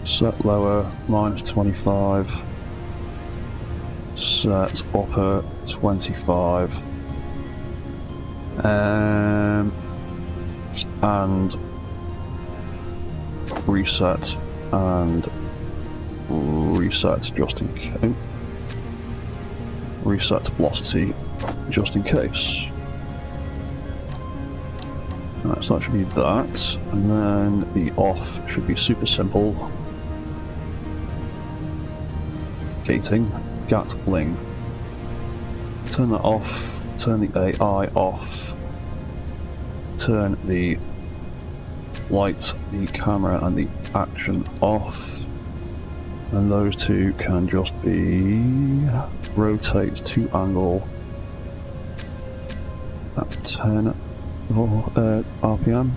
set lower -25, set upper 25, and reset and reset just in case. Reset velocity just in case. Right, so that should be that, and then the off should be super simple. Gatling. Turn that off, turn the AI off, turn the light, the camera and the action off, and those two can just be rotate to angle at 10 RPM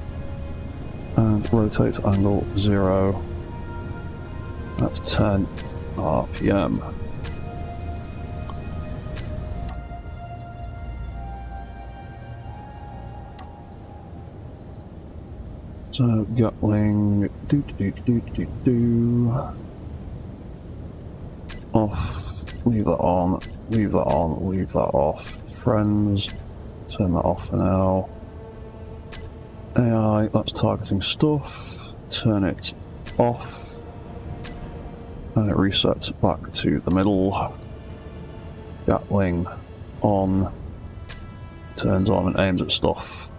and rotate angle 0 at 10 RPM. So Gatling, off, leave that on, leave that on, leave that off. Friends, turn that off for now. AI, that's targeting stuff, turn it off, and it resets back to the middle. Gatling on, turns on and aims at stuff.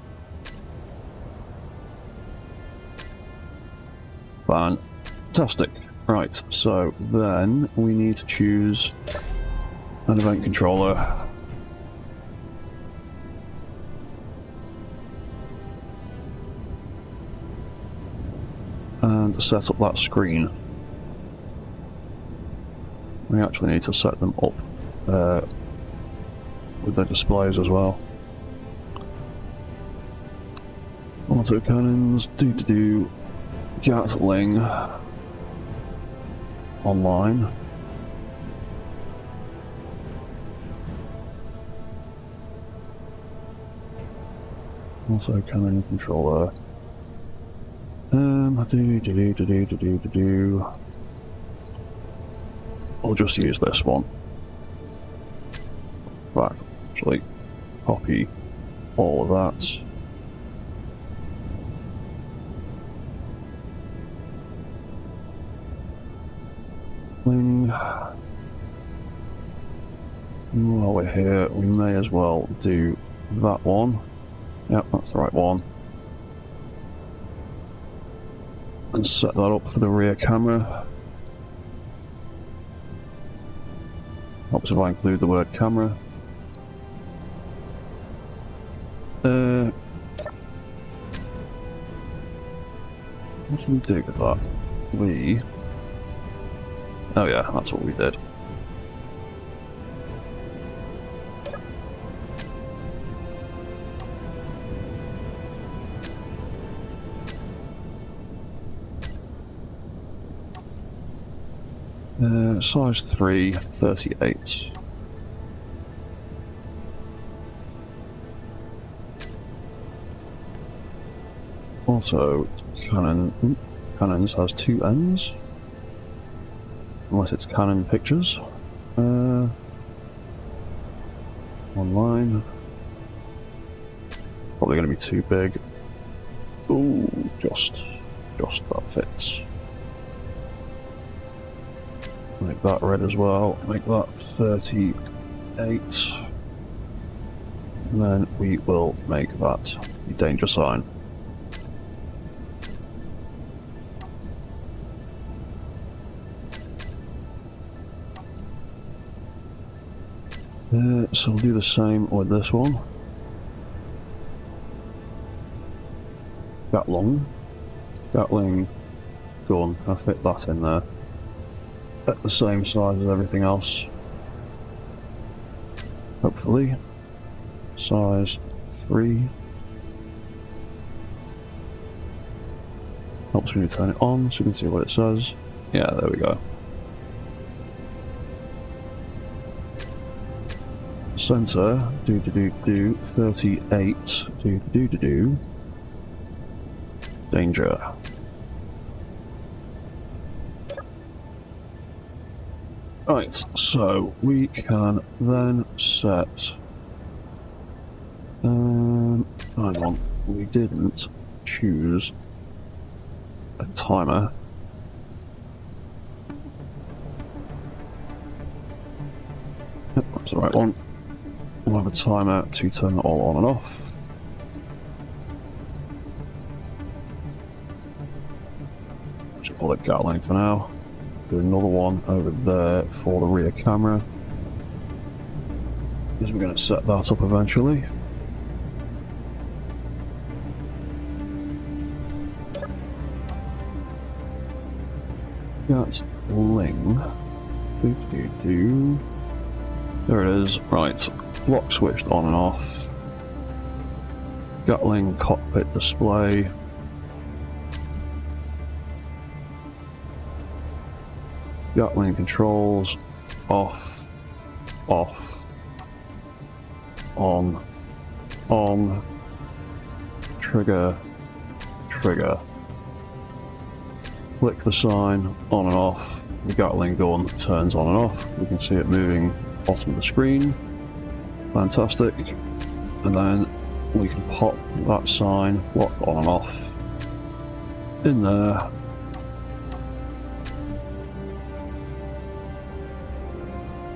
Fantastic. Right, so then we need to choose an event controller. And set up that screen. We actually need to set them up with the displays as well. Auto cannons, Gatling online. Also cannon controller. I'll just use this one. Right, actually copy all of that. While we're here, we may as well do that one. Yep, that's the right one. And set that up for the rear camera. Helps if I include the word camera. What did we do with that? Oh yeah, that's what we did. Size 3, 38. Also, Cannons has 2 ends. Unless it's Canon Pictures. Online. Probably going to be too big. Ooh, just that fits. Make that red as well. Make that 38. And then we will make that the danger sign. So we'll do the same with this one. Gatling gun. I fit that in there at the same size as everything else. Hopefully. Size 3. Helps me turn it on so you can see what it says. Yeah, there we go. Center, 38, danger. Right, so we can then set. Hang on, we didn't choose a timer. Yep, that's the right one. We'll have a timer to turn it all on and off. Just call it Gatling for now. Do another one over there for the rear camera, because we're going to set that up eventually. Gatling. There it is. Right. Lock switched on and off. Gatling cockpit display. Gatling controls. Off. Off. On. On. Trigger. Trigger. Click the sign, on and off. The Gatling gun turns on and off. You can see it moving bottom of the screen. Fantastic. And then we can pop that sign, lock on and off, in there.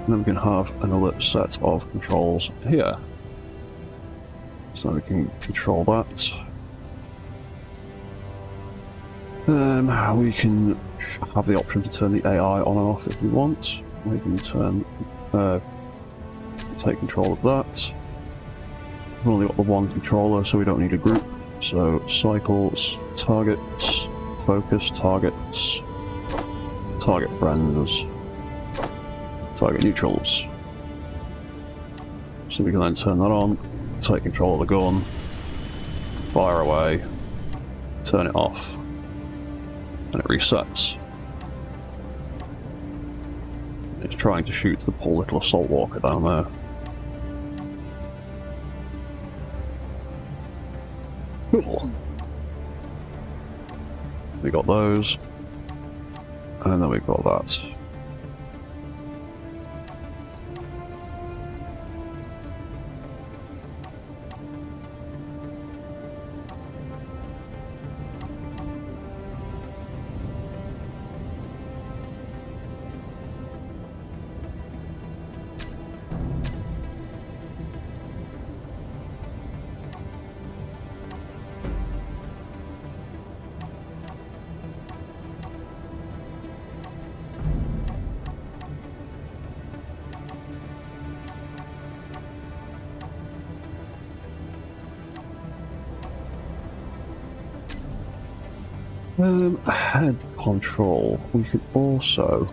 And then we can have another set of controls here. So we can control that. We can have the option to turn the AI on and off if we want. We can turn, take control of that. We've only got the one controller, so we don't need a group. So cycles, targets, focus, targets, target friends, target neutrals. So we can then turn that on, take control of the gun, fire away, turn it off. And it resets. It's trying to shoot the poor little assault walker down there. Cool. We got those. And then we've got that. Head control. We could also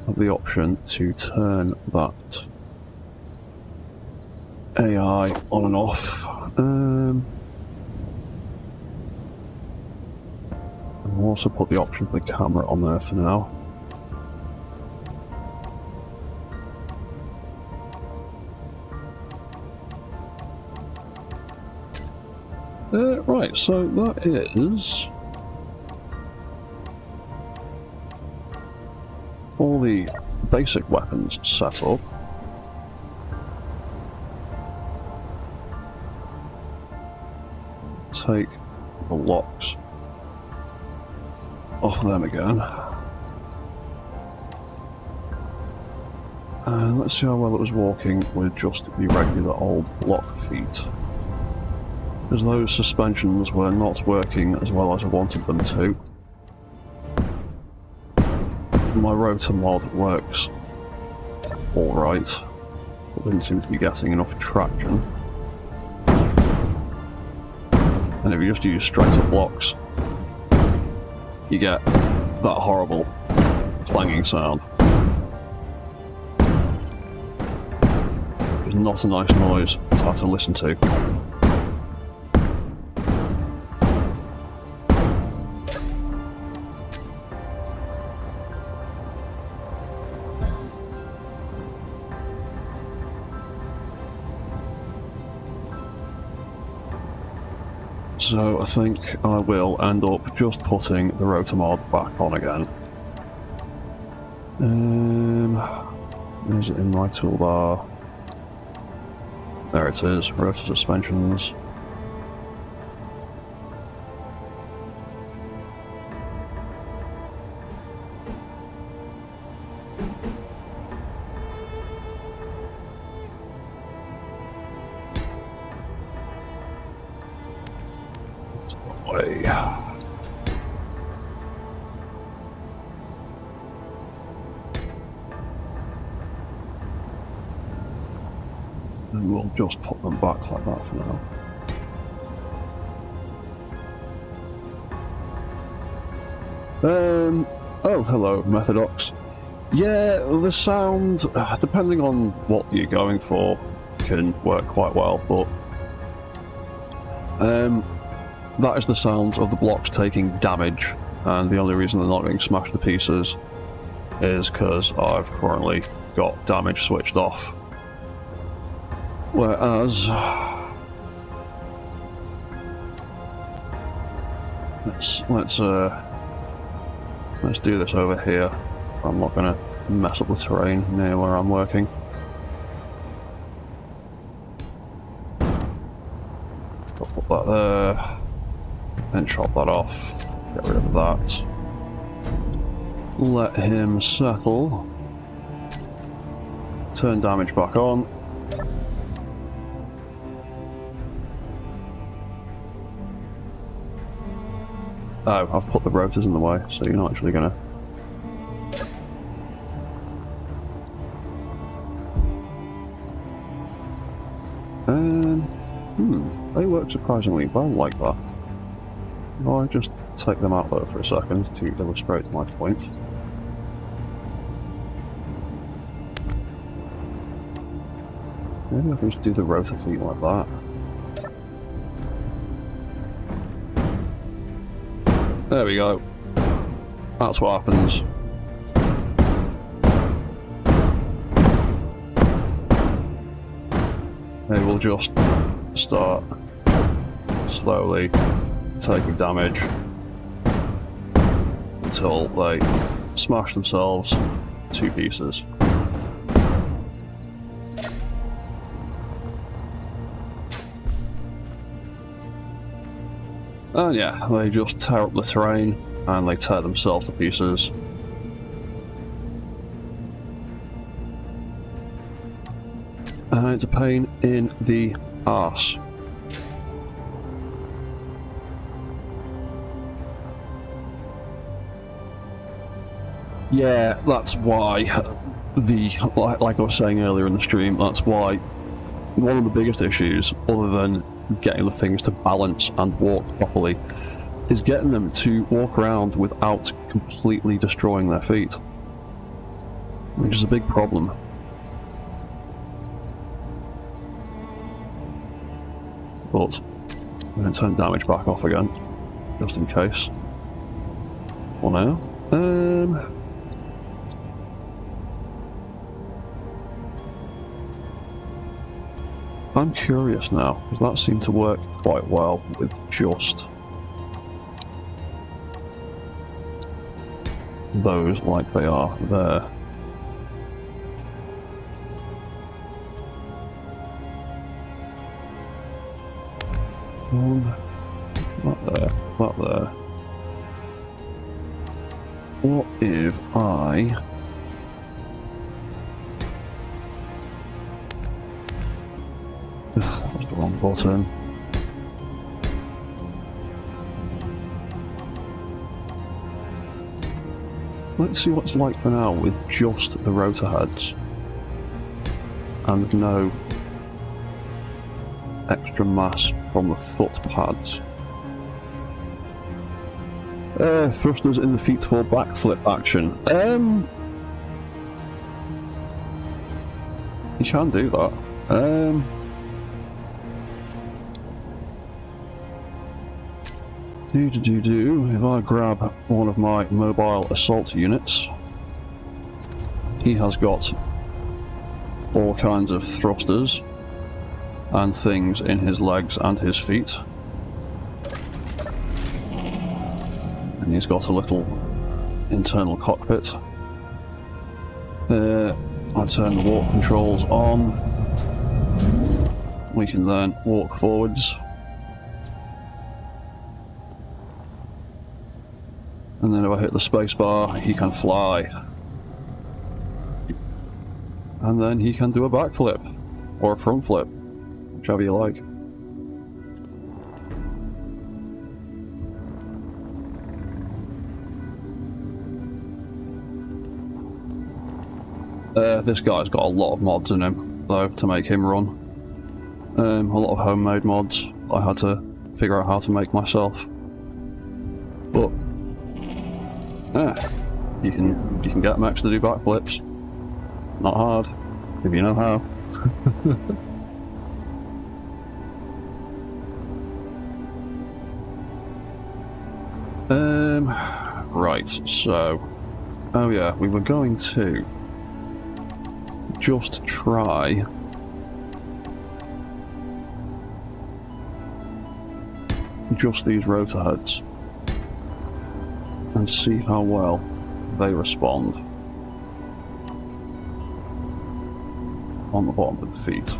have the option to turn that AI on and off. And we'll also put the option for the camera on there for now. Right, so that is all the basic weapons set up. Take the locks off them again. And let's see how well it was walking with just the regular old block feet. Because those suspensions were not working as well as I wanted them to. My rotor mod works alright, but didn't seem to be getting enough traction. And if you just use straight up blocks, you get that horrible clanging sound. It's not a nice noise to have to listen to. So I think I will end up just putting the rotor mod back on again. Is it in my toolbar? There it is, rotor suspensions. Way. And we'll just put them back like that for now. Oh, hello, Methodox. Yeah, the sound, depending on what you're going for, can work quite well, but that is the sound of the blocks taking damage, and the only reason they're not getting smashed to pieces is because I've currently got damage switched off. Whereas, let's do this over here. I'm not going to mess up the terrain near where I'm working. Put that there. Then chop that off, get rid of that. Let him settle. Turn damage back on. Oh, I've put the rotors in the way, so you're not actually gonna... They work surprisingly well like that. I'll just take them out though for a second to illustrate my point. Maybe I can just do the rotor feet like that. There we go. That's what happens. They will just start slowly taking damage until they smash themselves to pieces. And yeah, they just tear up the terrain and they tear themselves to pieces. And it's a pain in the arse. Yeah, that's why like I was saying earlier in the stream, that's why one of the biggest issues, other than getting the things to balance and walk properly, is getting them to walk around without completely destroying their feet, which is a big problem. But I'm going to turn damage back off again, just in case. For now. I'm curious now, because that seemed to work quite well with just those like they are there. That there, that there. What if I... that was the wrong button. Let's see what it's like for now with just the rotor heads and no extra mass from the foot pads. Thrusters in the feet for backflip action. You can do that. If I grab one of my mobile assault units, he has got all kinds of thrusters and things in his legs and his feet. And he's got a little internal cockpit. I turn the warp controls on. We can then walk forwards. And then if I hit the spacebar, he can fly. And then he can do a backflip, or a front flip, whichever you like. This guy's got a lot of mods in him, though, to make him run. A lot of homemade mods I had to figure out how to make myself. But you can get mechs to do backflips. Not hard, if you know how. Right, so... Oh yeah, we were going to just try just these rotor heads and see how well they respond on the bottom of the feet.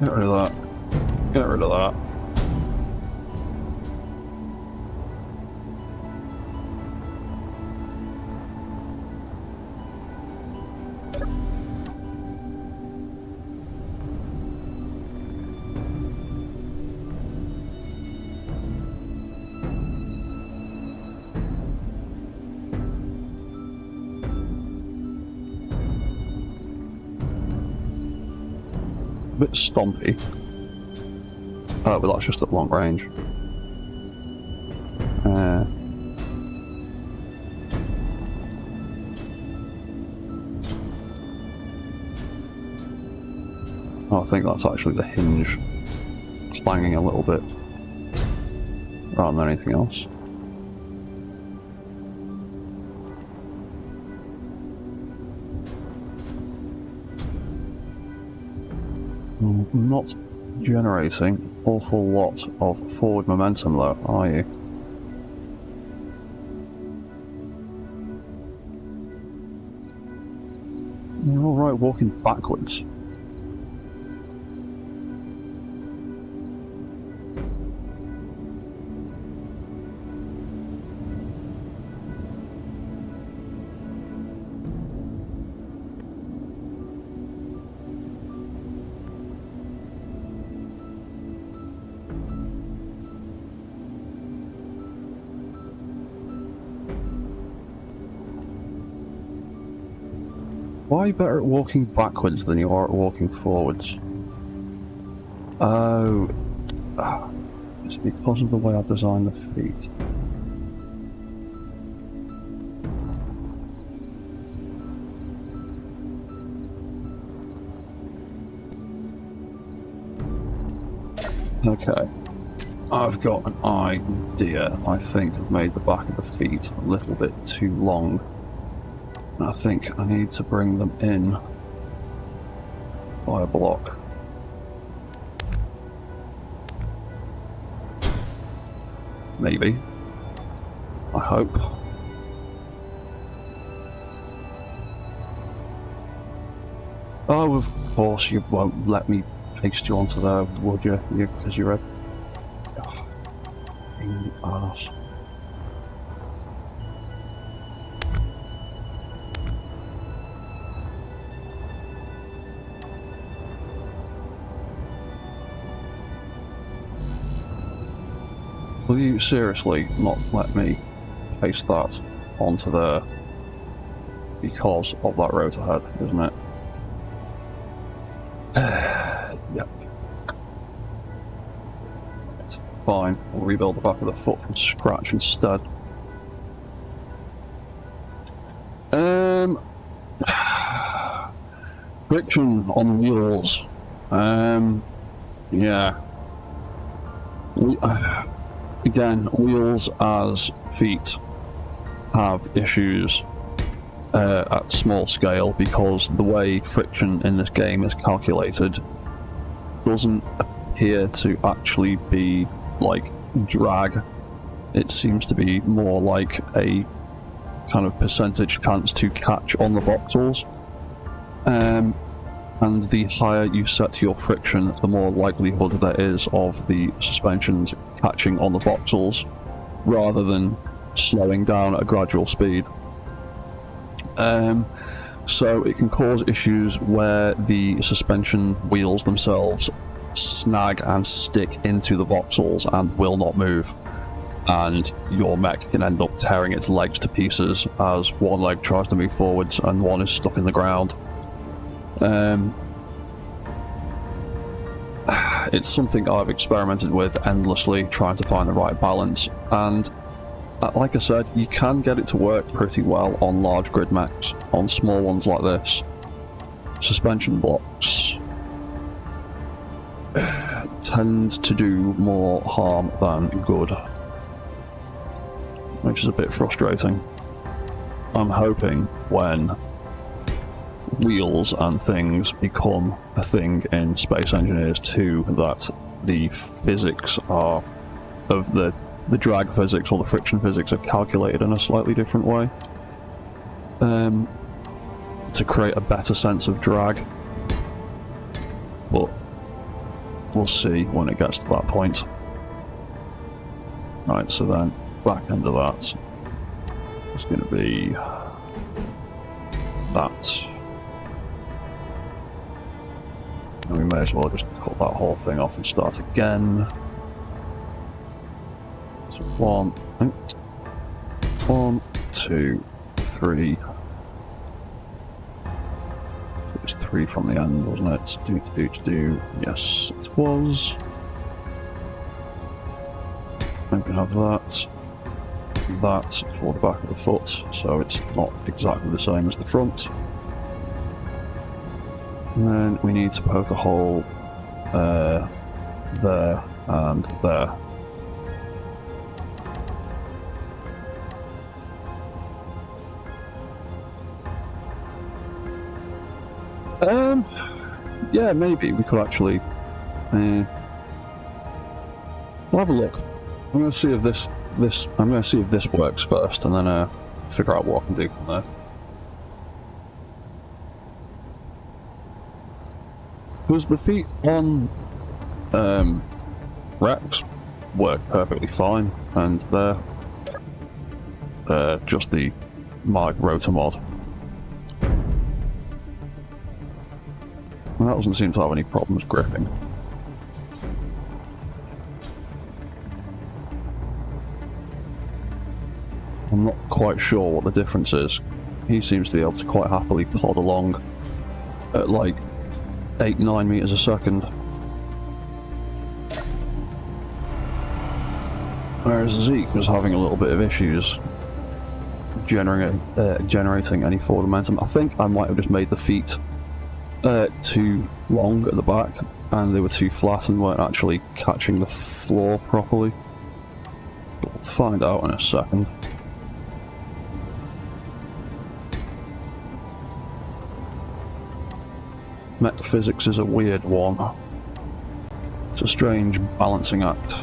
Get rid of that. Get rid of that. Bit stompy, but that's just at long range. I think that's actually the hinge clanging a little bit rather than anything else. Not generating an awful lot of forward momentum though, are you? You're alright walking backwards. Why are you better at walking backwards than you are at walking forwards? Oh, it's because of the way I've designed the feet. Okay, I've got an idea. I think I've made the back of the feet a little bit too long. I think I need to bring them in by a block. Maybe. I hope. Oh, of course you won't let me paste you onto there, would you? Because you're a... Oh, in the arse. Will you seriously not let me paste that onto there because of that rotor head, isn't it? Yep. fine. We'll rebuild the back of the foot from scratch instead. Friction on wheels. Yeah. Again, wheels as feet have issues at small scale because the way friction in this game is calculated doesn't appear to actually be like drag. It seems to be more like a kind of percentage chance to catch on the voxels. And the higher you set your friction, the more likelihood there is of the suspensions catching on the voxels rather than slowing down at a gradual speed. So it can cause issues where the suspension wheels themselves snag and stick into the voxels and will not move, and your mech can end up tearing its legs to pieces as one leg tries to move forwards and one is stuck in the ground. It's something I've experimented with endlessly, trying to find the right balance, and like I said, you can get it to work pretty well on large grid mechs. On small ones like this, suspension blocks tend to do more harm than good, which is a bit frustrating. I'm hoping when wheels and things become a thing in Space Engineers 2 that the physics are of the drag physics or the friction physics are calculated in a slightly different way to create a better sense of drag, but we'll see when it gets to that point. Right, so then back end of that is going to be that. And we may as well just cut that whole thing off and start again. So 1, 2, 3. It was 3 from the end, wasn't it? Do. Yes, it was. And we have that for the back of the foot, so it's not exactly the same as the front. And then we need to poke a hole there and there. Yeah, maybe we could actually. We'll have a look. I'm going to see if this. I'm going to see if this works first, and then figure out what I can do from there. Because the feet on Rex work perfectly fine, and they're just the my rotor mod. And that doesn't seem to have any problems gripping. I'm not quite sure what the difference is. He seems to be able to quite happily plod along at like 8-9 meters a second. Whereas Zeke was having a little bit of issues generating any forward momentum. I think I might have just made the feet too long at the back, and they were too flat and weren't actually catching the floor properly. But we'll find out in a second. Mech physics is a weird one. It's a strange balancing act.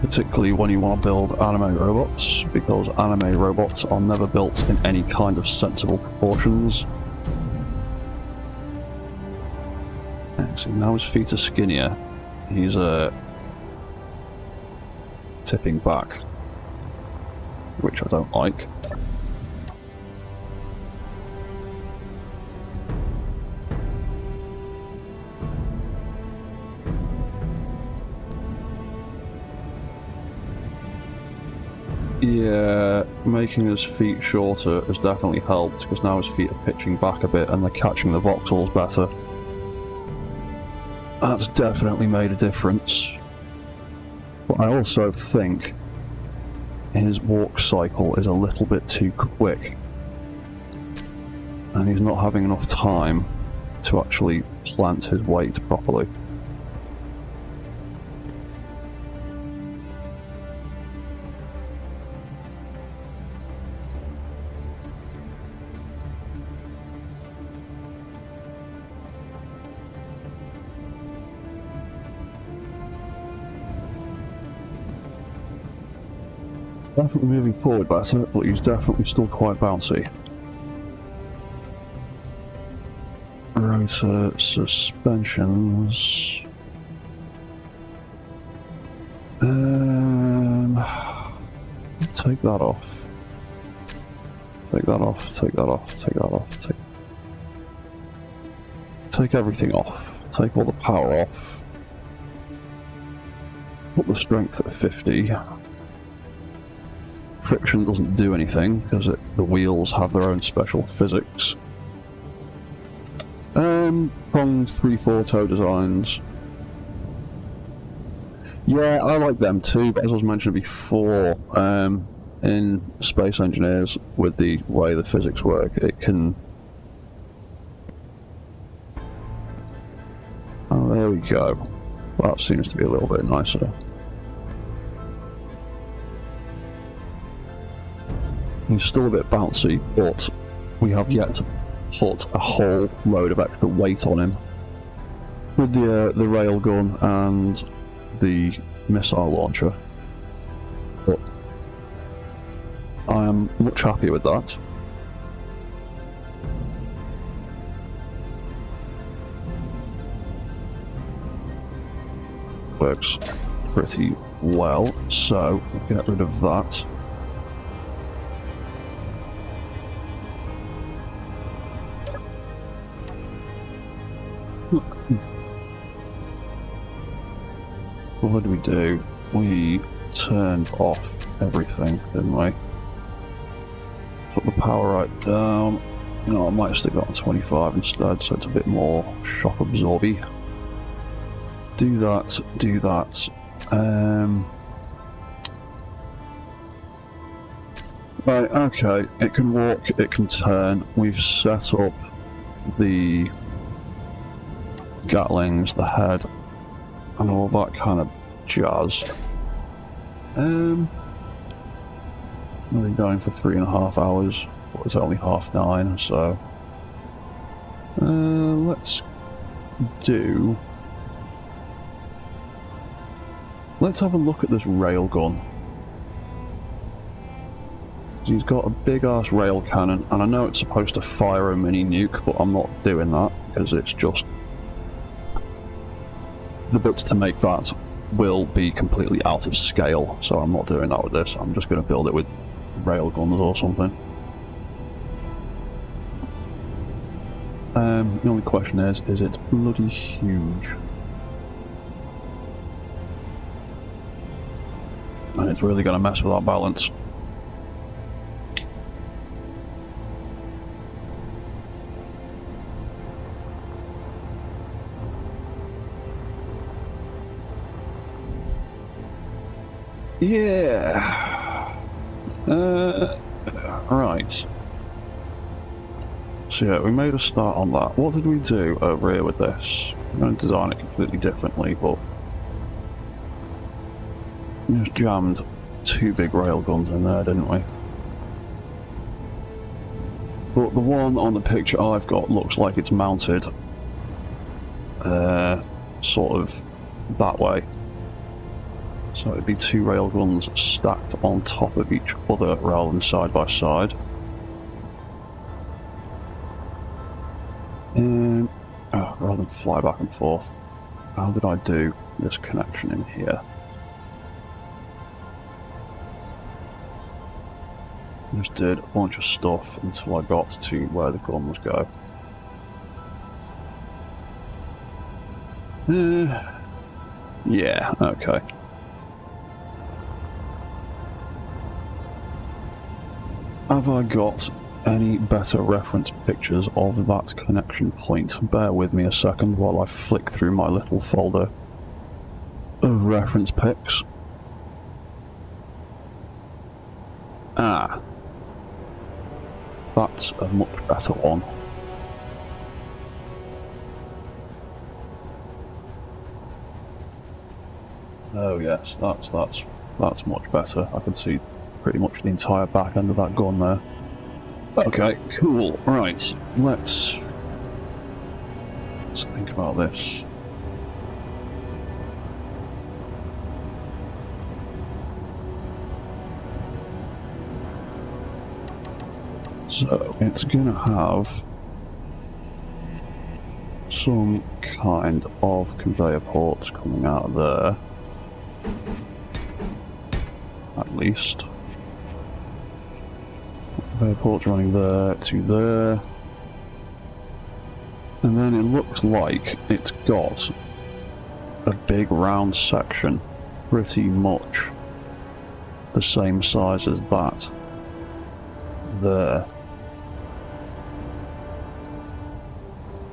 Particularly when you want to build anime robots, because anime robots are never built in any kind of sensible proportions. Actually, now his feet are skinnier, he's tipping back, which I don't like. Yeah, making his feet shorter has definitely helped, because now his feet are pitching back a bit and they're catching the voxels better. That's definitely made a difference. But I also think his walk cycle is a little bit too quick. And he's not having enough time to actually plant his weight properly. Definitely moving forward better, but he's definitely still quite bouncy. Rotor suspensions. Take that off. Take that off, take that off, take that off, take everything off. Take all the power off. Put the strength at 50. Friction doesn't do anything because the wheels have their own special physics. Pronged 3/4 toe designs. Yeah, I like them too, but as I was mentioning before, in Space Engineers, with the way the physics work, it can... Oh, there we go. That seems to be a little bit nicer. He's still a bit bouncy, but we have yet to put a whole load of extra weight on him. With the railgun and the missile launcher. But I am much happier with that. Works pretty well, so we'll get rid of that. What did we do? We turned off everything, didn't we? Took the power right down. You know, I might stick that on 25 instead, so it's a bit more shock absorby. Do that, do that. Right, okay, it can walk, it can turn. We've set up the Gatlings, the head, and all that kind of jazz. We're going for 3.5 hours, but it's only 9:30, so let's have a look at this railgun. He's got a big ass rail cannon, and I know it's supposed to fire a mini nuke, but I'm not doing that because it's just the bits to make that will be completely out of scale, so I'm not doing that with this. I'm just going to build it with railguns or something. The only question is it's bloody huge. And it's really going to mess with our balance. Yeah. Right. So yeah, we made a start on that. What did we do over here with this? I'm going to design it completely differently, but we just jammed 2 big railguns in there, didn't we? But the one on the picture I've got looks like it's mounted sort of that way. So it'd be 2 railguns stacked on top of each other rather than side by side. Rather than fly back and forth. How did I do this connection in here? Just did a bunch of stuff until I got to where the guns go. Yeah, okay. Have I got any better reference pictures of that connection point. Bear with me a second while I flick through my little folder of reference pics. Ah, that's a much better one. Oh yes, that's much better. I can see pretty much the entire back end of that gun there. Okay, cool. Right, let's think about this. So it's gonna have some kind of conveyor ports coming out of there, at least. Conveyor ports running there to there, and then it looks like it's got a big round section, pretty much the same size as that there.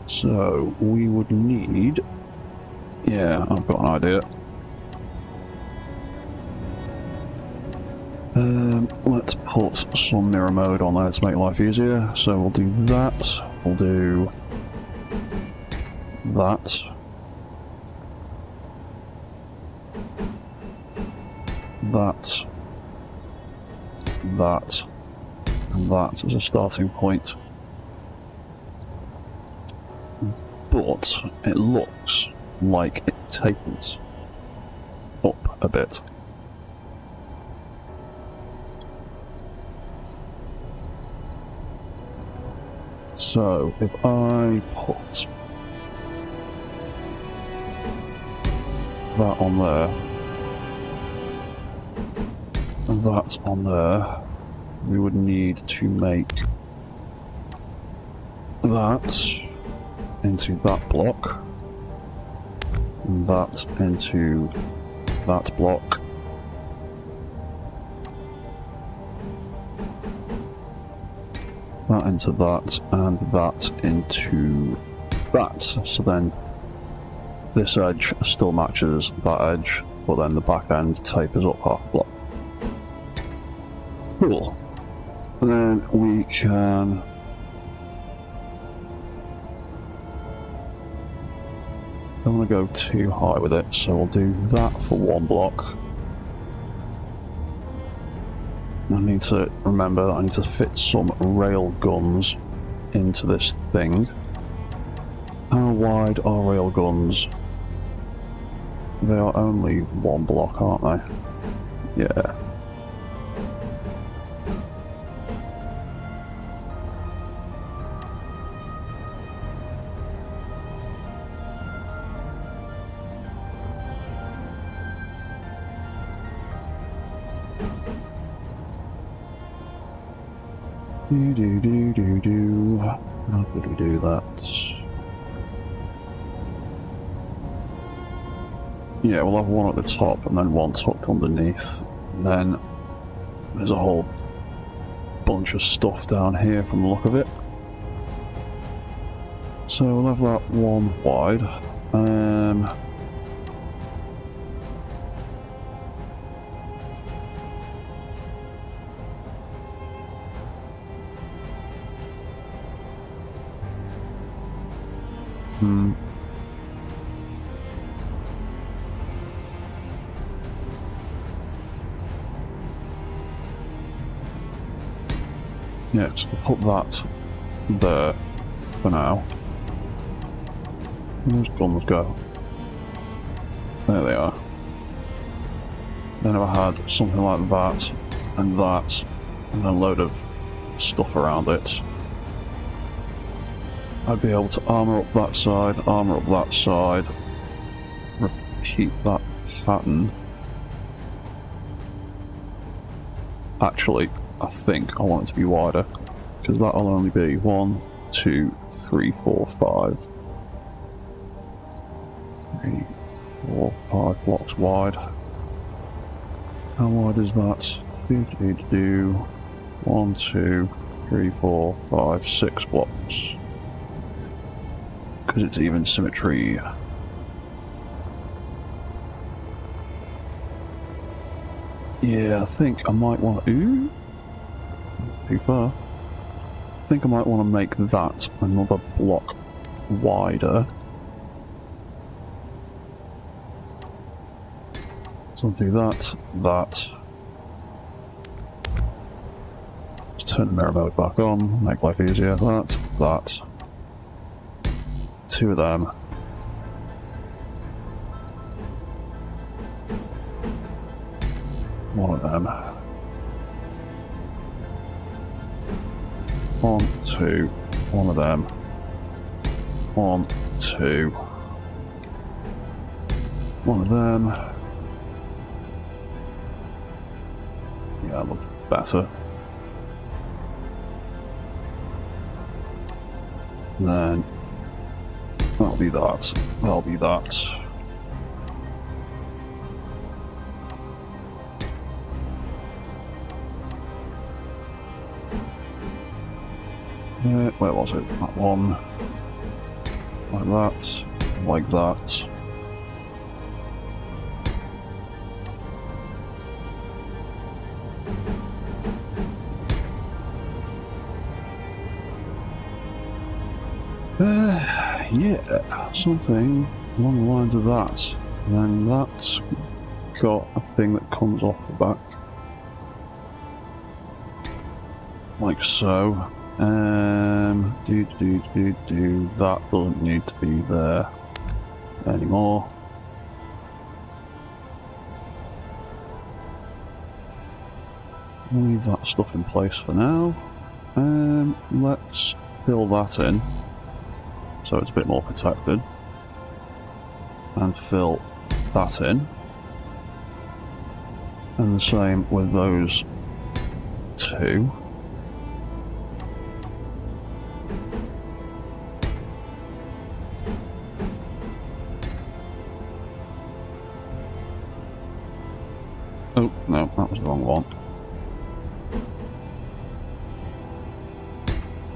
So we would need, yeah, I've got an idea. Let's put some mirror mode on there to make life easier. So we'll do that, we'll do that. That, and that as a starting point. But it looks like it tapers up a bit. So if I put that on there, and that on there, we would need to make that into that block, and that into that block, that into that, and that into that. So then this edge still matches that edge, but then the back end tapers up half a block. Cool. Then we can don't want to go too high with it, so we'll do that for one block. I need to remember that I need to fit some rail guns into this thing. How wide are rail guns? They are only one block, aren't they? Yeah. How could we do that? Yeah, we'll have one at the top and then one tucked underneath. And then there's a whole bunch of stuff down here from the look of it. So we'll have that one wide. Yeah, so we'll put that there for now. Where's guns go? There they are. Then if I had something like that, and then a load of stuff around it, I'd be able to armour up that side, repeat that pattern. Actually, I think I want it to be wider, because that'll only be 1, 2, 3, 4, 5. 3, 4, 5 blocks wide. How wide is that? 1, 2, 3, 4, 5, 6 blocks. Because it's even symmetry. Yeah, I think I might want to... Ooh! Too far. I think I might want to make that another block wider. So I'll do that, that. Let's turn the mirror mode back on, make life easier. That, that. 2 of them. One of them. 1, 2. One of them. 1, 2. One of them. Yeah, that looks better. Then that'll be that. That'll be that. Where was it? That one. Like that. Like that. Yeah, something along the lines of that. And then that's got a thing that comes off the back. Like so. That doesn't need to be there anymore. I'll leave that stuff in place for now. Let's fill that in so it's a bit more protected. And fill that in. And the same with those 2. Oh, no, that was the wrong one.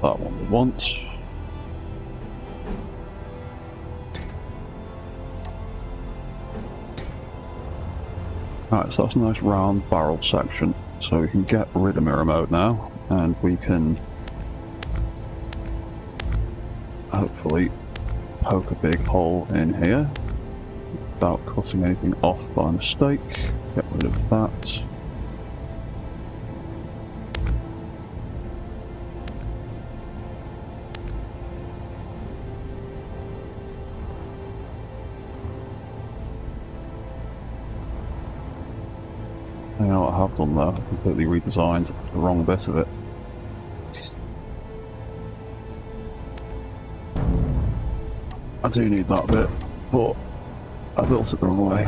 That one we want. Alright, so that's a nice round barreled section. So we can get rid of mirror mode now, and we can hopefully poke a big hole in here without cutting anything off by mistake. Get rid of that. You know what I have done there? I've completely redesigned the wrong bit of it. I do need that bit, but I built it the wrong way.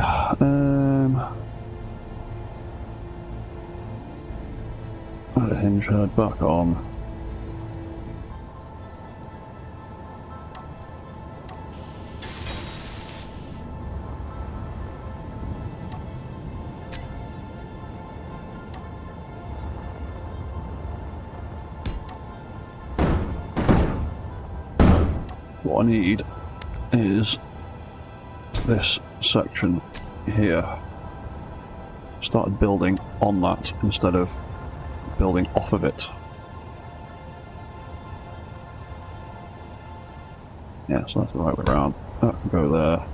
Add a hinge head back on. What I need is this section here. Started building on that instead of building off of it. Yeah, so that's the right way around. That can go there.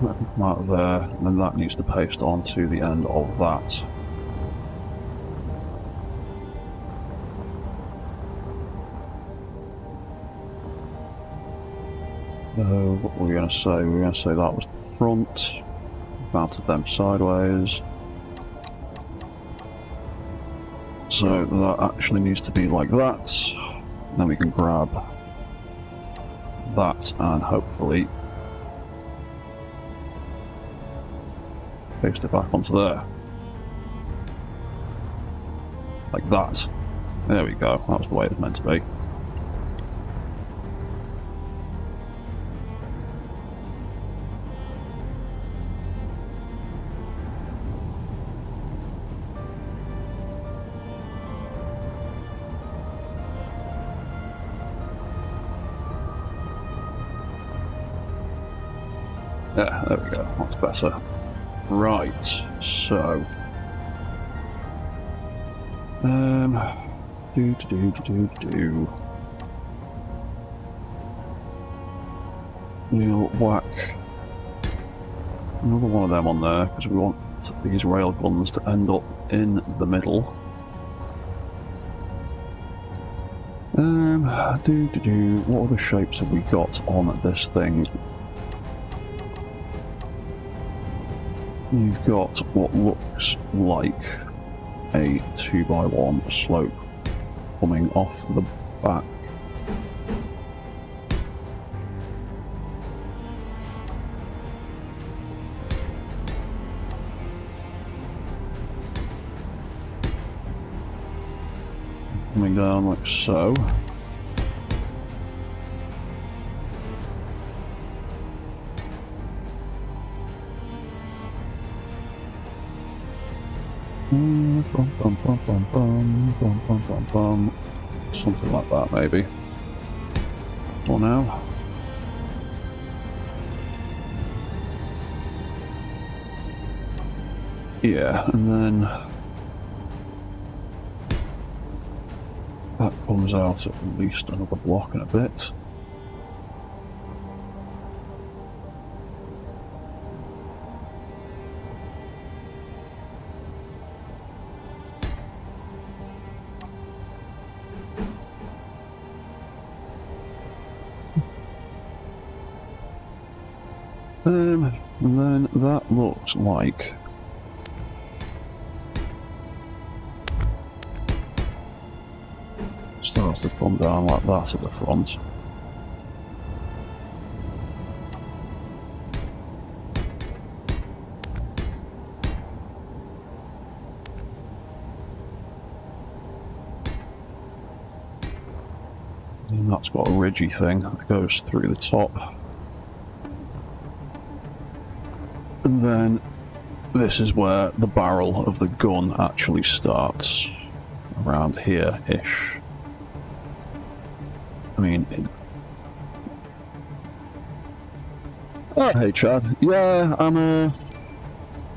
That can come out of there, and then that needs to paste onto the end of that. So, what were we going to say? We were going to say that was the front. Mounted them sideways. So that actually needs to be like that. Then we can grab that and hopefully paste it back onto there. Like that. There we go. That was the way it was meant to be. Yeah, there we go. That's better. Right, so... We'll whack another one of them on there, because we want these rail guns to end up in the middle. What other shapes have we got on this thing? You've got what looks like a 2x1 slope coming off the back. Coming down like so. Something like that, maybe. For now. Yeah, and then that comes out at least another block in a bit. And then that looks like starts to come down like that at the front. And that's got a ridgy thing that goes through the top. And then this is where the barrel of the gun actually starts, around here-ish. I mean... Oh, hey Chad. Yeah, I'm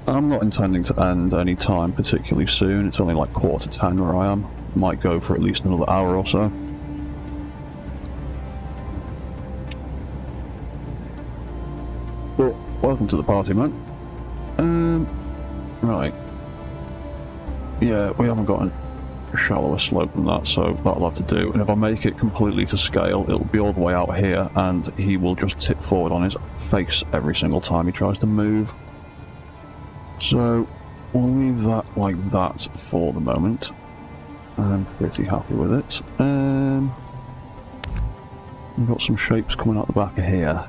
not intending to end any time particularly soon. It's only like 9:45 where I am. Might go for at least another hour or so. But welcome to the party, man. Right. Yeah, we haven't got a shallower slope than that, so that'll have to do. And if I make it completely to scale, it'll be all the way out here, and he will just tip forward on his face every single time he tries to move. So, we'll leave that like that for the moment. I'm pretty happy with it. We've got some shapes coming out the back of here.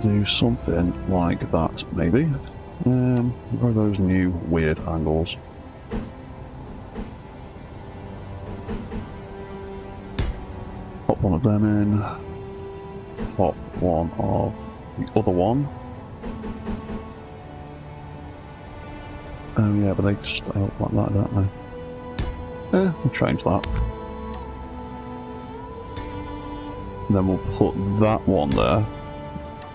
Do something like that, maybe. Where are those new weird angles? Pop one of them in. Pop one of the other one. Oh yeah, but they just stay up like that, don't they? We'll change that. And then we'll put that one there.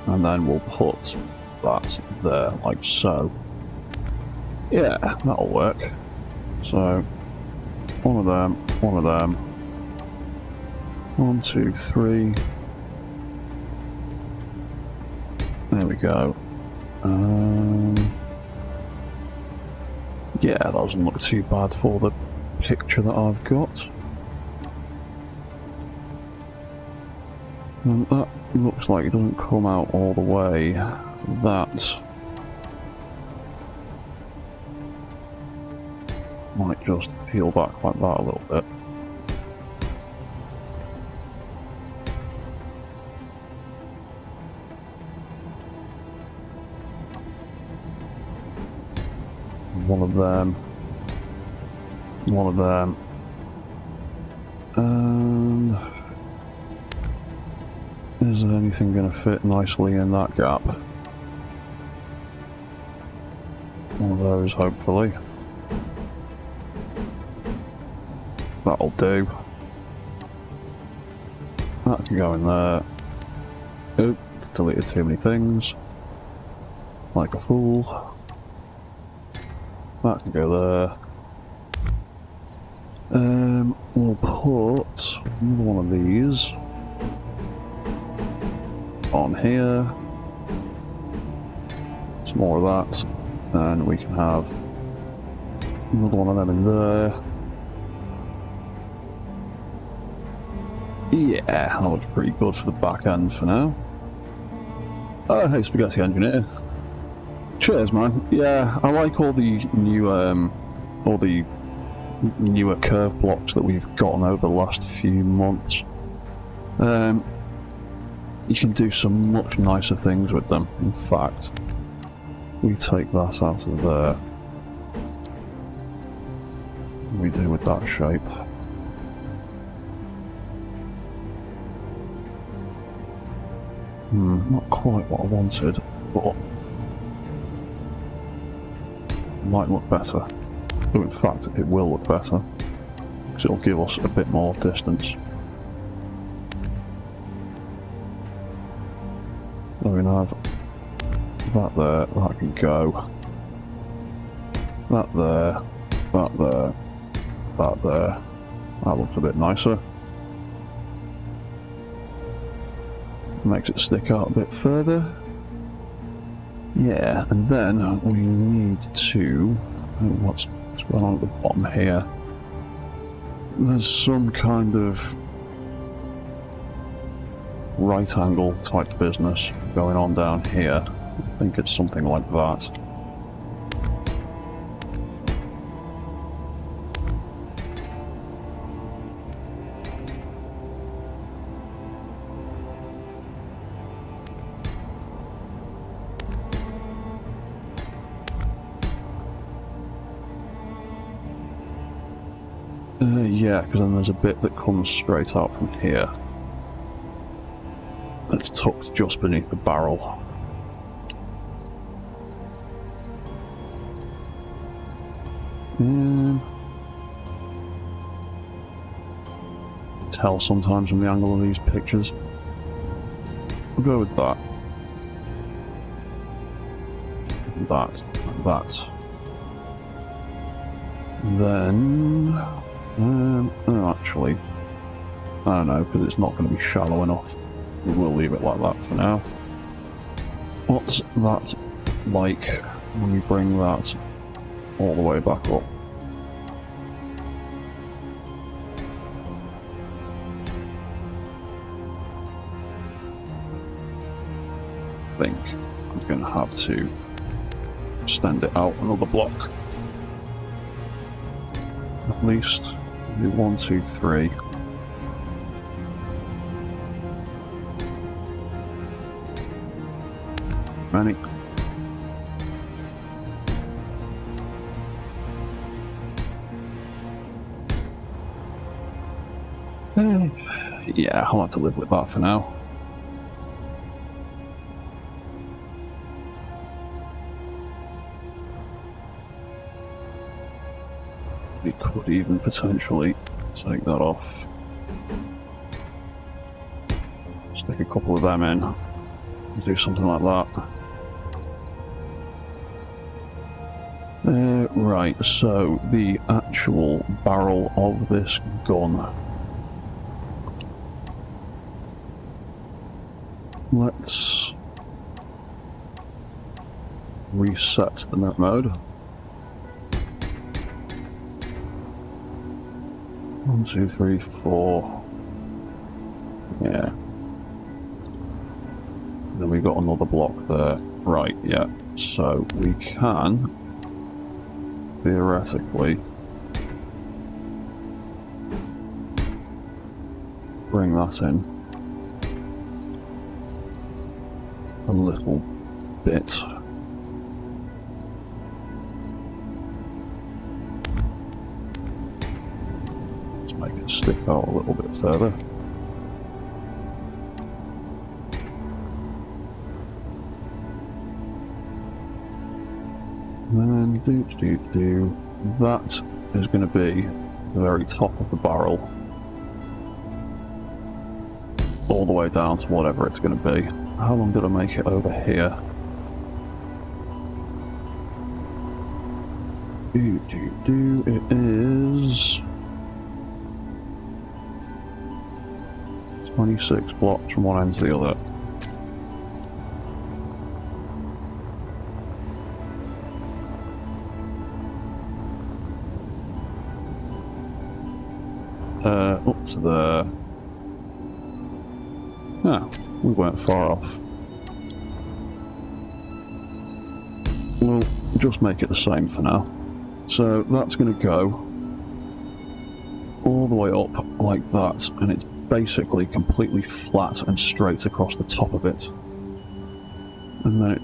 And then we'll put that there, like so. Yeah, that'll work. So, one of them, one of them. 1, 2, 3. There we go. Yeah, that doesn't look too bad for the picture that I've got. And that looks like it doesn't come out all the way. That might just peel back like that a little bit. One of them. One of them. And... Is there anything going to fit nicely in that gap? One of those, hopefully. That'll do. That can go in there. Oops, deleted too many things. Like a fool. That can go there. We'll put another one of these on here. Some more of that. And we can have another one of them in there. Yeah, that looks pretty good for the back end for now. Oh, hey, Spaghetti Engineer. Cheers, man. Yeah, I like all the newer curve blocks that we've gotten over the last few months. You can do some much nicer things with them. In fact, we take that out of there. We do with that shape. Not quite what I wanted, but it might look better. Oh, in fact, it will look better, because it'll give us a bit more distance. So we have that there, that can go. That there, that there, that there. That looks a bit nicer. Makes it stick out a bit further. Yeah, and then we need to... what's going on at the bottom here? There's some kind of right angle type business going on down here. I think it's something like that. Yeah, because then there's a bit that comes straight out from here. That's tucked just beneath the barrel. Tell sometimes from the angle of these pictures. We'll go with that. That. And that. Then... oh, actually, I don't know, because it's not going to be shallow enough. We'll leave it like that for now. What's that like when we bring that all the way back up? I think I'm going to have to extend it out another block. At least. Do 1, 2, 3. Many. Yeah, I'll have to live with that for now. We could even potentially take that off. Stick a couple of them in. Do something like that. Right, so the actual barrel of this gun. Let's reset the map mode. 1, 2, 3, 4. Yeah. Then we've got another block there. Right, yeah. So we can theoretically bring that in a little bit. Let's make it stick out a little bit further. That is going to be the very top of the barrel. All the way down to whatever it's going to be. How long did I make it over here? It is 26 blocks from one end to the other. Up to there. No, we weren't far off. We'll just make it the same for now. So that's going to go all the way up like that, and it's basically completely flat and straight across the top of it. And then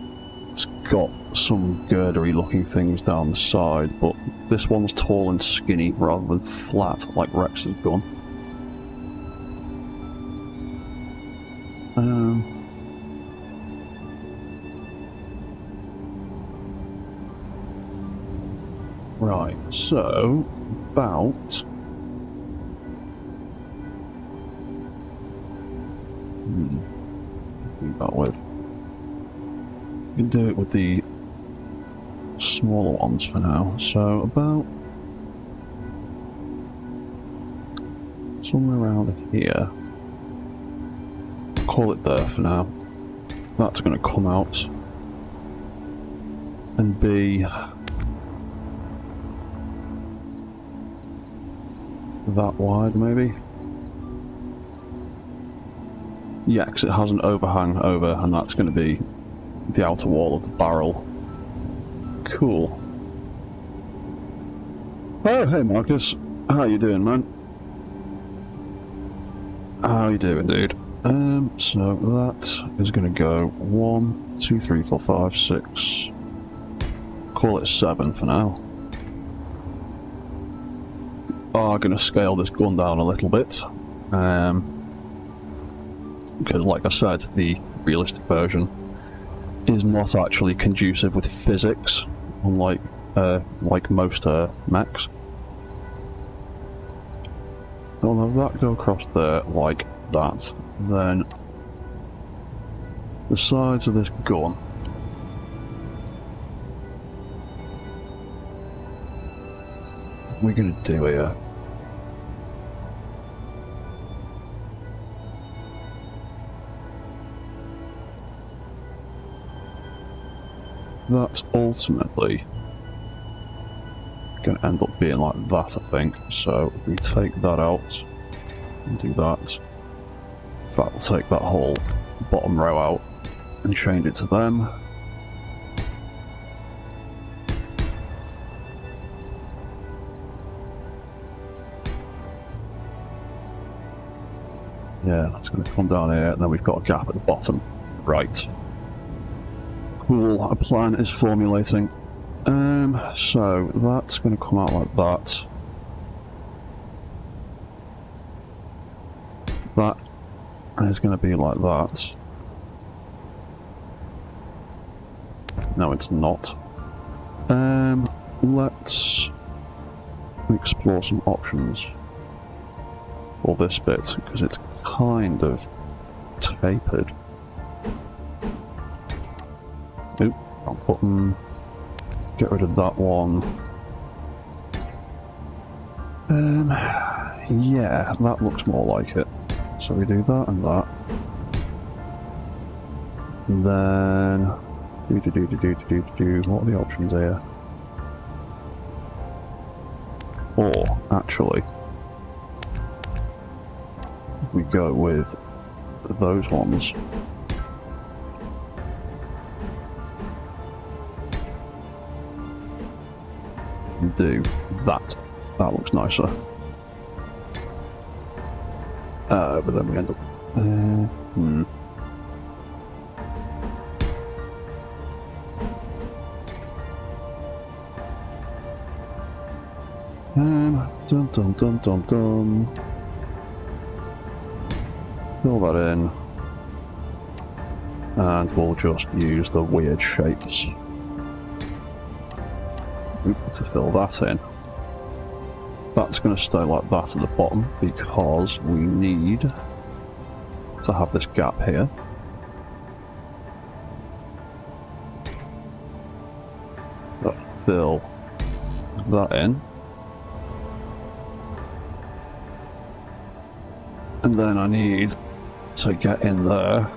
it's got some girdery looking things down the side, but this one's tall and skinny rather than flat like Rex's gun. Right, so about do that with. You can do it with the smaller ones for now. So about somewhere around here. Call it there for now. That's going to come out and be that wide, maybe? Yeah, because it has an overhang over, and that's going to be the outer wall of the barrel. Cool. Oh, hey Marcus. How you doing, man? How you doing, dude? So that is going to go 1, 2, 3, 4, 5, 6. Call it 7 for now. Are going to scale this gun down a little bit. Because, like I said, the realistic version is not actually conducive with physics, unlike like most mechs. I'll have that go across there like that. Then the sides of this gun we're going to do here. That's ultimately going to end up being like that, I think. So if we take that out and do that. In fact, we'll take that whole bottom row out and change it to them. Yeah, that's going to come down here, and then we've got a gap at the bottom. Right. Cool, a plan is formulating. So that's going to come out like that. That is going to be like that. No, it's not. Let's explore some options for this bit, because it's kind of tapered. Oop, wrong button. Get rid of that one. Yeah, that looks more like it. So we do that and that. And then what are the options here? Or actually, we go with those ones. And do that. That looks nicer. But then we end up. Dum dum dum dum dum. Fill that in. And we'll just use the weird shapes. to fill that in. That's going to stay like that at the bottom because we need to have this gap here. Fill that in. And then I need to get in there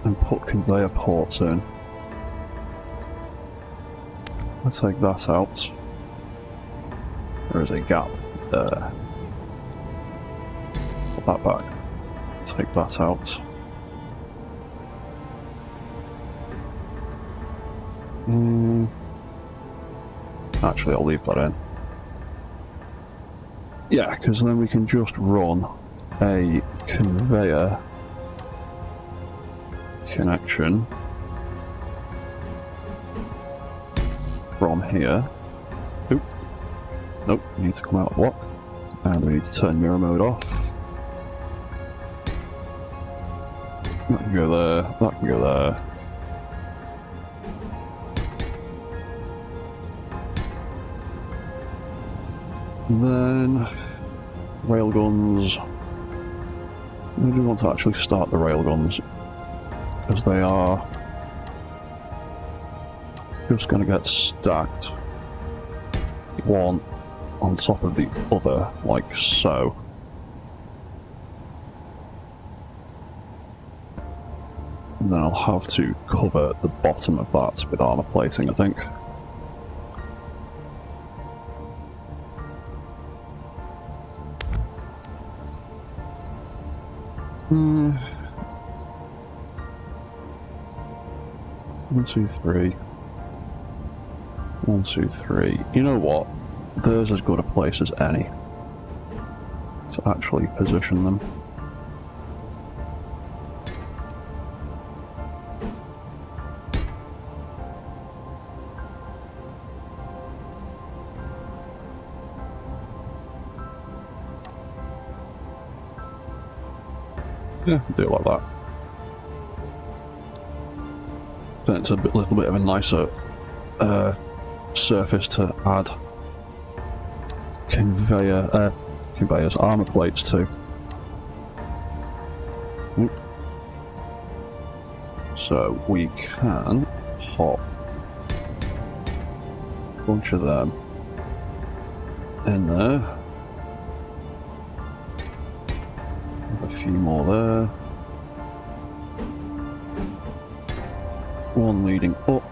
and put conveyor ports in. I'll take that out. There is a gap there. Put that back. Take that out. Actually, I'll leave that in. Yeah, because then we can just run a conveyor connection from here. Oop. Nope, we need to come out of block. And we need to turn mirror mode off. That can go there, that can go there. And then railguns. Maybe we want to actually start the railguns because they are just going to get stacked one on top of the other, like so. And then I'll have to cover the bottom of that with armor plating, I think. One, two, three. 1, 2, 3. You know what? There's as good a place as any to actually position them. Yeah, do it like that. Then it's a little bit of a nicer surface to add conveyors, armor plates to. So we can pop a bunch of them in there. A few more there. One leading up.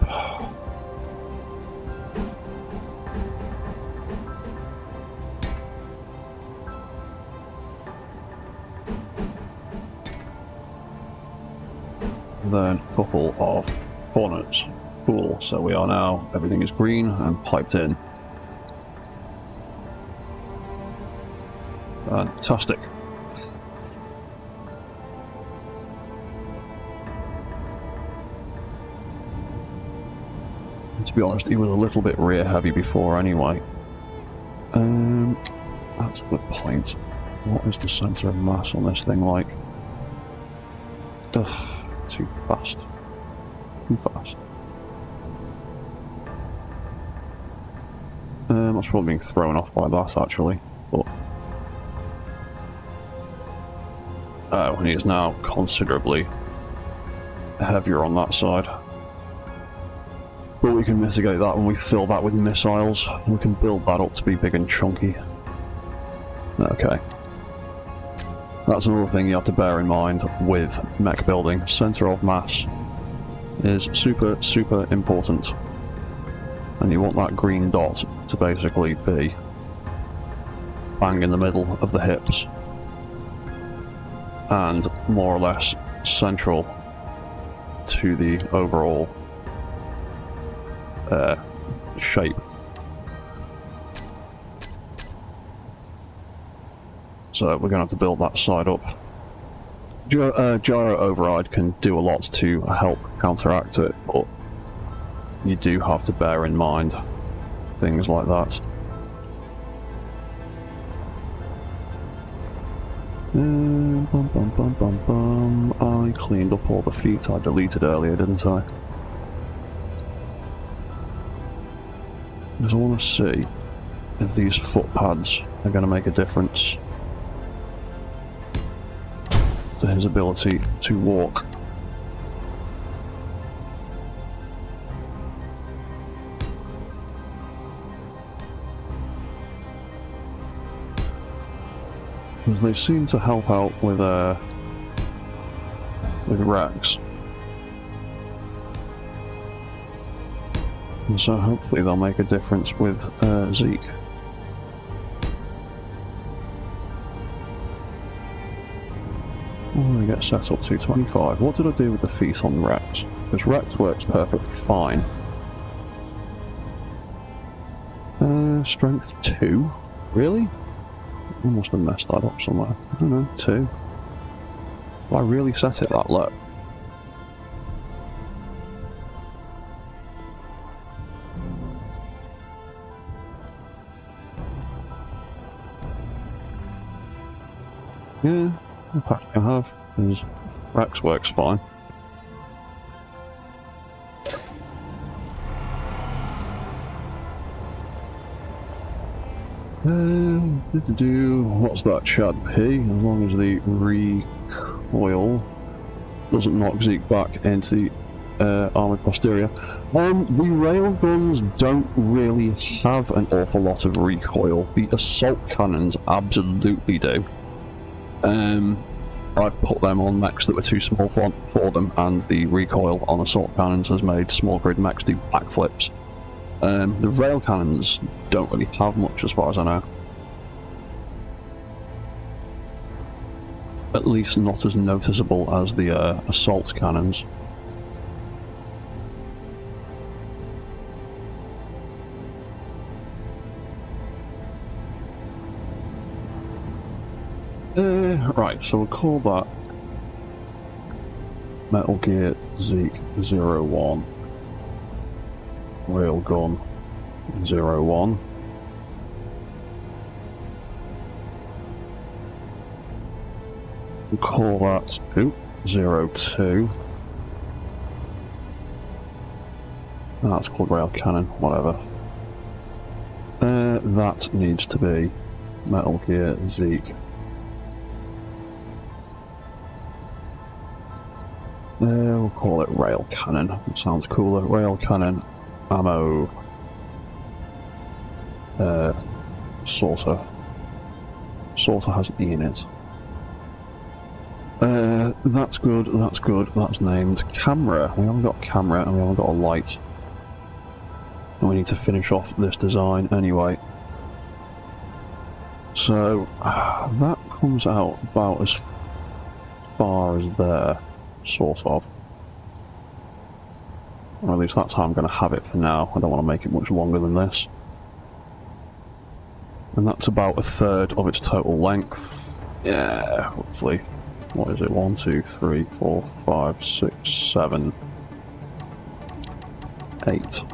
Then a couple of corners. Cool, so we are now, everything is green and piped in. Fantastic. And to be honest, he was a little bit rear heavy before anyway. That's a good point. What is the centre of mass on this thing like? Ugh. Too fast. Too fast. I was probably being thrown off by that actually, but and he is now considerably heavier on that side. But we can mitigate that when we fill that with missiles. We can build that up to be big and chunky. Okay. That's another thing you have to bear in mind with mech building. Centre of mass is super, super important. And you want that green dot to basically be bang in the middle of the hips. And more or less central to the overall shape. So we're going to have to build that side up. Gyro override can do a lot to help counteract it, but you do have to bear in mind things like that. I cleaned up all the feet I deleted earlier, didn't I? Because I want to see if these foot pads are going to make a difference to his ability to walk. Because they seem to help out with Rex. And so hopefully they'll make a difference with Zeke. Oh, I get set up to 25. What did I do with the feet on Rex? Because Rex works perfectly fine. Strength 2? Really? I must have messed that up somewhere. I don't know, 2. Well, I really set it that low. Yeah, perhaps I have, because Rex works fine. What's that, Chad P? As long as the recoil doesn't knock Zeke back into the armoured posterior. The railguns don't really have an awful lot of recoil. The assault cannons absolutely do. I've put them on mechs that were too small for them, and the recoil on assault cannons has made small grid mechs do backflips. The rail cannons don't really have much as far as I know. At least not as noticeable as the assault cannons. Right, so we'll call that Metal Gear Zeke 01. Railgun 01. We'll call that 02. That's called rail cannon, whatever. That needs to be Metal Gear Zeke. We'll call it rail cannon. It sounds cooler. Rail cannon. Ammo. Sorter. Sorter has an E in it. That's good, that's good, that's named. Camera. We haven't got camera and we haven't got a light. And we need to finish off this design anyway. So, that comes out about as far as there, sort of. Or at least that's how I'm going to have it for now. I don't want to make it much longer than this. And that's about a third of its total length. Yeah, hopefully. What is it? 1, 2, 3, 4, 5, 6, 7, 8.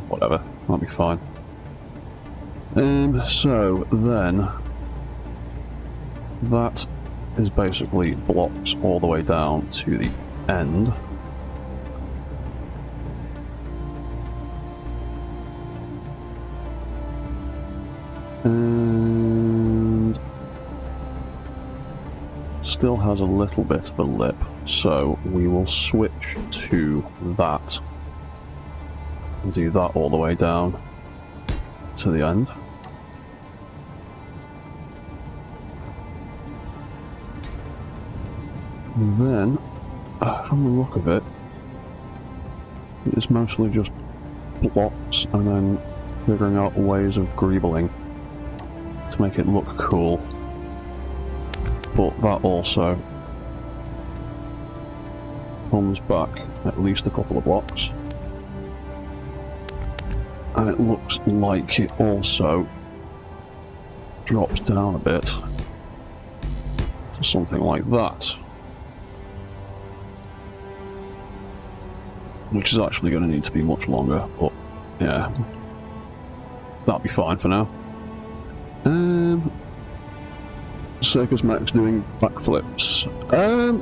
Whatever. That'll be fine. So then that is basically blocks all the way down to the end. And still has a little bit of a lip, so we will switch to that and do that all the way down to the end. And then, from the look of it, it's mostly just blocks and then figuring out ways of greebling to make it look cool. But that also comes back at least a couple of blocks. And it looks like it also drops down a bit to something like that. Which is actually going to need to be much longer, but yeah, that'll be fine for now. Circus Mech's doing backflips.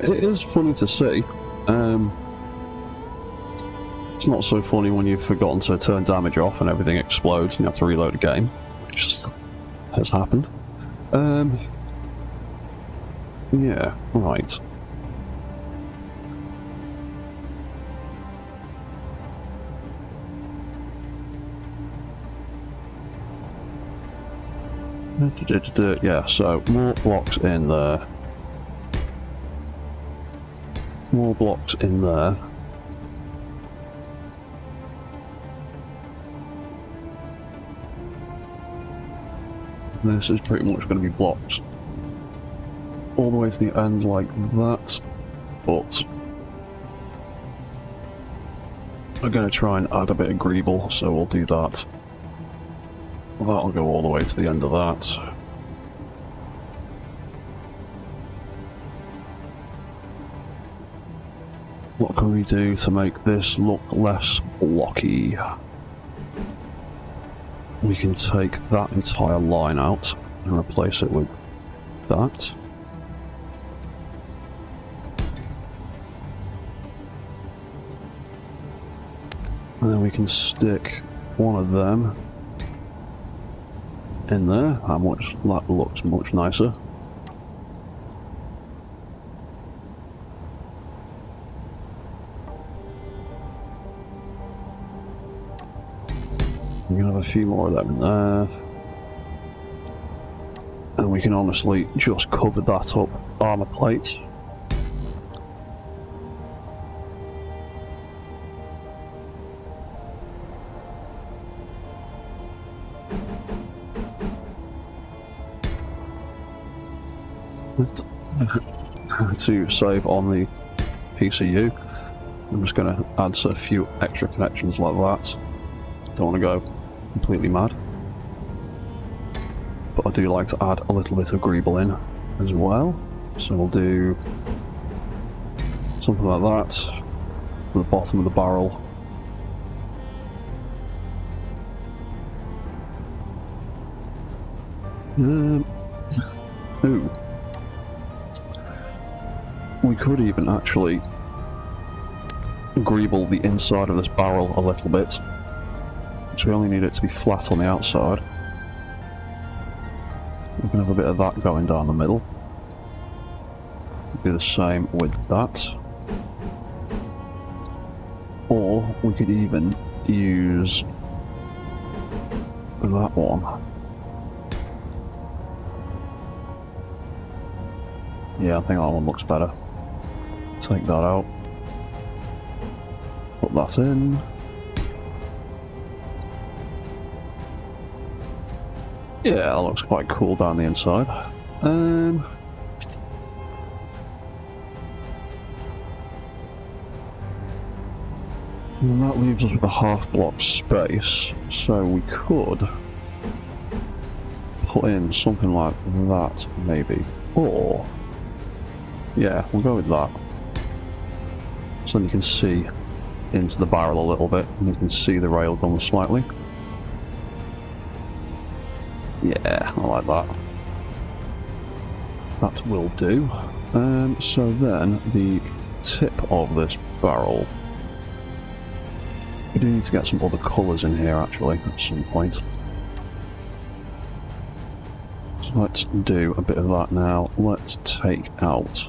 It is funny to see. It's not so funny when you've forgotten to turn damage off and everything explodes and you have to reload a game, which just has happened. Yeah, right. Yeah, so more blocks in there. More blocks in there. This is pretty much going to be blocks all the way to the end like that, but we're going to try and add a bit of greeble, so we'll do that. That'll go all the way to the end of that. What can we do to make this look less blocky? We can take that entire line out and replace it with that. And then we can stick one of them in there. That looks much nicer. We can have a few more of them in there. And we can honestly just cover that up. Armor plate. To save on the PCU, I'm just going to add a few extra connections like that. Don't want to go completely mad, but I do like to add a little bit of greeble in as well, so we'll do something like that to the bottom of the barrel. Ooh. We could even actually greeble the inside of this barrel a little bit, so we only need it to be flat on the outside. We can have a bit of that going down the middle. Do the same with that. Or we could even use that one. Yeah, I think that one looks better. Take that out. Put that in. Yeah, that looks quite cool down the inside. And that leaves us with a half block space, so we could put in something like that, maybe. Or, yeah, we'll go with that. So then you can see into the barrel a little bit, and you can see the railgun slightly. Yeah, I like that. That will do. So then, the tip of this barrel. We do need to get some other colours in here, actually, at some point. So let's do a bit of that now. Let's take out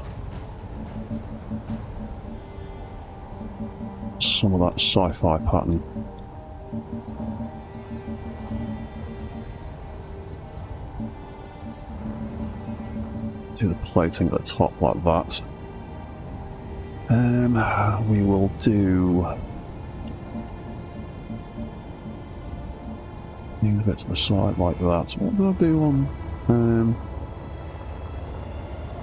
some of that sci-fi pattern. Do the plating at the top like that. We will do things a bit to the side like that. What did I do on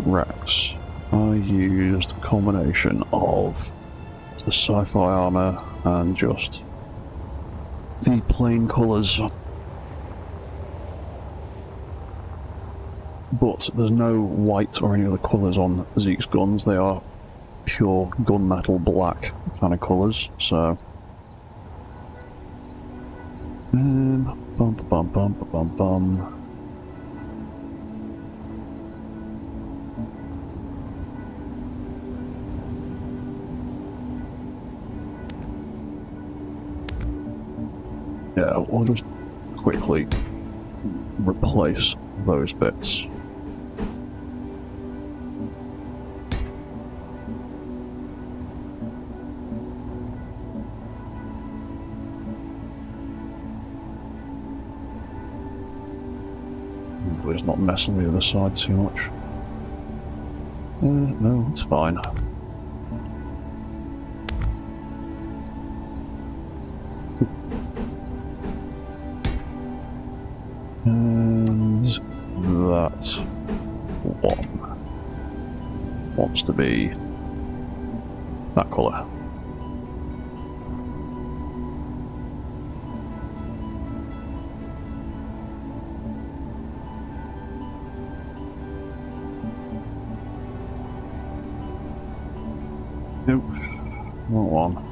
Rex? I used a combination of the sci-fi armor and just the plain colours. But there's no white or any other colours on Zeke's guns. They are pure gunmetal black kind of colours, so bum bum bum bum bum. Yeah, we'll just quickly replace those bits. Hopefully it's not messing with the other side too much. No, it's fine. And that one wants to be that colour. Nope, not one.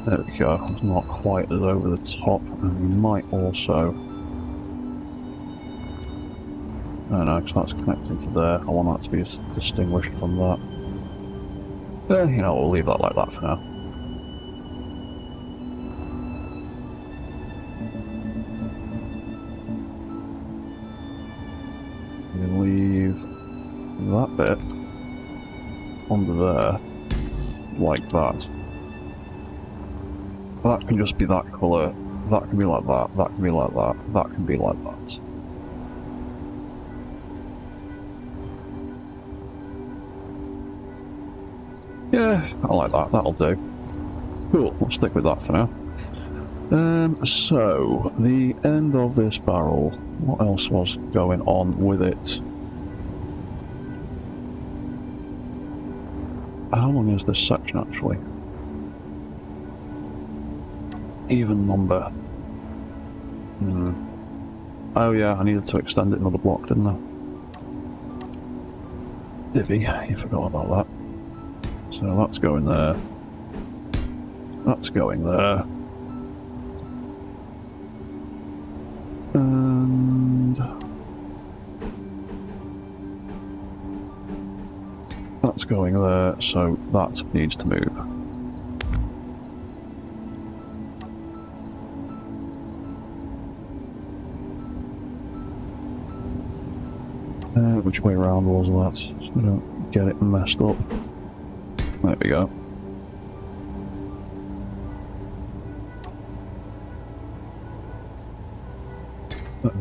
There we go, it's not quite as over the top, and we might also... Oh no, because that's connected to there, I want that to be distinguished from that. You know, we'll leave that like that for now. We can leave that bit under there, like that. That can just be that colour, that can be like that, that can be like that, that can be like that. Yeah, I like that, that'll do. Cool, we'll stick with that for now. So, the end of this barrel, what else was going on with it? How long is this section actually? Even number. Oh yeah, I needed to extend it another block, didn't I? Divvy, you forgot about that. So that's going there. That's going there. And... that's going there, so that needs to move. Which way around was that? So we don't get it messed up. There we go.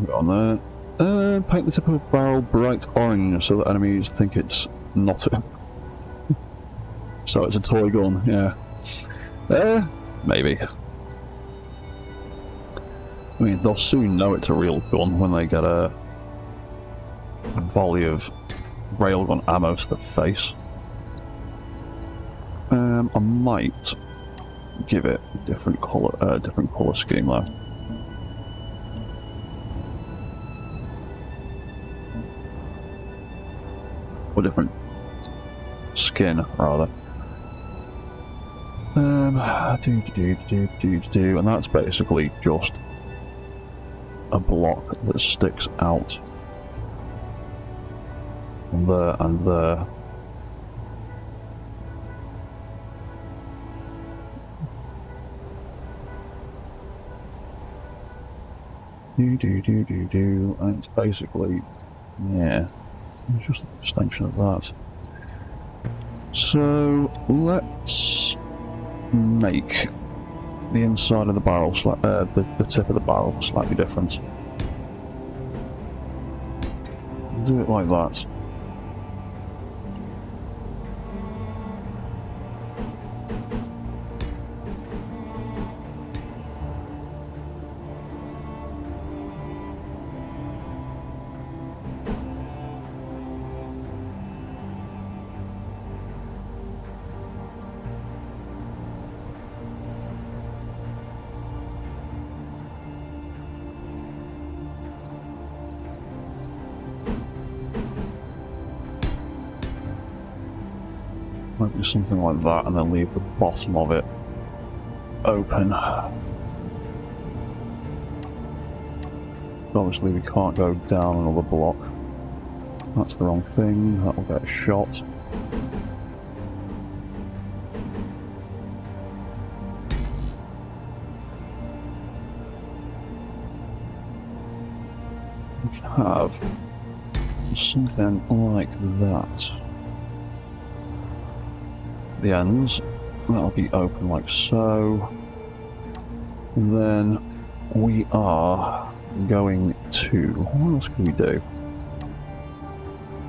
Go on there. Paint the tip of a barrel bright orange so that enemies think it's not a... so it's a toy gun, yeah. Maybe. I mean, they'll soon know it's a real gun when they get a volley of railgun ammo to the face. I might give it a different colour scheme though. Or different skin rather. And that's basically just a block that sticks out. And there and there. And it's basically, yeah, it's just an extension of that. So let's make the inside of the barrel, the tip of the barrel slightly different. Do it like that. Might do something like that and then leave the bottom of it open. Obviously we can't go down another block. That's the wrong thing, that will get a shot. We can have something like that. The ends, that'll be open like so. And then we are going to... what else can we do?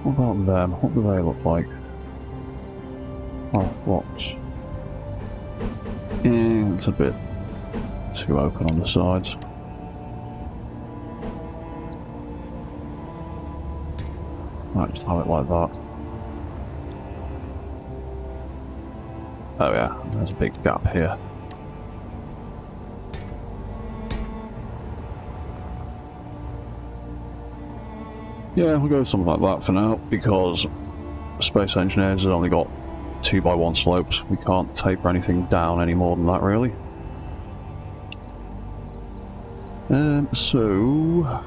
What about them? What do they look like? Half blocks. Yeah, it's a bit too open on the sides. Might just have it like that. Oh yeah, there's a big gap here. Yeah, we'll go with something like that for now, because Space Engineers has only got 2x1 slopes. We can't taper anything down any more than that, really. So...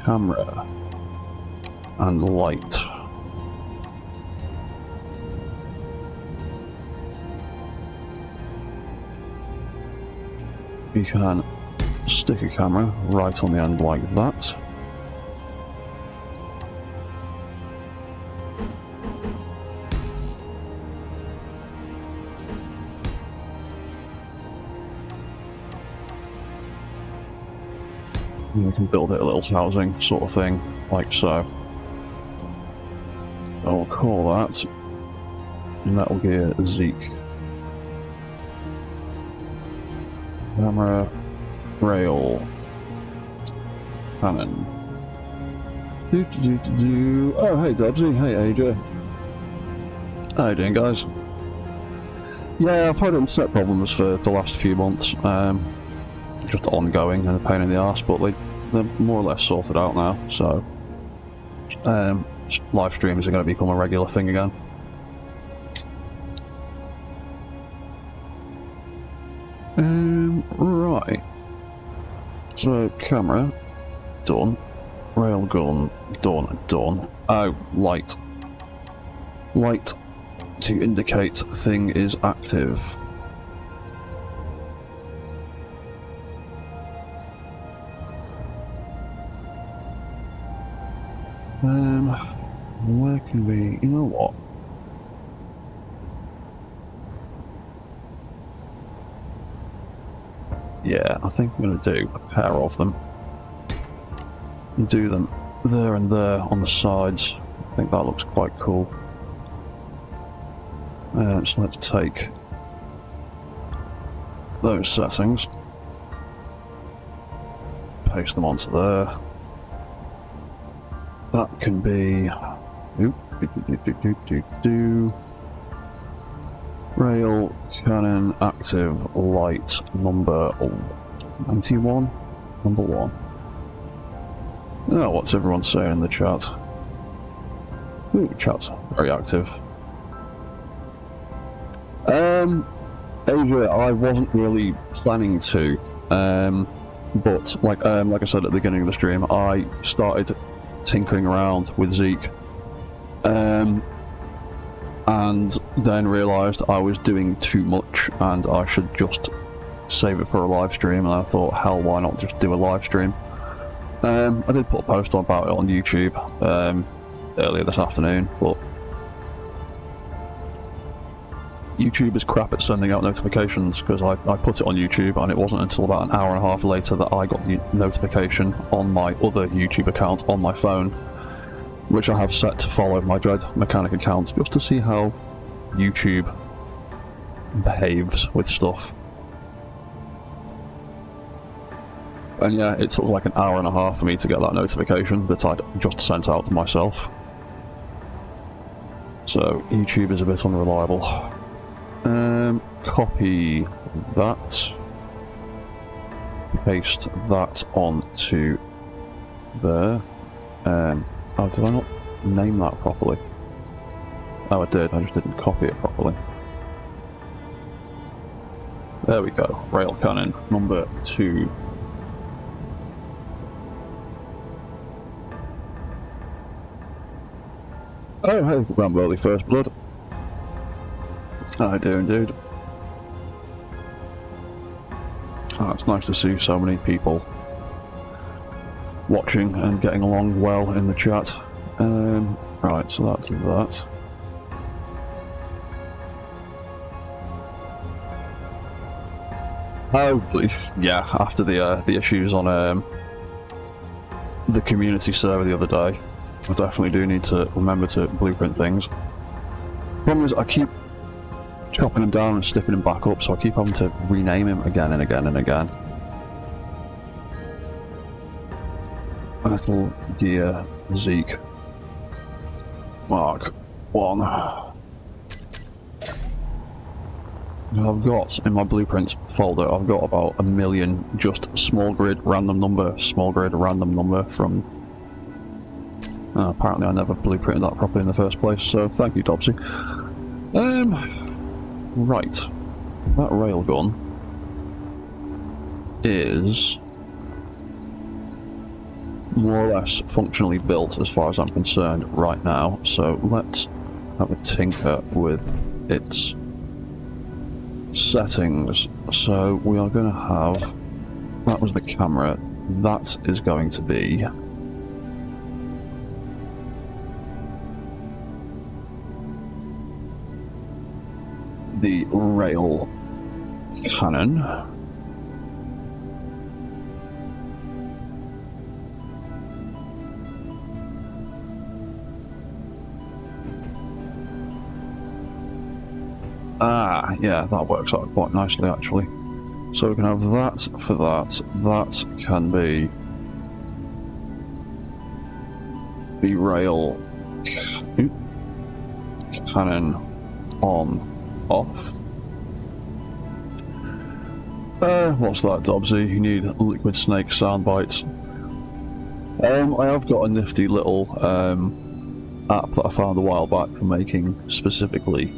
camera and light. You can stick a camera right on the end like that. And we can build it a little housing sort of thing, like so. I'll call that Metal Gear Zeke. Camera, rail, cannon. Oh, hey Debsy, hey AJ. How you doing, guys? Yeah, I've had internet problems for the last few months. Just ongoing and a pain in the arse, but they're more or less sorted out now, so live streams are going to become a regular thing again. Right. So, camera, done. Railgun, done. Oh, light. Light to indicate thing is active. Where can we... you know what? Yeah, I think I'm going to do a pair of them. Do them there and there on the sides. I think that looks quite cool. So let's take those settings. Paste them onto there. That can be... rail, cannon, active, light, number 91? Number 1. Oh, what's everyone saying in the chat? Ooh, chat's very active. Asia, I wasn't really planning to, but like I said at the beginning of the stream, I started tinkering around with Zeke, and then realised I was doing too much and I should just save it for a live stream, and I thought, hell, why not just do a live stream? I did put a post about it on YouTube earlier this afternoon, but YouTube is crap at sending out notifications, because I put it on YouTube and it wasn't until about an hour and a half later that I got the notification on my other YouTube account on my phone, which I have set to follow my Dread Mechanic account, just to see how YouTube behaves with stuff. And yeah, it took like an hour and a half for me to get that notification that I'd just sent out to myself. So YouTube is a bit unreliable. Copy that. Paste that onto there. Oh, did I not name that properly? Oh, I did, I just didn't copy it properly. There we go, rail cannon number 2. Oh, hey, Ramboley First Blood. I do indeed. Oh, it's nice to see so many people watching and getting along well in the chat. Right, so that'll do that. Hopefully, yeah, after the issues on the community server the other day, I definitely do need to remember to blueprint things. Problem is, I keep chopping him down and sticking him back up, so I keep having to rename him again and again and again. Metal Gear Zeke Mark 1. I've got in my blueprints folder, I've got about 1 million just small grid random number from. Apparently I never blueprinted that properly in the first place, so thank you, Topsy. Right. That railgun is more or less functionally built as far as I'm concerned right now, so let's have a tinker with its settings. So we are going to have, that was the camera, that is going to be the rail cannon. Ah, yeah, that works out quite nicely actually. So we can have that for that. That can be the rail cannon on off. What's that, Dobbsy? You need liquid snake sound bites. I have got a nifty little app that I found a while back for making specifically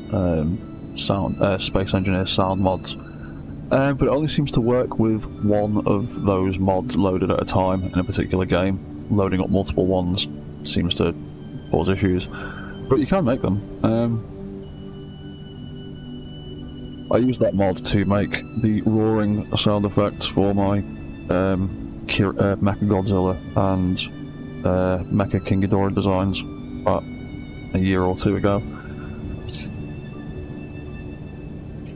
Space Engineer sound mods, but it only seems to work with one of those mods loaded at a time in a particular game. Loading up multiple ones seems to cause issues, but you can make them. I used that mod to make the roaring sound effects for my Mechagodzilla and Mecha King Ghidorah designs about a year or two ago.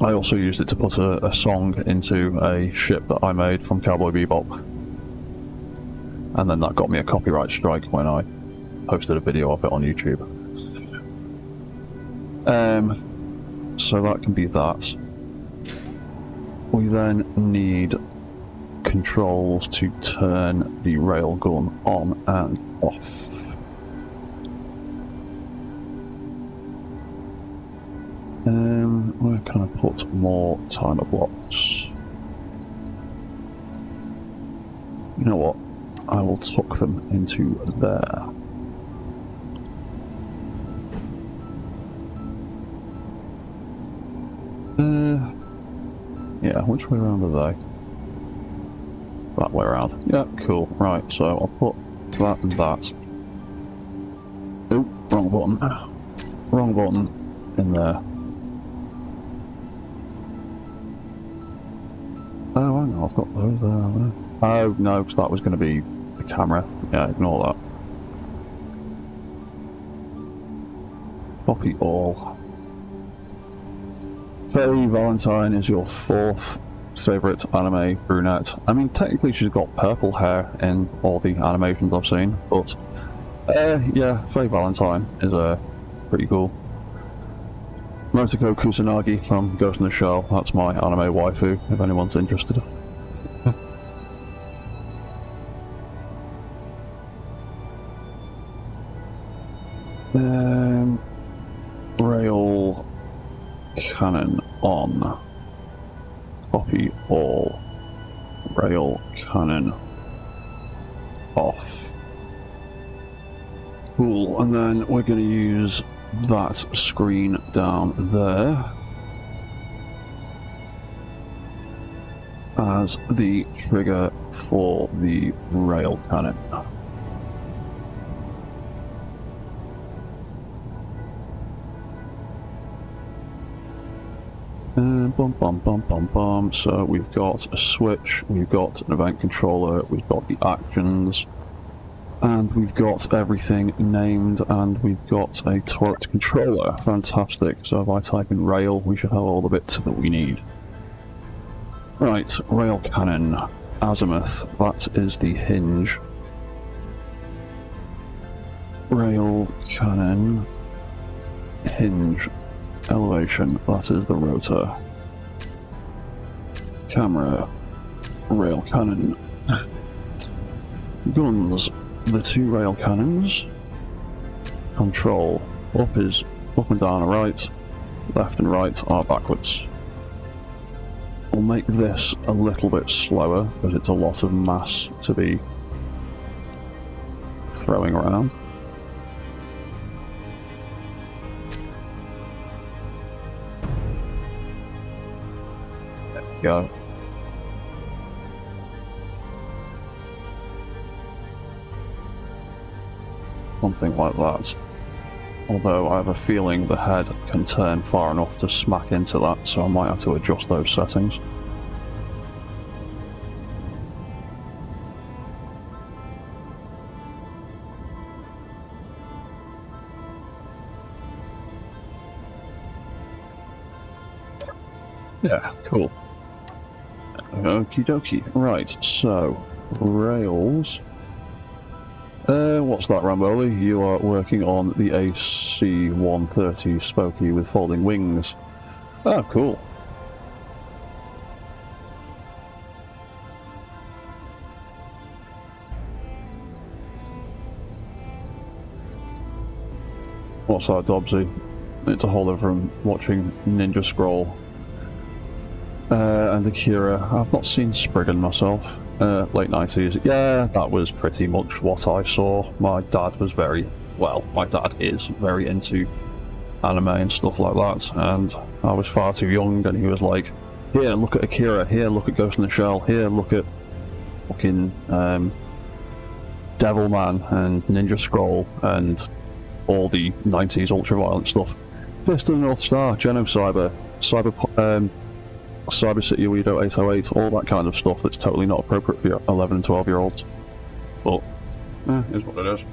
I also used it to put a song into a ship that I made from Cowboy Bebop. And then that got me a copyright strike when I posted a video of it on YouTube. So that can be that. We then need controls to turn the railgun on and off. Where can I put more timer blocks? You know what? I will tuck them into there. Yeah, which way around are they? That way around. Yeah, cool. Right, so I'll put that and that. Oh, wrong button. Wrong button in there. Oh, hang on, I've got those there, haven't I? Oh, no, because that was going to be the camera. Yeah, ignore that. Copy all. Faye Valentine is your 4th favourite anime brunette. I mean, technically she's got purple hair in all the animations I've seen, but yeah, Faye Valentine is pretty cool. Motoko Kusanagi from Ghost in the Shell, that's my anime waifu, if anyone's interested. Rail cannon on. Copy all. Rail cannon off. Cool, and then we're going to use that screen down there as the trigger for the rail cannon. Bum bum bum bum bum. So we've got a switch, we've got an event controller, we've got the actions, and we've got everything named, and we've got a turret controller. Fantastic. So if I type in rail, we should have all the bits that we need. Right, rail cannon, azimuth, that is the hinge. Rail cannon, hinge, elevation, that is the rotor. Camera, rail cannon. Guns, the two rail cannons. Control, up is up and down are right, left and right are backwards. We'll make this a little bit slower because it's a lot of mass to be throwing around. There we go. Something like that. Although I have a feeling the head can turn far enough to smack into that, so I might have to adjust those settings. Yeah, cool. Okie dokie. Right, so, rails. What's that, Ramboli? You are working on the AC-130 Spokey with folding wings. Oh, cool. What's that, Dobbsy? It's a holder from watching Ninja Scroll. And Akira. I've not seen Spriggan myself. Late 90s. Yeah, that was pretty much what I saw. My dad was my dad is very into anime and stuff like that, and I was far too young, and he was like, here, look at Akira, here, look at Ghost in the Shell, here, look at fucking Devilman and Ninja Scroll and all the 90s ultra-violent stuff. Fist of the North Star, Genocyber, Cyber City Weirdo 808, all that kind of stuff that's totally not appropriate for your 11 and 12 year olds. But, is what it is.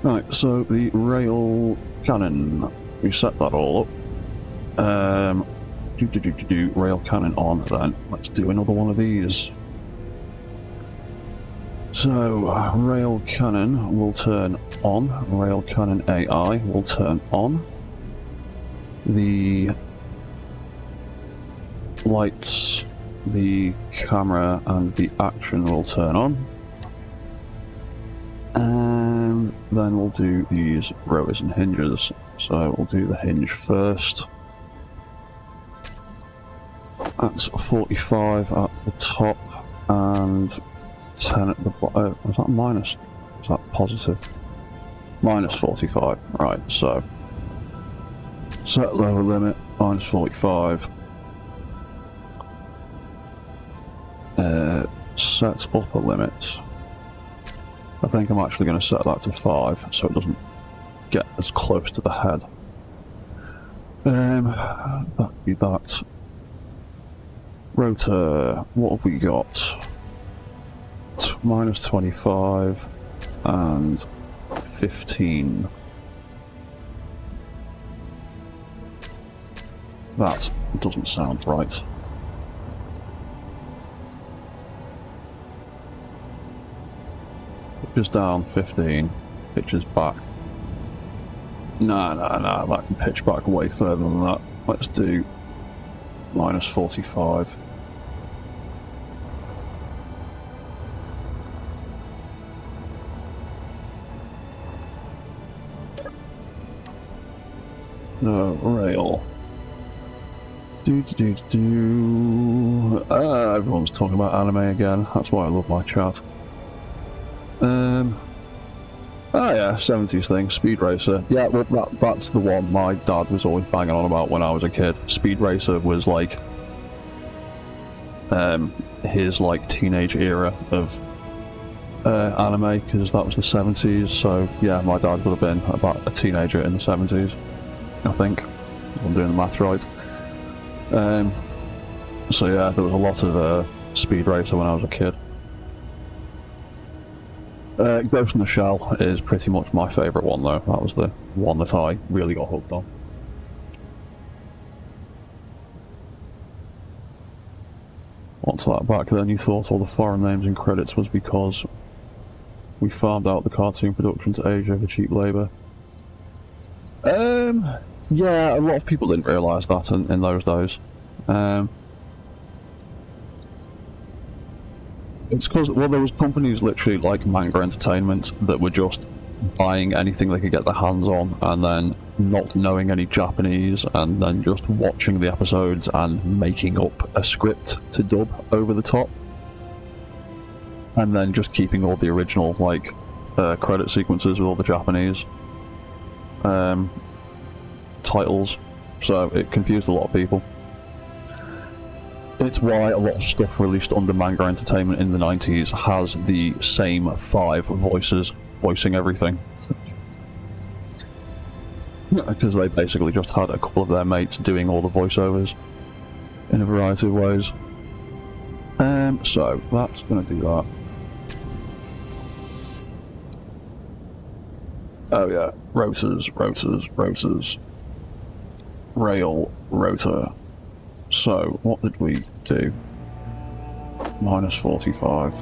Right, so the rail cannon, we set that all up. Rail cannon on then. Let's do another one of these. So, rail cannon will turn on, rail cannon AI will turn on. The lights, the camera, and the action will turn on. And then we'll do these rotors and hinges. So we'll do the hinge first. That's 45 at the top and 10 at the bottom. Was that minus? Was that positive? Minus 45. Right, so set lower limit, minus 45. Set upper limit. I think I'm actually going to set that to 5 so it doesn't get as close to the head. That'd be that. Rotor, what have we got? Minus 25 and 15. That doesn't sound right. Pitches down 15, pitches back. No, that can pitch back way further than that. Let's do minus 45. No, rail. Everyone's talking about anime again. That's why I love my chat. Yeah, 70s thing, Speed Racer. Yeah, well, that's the one my dad was always banging on about when I was a kid. Speed Racer was like his like teenage era of anime, because that was the 70s. So yeah, my dad would have been about a teenager in the 70s, I think. I'm doing the math right. So yeah, there was a lot of Speed Racer when I was a kid. Ghost in the Shell is pretty much my favourite one though. That was the one that I really got hooked on. What's that back then? You thought all the foreign names and credits was because we farmed out the cartoon production to Asia for cheap labour. Yeah, a lot of people didn't realise that in those days. It's because, well, there was companies literally like Manga Entertainment that were just buying anything they could get their hands on and then not knowing any Japanese and then just watching the episodes and making up a script to dub over the top. And then just keeping all the original, like, credit sequences with all the Japanese titles. So it confused a lot of people. It's why a lot of stuff released under Manga Entertainment in the 90s has the same 5 voices voicing everything. Because they basically just had a couple of their mates doing all the voiceovers in a variety of ways. So that's going to do that. Oh yeah, rotors. Rail, rotor. So, what did we do? Minus 45.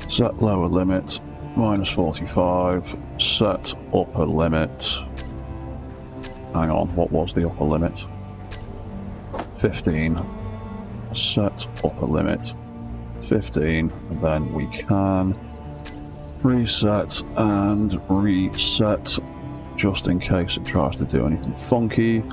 Set lower limit. Minus 45. Set upper limit. Hang on, what was the upper limit? 15. Set upper limit. 15. And then we can reset and reset just in case it tries to do anything funky.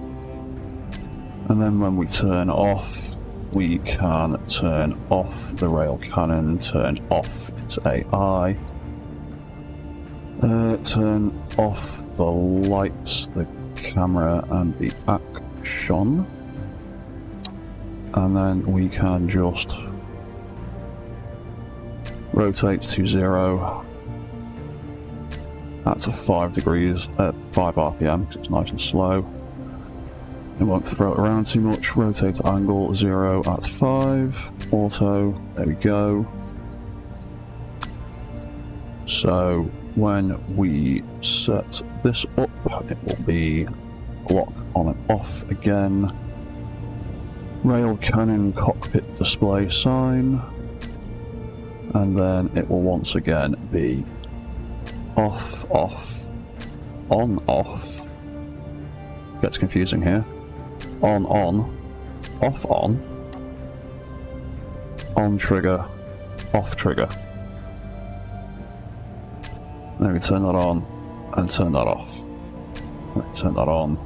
And then when we turn off, we can turn off the rail cannon, turn off its AI, turn off the lights, the camera and the action, and then we can just rotate to 0 at 5 degrees at 5 RPM, because it's nice and slow. It won't throw it around too much. Rotate angle 0 at 5. Auto. There we go. So when we set this up, it will be lock on and off again. Rail cannon cockpit display sign. And then it will once again be off, off, on, off. Gets confusing here. On, off, on trigger, off trigger. Then we turn that on and turn that off. When we turn that on,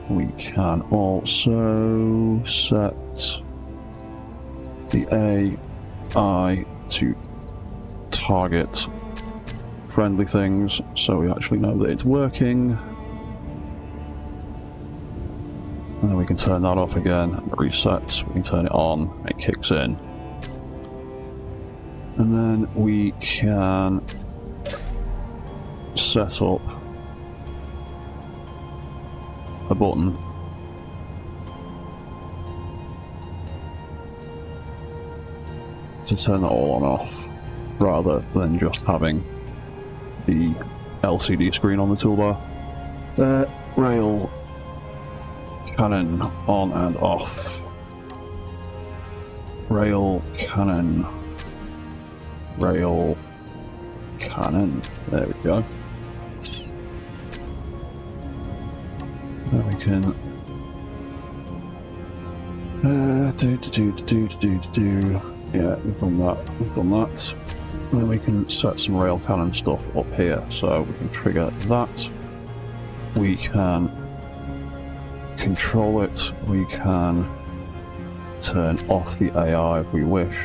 we can also set the AI to target friendly things so we actually know that it's working. And then we can turn that off again, it resets, we can turn it on, it kicks in. And then we can set up a button to turn that all on and off, rather than just having the LCD screen on the toolbar. Rail cannon on and off. Rail cannon. Rail cannon. There we go. Then we can yeah, we've done that. Then we can set some rail cannon stuff up here, so we can trigger that. We can control it, we can turn off the AI if we wish.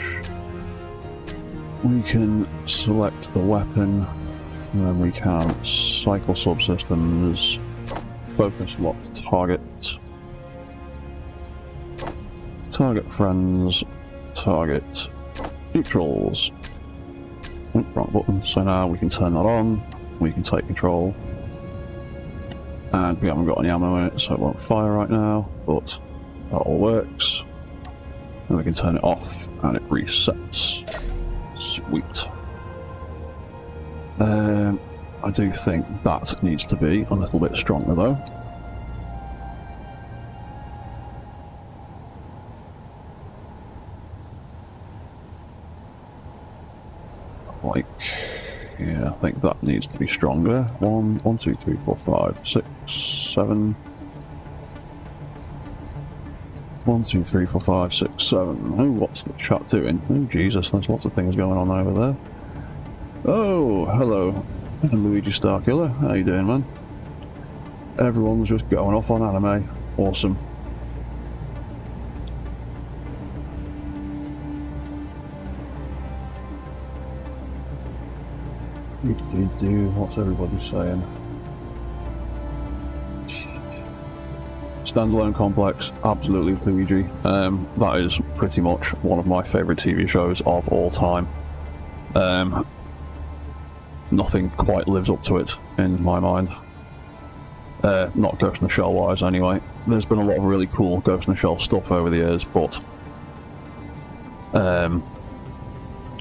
We can select the weapon, and then we can cycle subsystems, focus locked target, target friends, target neutrals. Oh, wrong button. So now we can turn that on, we can take control, And we haven't got any ammo in it, so it won't fire right now, but that all works. And we can turn it off and it resets. Sweet. I do think that needs to be a little bit stronger though. Like, yeah, I think that needs to be stronger. 1, 2, 3, 4, 5, 6, 7. 1, 2, 3, 4, 5, 6, 7. Oh, what's the chat doing? Oh, Jesus, there's lots of things going on over there. Oh, hello, Luigi Starkiller. How you doing, man? Everyone's just going off on anime. Awesome. What's everybody saying? Standalone Complex, absolutely, Luigi. That is pretty much one of my favourite TV shows of all time. Nothing quite lives up to it in my mind. Not Ghost in the Shell wise, anyway. There's been a lot of really cool Ghost in the Shell stuff over the years, but the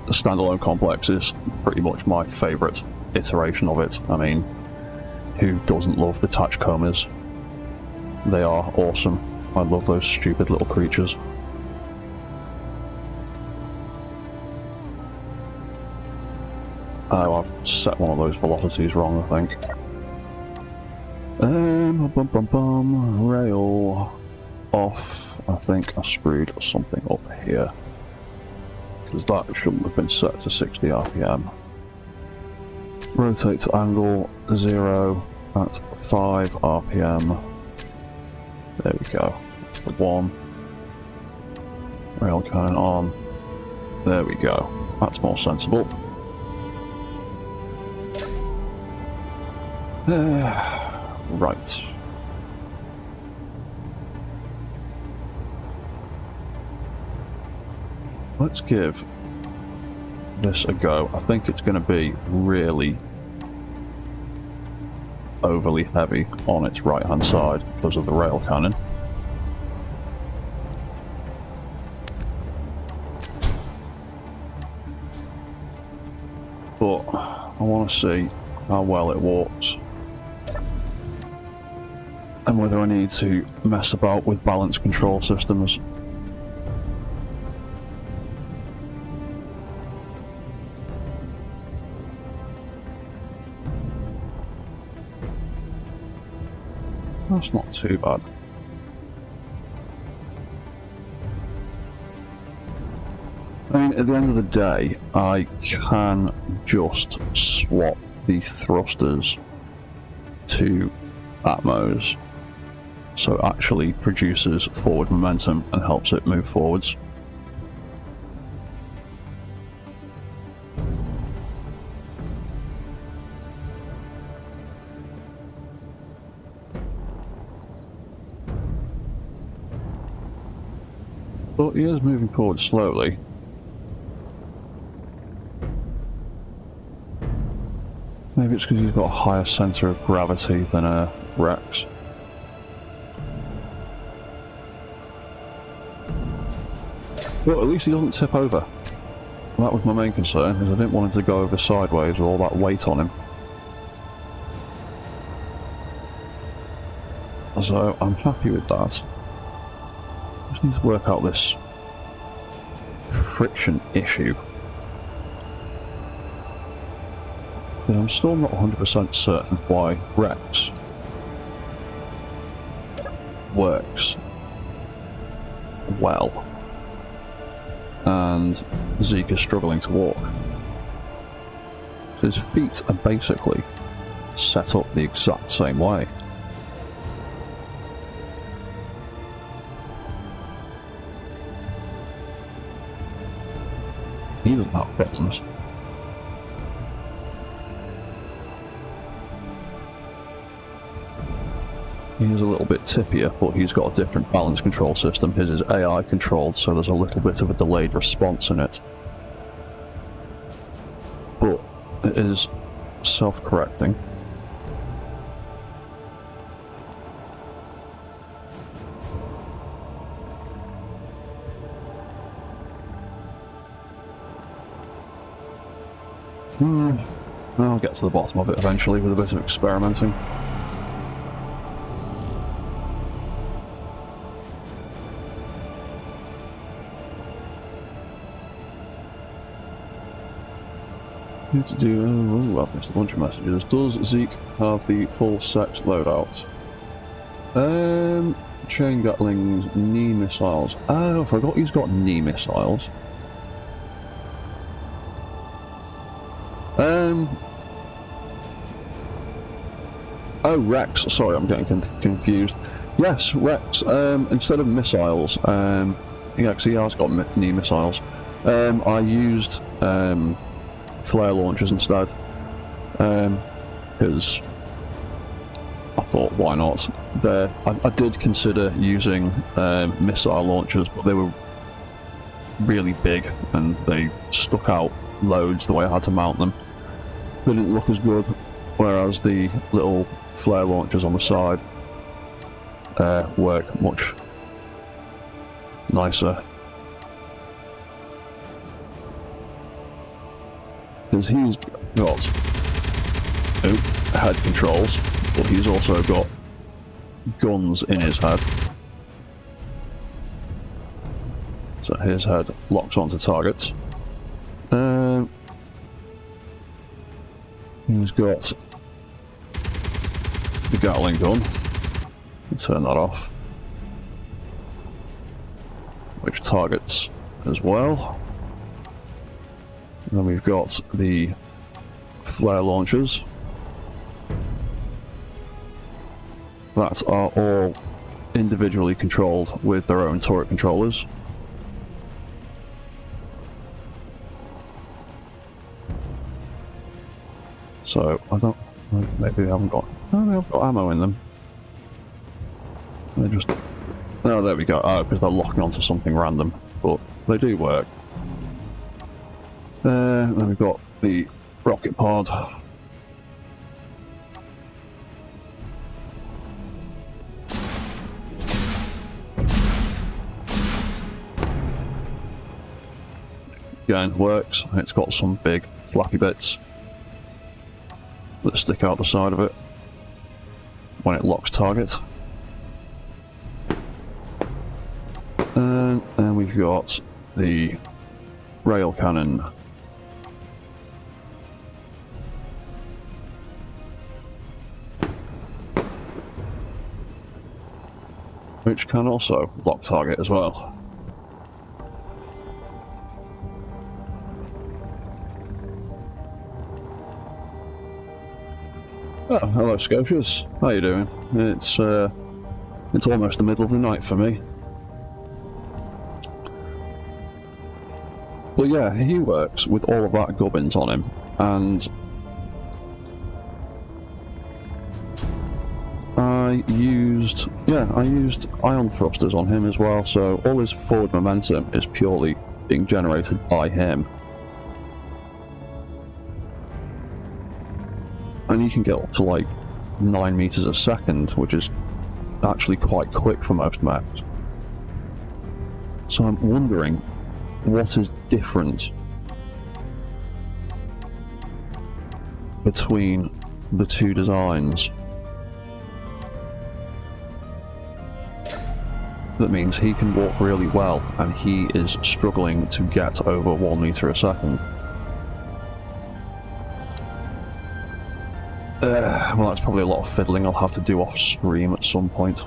Standalone Complex is pretty much my favourite iteration of it. I mean, who doesn't love the Tachikomas? They are awesome. I love those stupid little creatures. Oh, I've set one of those velocities wrong, I think. Rail off. I think I screwed something up here. Because that shouldn't have been set to 60 RPM. Rotate to angle 0 at 5 RPM. There we go. That's the one. Rail cannon on. There we go. That's more sensible. Right. Let's give this a go. I think it's going to be really overly heavy on its right hand side because of the rail cannon. But I want to see how well it walks and whether I need to mess about with balance control systems. That's not too bad. I mean, at the end of the day, I can just swap the thrusters to Atmos, so it actually produces forward momentum and helps it move forwards. But he is moving forward slowly. Maybe it's because he's got a higher centre of gravity than a Rex. Well, at least he doesn't tip over. That was my main concern, because I didn't want him to go over sideways with all that weight on him. So I'm happy with that. I just need to work out this friction issue. But I'm still not 100% certain why Rex works well and Zeke is struggling to walk. His feet are basically set up the exact same way. He doesn't have problems. He's a little bit tippier, but he's got a different balance control system. His is AI controlled, so there's a little bit of a delayed response in it. But it is self-correcting. I'll get to the bottom of it eventually with a bit of experimenting. To do. I've missed a bunch of messages. Does Zeke have the full sex loadout? Chain Gatling's knee missiles. Oh, I forgot he's got knee missiles. Oh, Rex. Sorry, I'm getting confused. Yes, Rex. Instead of missiles, yeah, because he has got knee missiles. I used flare launchers instead, because I thought, why not? I did consider using missile launchers, but they were really big and they stuck out loads the way I had to mount them. They didn't look as good, whereas the little flare launchers on the side work much nicer. Because he's got head controls, but he's also got guns in his head. So his head locks onto targets. He's got the Gatling gun. Turn that off. Which targets as well. And then we've got the flare launchers that are all individually controlled with their own turret controllers. So I don't. Maybe they haven't got. No, they have got ammo in them. They're just. Oh, there we go. Oh, because they're locking onto something random, but they do work. Then we've got the rocket pod. Again, works. It's got some big flappy bits that stick out the side of it when it locks target. And then we've got the rail cannon. Which can also lock target as well. Oh, hello Scotias. How you doing? It's almost the middle of the night for me. But yeah, he works with all of that gubbins on him, and I used ion thrusters on him as well, so all his forward momentum is purely being generated by him. And you can get up to like 9 meters a second, which is actually quite quick for most maps. So I'm wondering what is different between the two designs that means he can walk really well and he is struggling to get over 1 meter a second. Well, that's probably a lot of fiddling I'll have to do off stream at some point.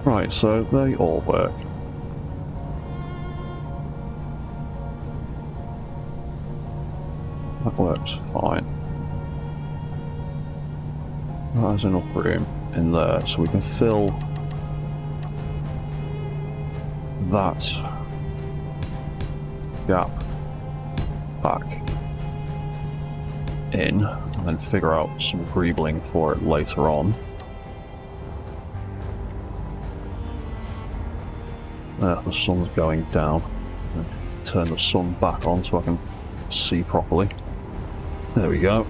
Right, so they all work. That works fine. That has enough room in there, so we can fill that gap back in, and then figure out some greebling for it later on. The sun's going down. Turn the sun back on so I can see properly. There we go.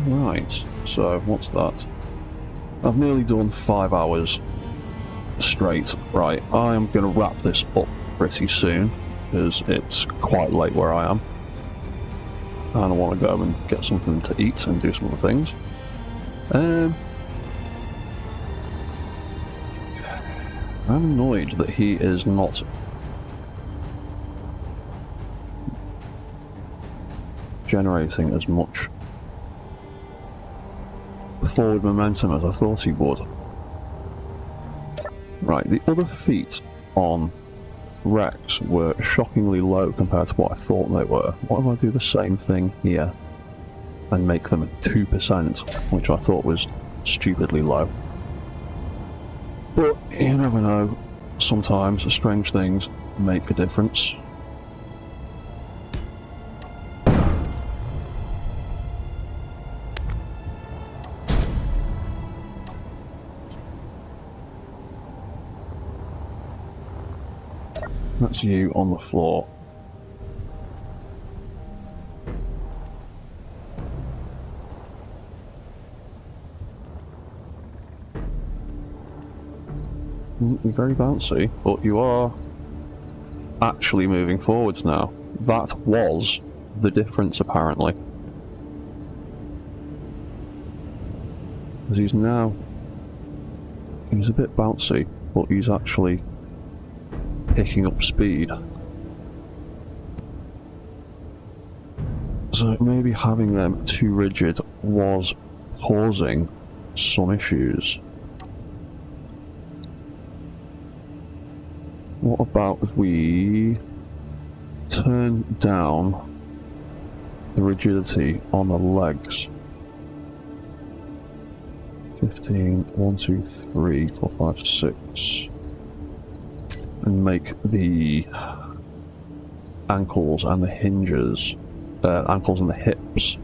Right, so what's that? I've nearly done 5 hours straight. Right, I am going to wrap this up pretty soon because it's quite late where I am. And I want to go and get something to eat and do some other things. I'm annoyed that he is not generating as much forward momentum as I thought he would. Right, the other feet on Rex were shockingly low compared to what I thought they were. What if I do the same thing here and make them at 2%, which I thought was stupidly low. But you never know, sometimes strange things make a difference. That's you on the floor. You're very bouncy, but you are actually moving forwards now. That was the difference, apparently. Because he's a bit bouncy, but he's actually picking up speed. So maybe having them too rigid was causing some issues. What about if we turn down the rigidity on the legs? 15, 1, 2, 3, 4, 5, 6. And make the ankles and the hinges, ankles and the hips,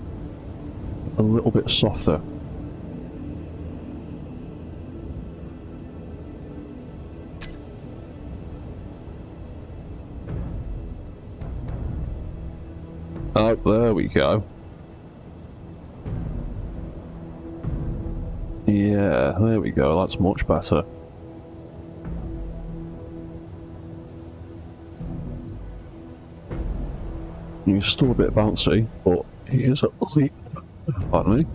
a little bit softer. Oh, there we go. Yeah, there we go, that's much better. He's still a bit bouncy, but he is at least, pardon me,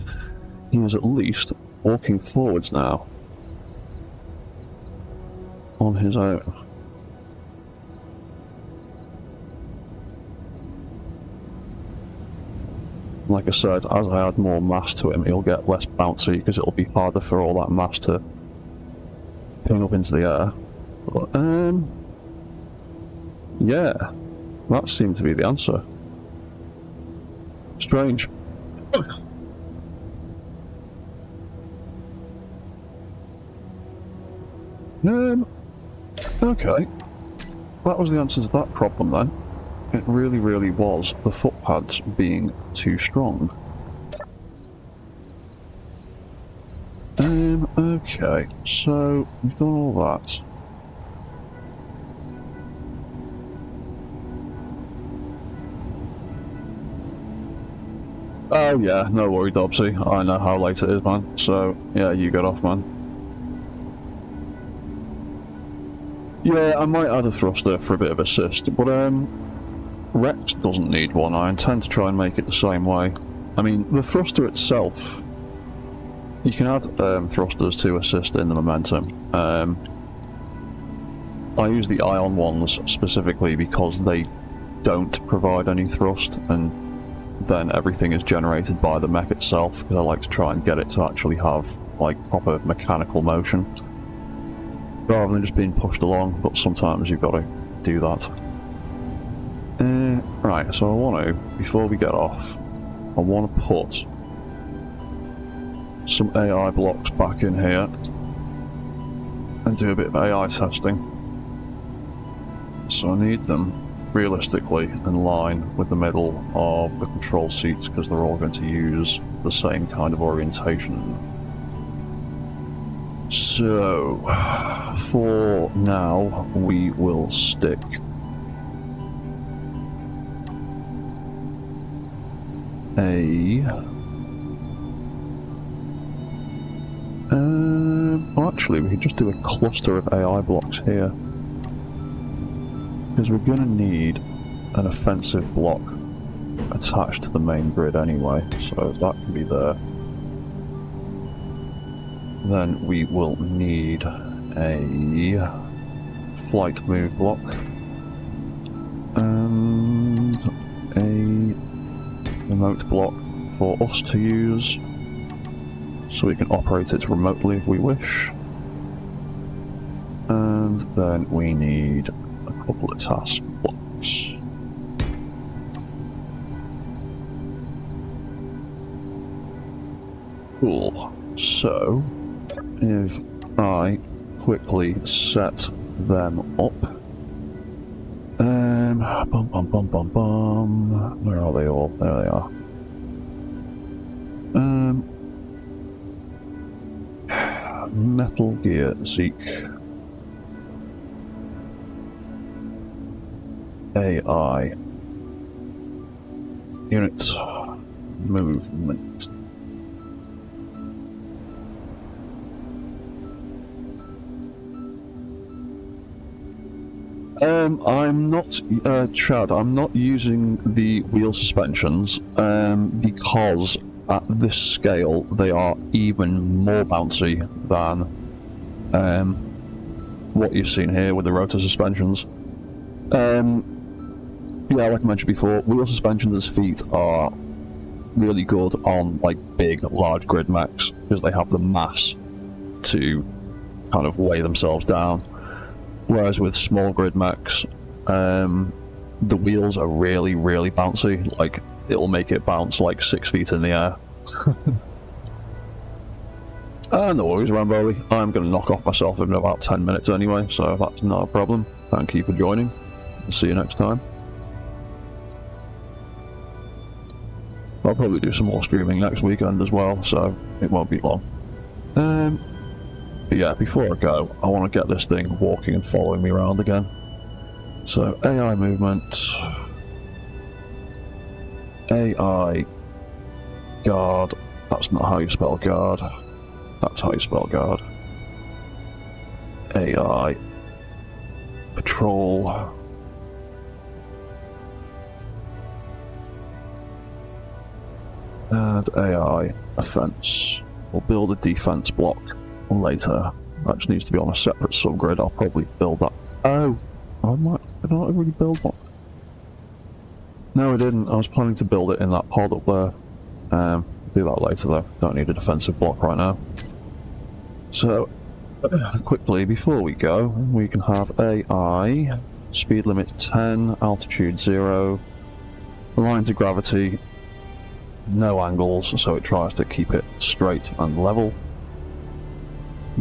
he is at least walking forwards now on his own. Like I said, as I add more mass to him, he'll get less bouncy because it'll be harder for all that mass to ping up into the air. But, yeah, that seemed to be the answer. Strange. Okay. That was the answer to that problem then. It really, really was the foot pads being too strong. Okay, so we've done all that. Oh yeah, no worry, Dobsy. I know how late it is, man. So, yeah, you get off, man. Yeah, I might add a thruster for a bit of assist, but Rex doesn't need one. I intend to try and make it the same way. I mean, the thruster itself, you can add thrusters to assist in the momentum. I use the ion ones specifically because they don't provide any thrust, and then everything is generated by the mech itself, because I like to try and get it to actually have like proper mechanical motion rather than just being pushed along, but sometimes you've got to do that. Right, so I want to, before we get off, I want to put some AI blocks back in here and do a bit of AI testing. So I need them realistically in line with the middle of the control seats because they're all going to use the same kind of orientation. So, for now, we will stick Oh, actually, we could just do a cluster of AI blocks here. Because we're going to need an offensive block attached to the main grid anyway, so that can be there. Then we will need a flight move block and a remote block for us to use so we can operate it remotely if we wish. And then we need a couple of task blocks. Cool. So, if I quickly set them up. Where are they all? There they are. Metal Gear Zeke. AI. Unit movement. I'm not, Chad, I'm not using the wheel suspensions, because at this scale they are even more bouncy than, what you've seen here with the rotor suspensions. Yeah, like I mentioned before, wheel suspensions as feet are really good on, like, big, large grid mechs, because they have the mass to kind of weigh themselves down. Whereas with small grid mechs, the wheels are really, really bouncy. Like, it'll make it bounce like 6 feet in the air. No worries, Rambo. I'm going to knock off myself in about 10 minutes anyway, so that's not a problem. Thank you for joining. I'll see you next time. I'll probably do some more streaming next weekend as well, so it won't be long. But yeah, before I go, I want to get this thing walking and following me around again. So, AI movement. AI guard. That's not how you spell guard. That's how you spell guard. AI patrol. And AI offense. We'll build a defense block later. That just needs to be on a separate subgrid. I'll probably build that. Oh! Did I not really build one? No, I didn't. I was planning to build it in that pod up there. Do that later though. Don't need a defensive block right now. So, quickly, before we go, we can have AI, speed limit 10, altitude 0, lines of gravity, no angles, so it tries to keep it straight and level.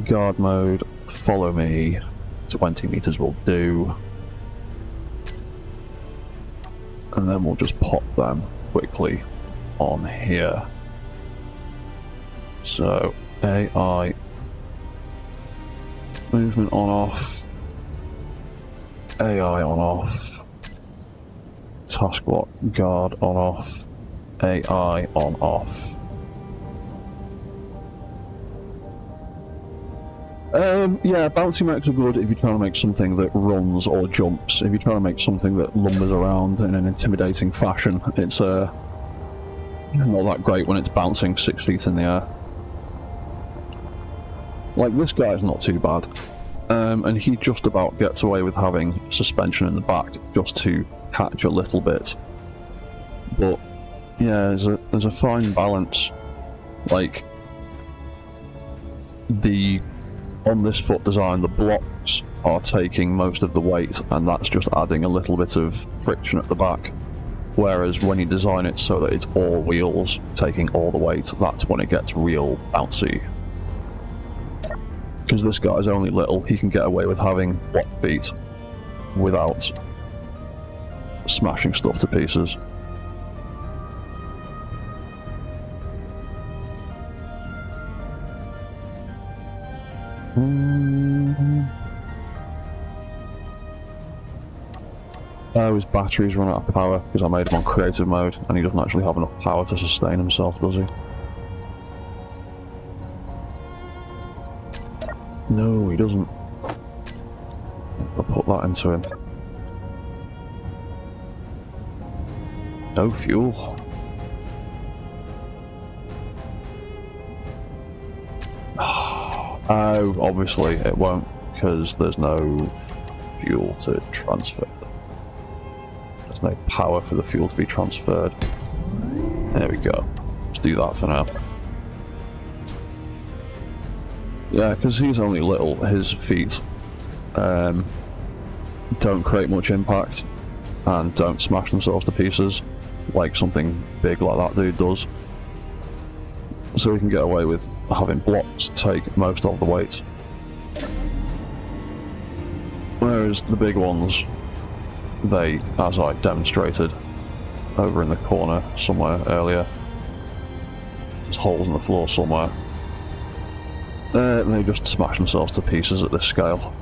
Guard mode, follow me, 20 meters will do. And then we'll just pop them quickly on here. So, AI, movement on off, AI on off, task block, guard on off, AI on off. Yeah, bouncy mechs are good if you're trying to make something that runs or jumps. If you're trying to make something that lumbers around in an intimidating fashion, it's not that great when it's bouncing 6 feet in the air. Like, this guy's not too bad, and he just about gets away with having suspension in the back just to catch a little bit. But yeah, there's a fine balance. Like, on this foot design, the blocks are taking most of the weight, and that's just adding a little bit of friction at the back. Whereas when you design it so that it's all wheels taking all the weight, that's when it gets real bouncy. Because this guy's only little, he can get away with having block feet without smashing stuff to pieces. Oh, his batteries run out of power because I made him on creative mode, and he doesn't actually have enough power to sustain himself, does he? No, he doesn't. I'll put that into him. No fuel. Oh, obviously it won't, because there's no fuel to transfer. There's no power for the fuel to be transferred. There we go. Let's do that for now. Yeah, because he's only little, his feet don't create much impact and don't smash themselves to pieces like something big like that dude does. So we can get away with having blocks take most of the weight. Whereas the big ones, they, as I demonstrated over in the corner somewhere earlier, there's holes in the floor somewhere, they just smash themselves to pieces at this scale.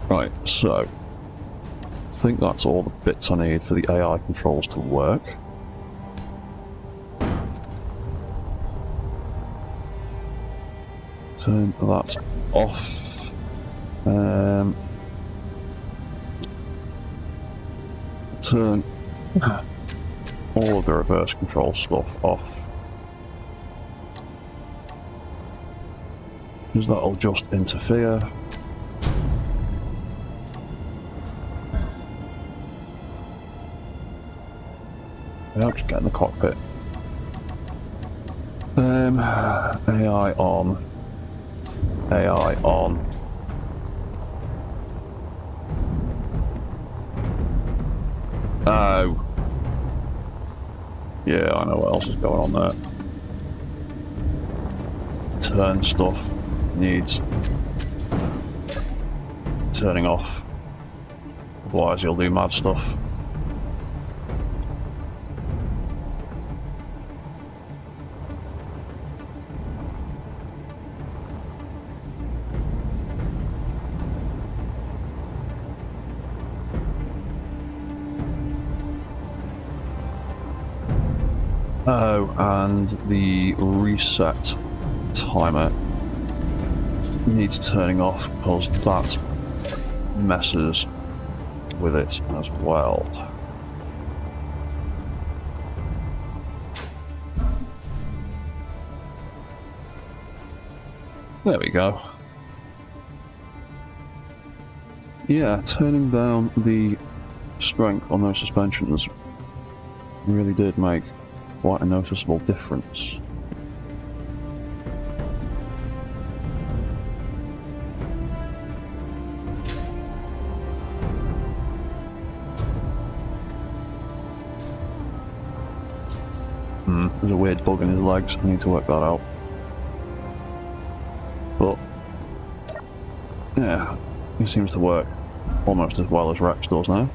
Right, so I think that's all the bits I need for the AI controls to work. Turn that off. Turn all of the reverse control stuff off, because that'll just interfere. Yeah, just get in the cockpit. AI on. AI on. Oh. Yeah, I know what else is going on there. Turn stuff needs turning off. Otherwise you'll do mad stuff. Oh, and the reset timer needs turning off because that messes with it as well. There we go. Yeah, turning down the strength on those suspensions really did make quite a noticeable difference. There's a weird bug in his legs, I need to work that out. But yeah, it seems to work almost as well as Rex does now.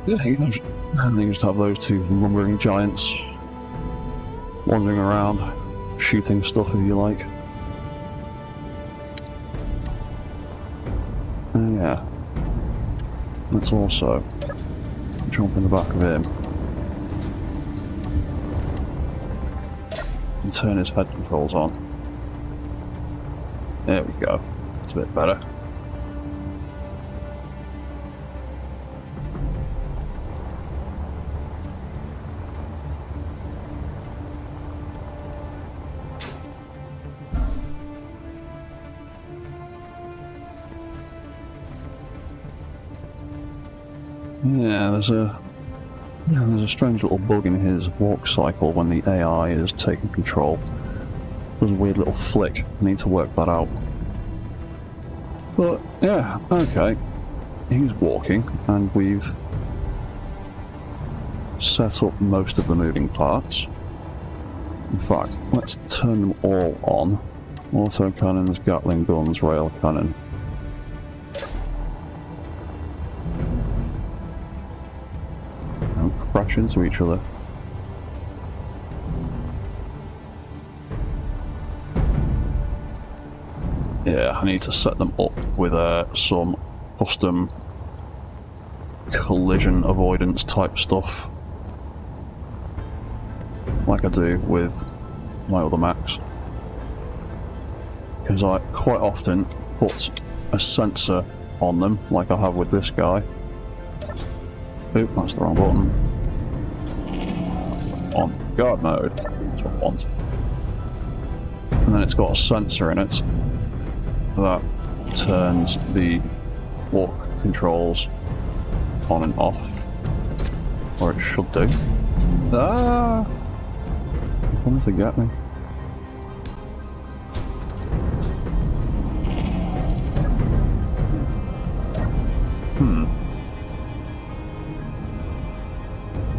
Yeah, you know, you just have those two lumbering giants wandering around, shooting stuff if you like. And yeah, let's also jump in the back of him and turn his head controls on. There we go, it's a bit better. Yeah, there's a strange little bug in his walk cycle when the AI is taking control. There's a weird little flick. I need to work that out. But yeah, okay. He's walking, and we've set up most of the moving parts. In fact, let's turn them all on. Auto cannons, Gatling guns, rail cannon. Crash into each other. Yeah, I need to set them up with some custom collision avoidance type stuff, like I do with my other Macs, because I quite often put a sensor on them, like I have with this guy. Oop, that's the wrong button. On guard mode, that's what I want. And then it's got a sensor in it that turns the walk controls on and off, or it should do. Ah! You're coming to get me.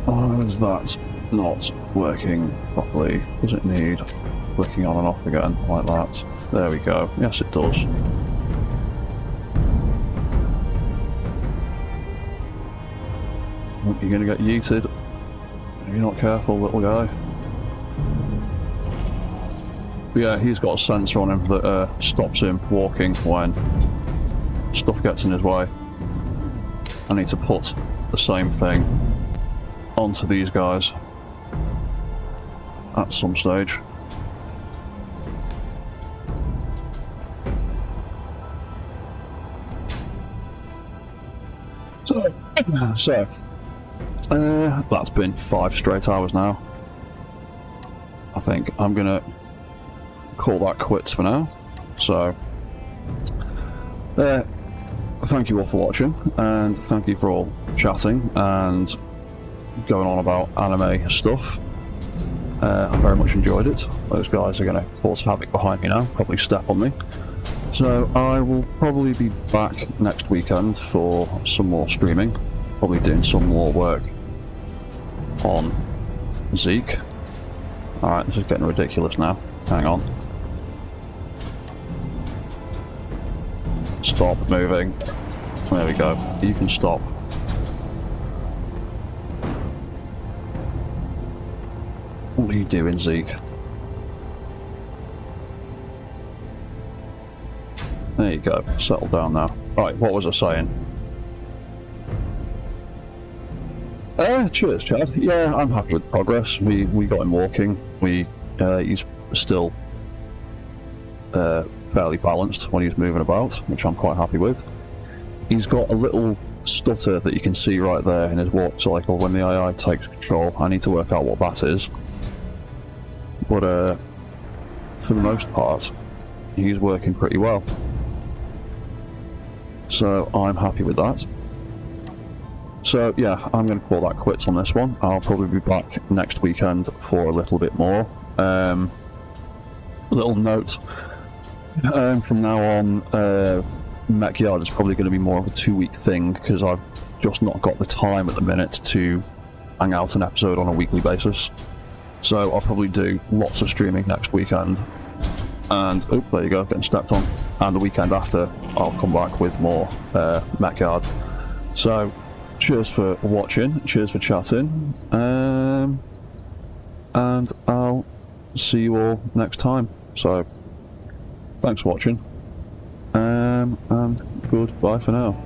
Why is that not working properly? Does it need flicking on and off again, like that? There we go. Yes, it does. You're gonna get yeeted if you're not careful, little guy. But yeah, he's got a sensor on him that stops him walking when stuff gets in his way. I need to put the same thing onto these guys at some stage. So that's been 5 straight hours now. I think I'm gonna call that quits for now. So thank you all for watching, and thank you for all chatting and going on about anime stuff. I very much enjoyed it. Those guys are going to cause havoc behind me now, probably step on me. So I will probably be back next weekend for some more streaming, probably doing some more work on Zeke. Alright, this is getting ridiculous now. Hang on. Stop moving. There we go. You can stop. What are you doing, Zeke? There you go. Settle down now. Right, what was I saying? Cheers, Chad. Yeah, I'm happy with progress. We got him walking. He's still fairly balanced when he's moving about, which I'm quite happy with. He's got a little stutter that you can see right there in his walk cycle when the AI takes control. I need to work out what that is. But for the most part, he's working pretty well. So I'm happy with that. So yeah, I'm going to call that quits on this one. I'll probably be back next weekend for a little bit more. Little note, from now on, Mech Yard is probably going to be more of a 2-week thing, because I've just not got the time at the minute to hang out an episode on a weekly basis. So I'll probably do lots of streaming next weekend, and oh, there you go, getting stepped on. And the weekend after, I'll come back with more Mech Yard. So cheers for watching, cheers for chatting, and I'll see you all next time. So thanks for watching, and goodbye for now.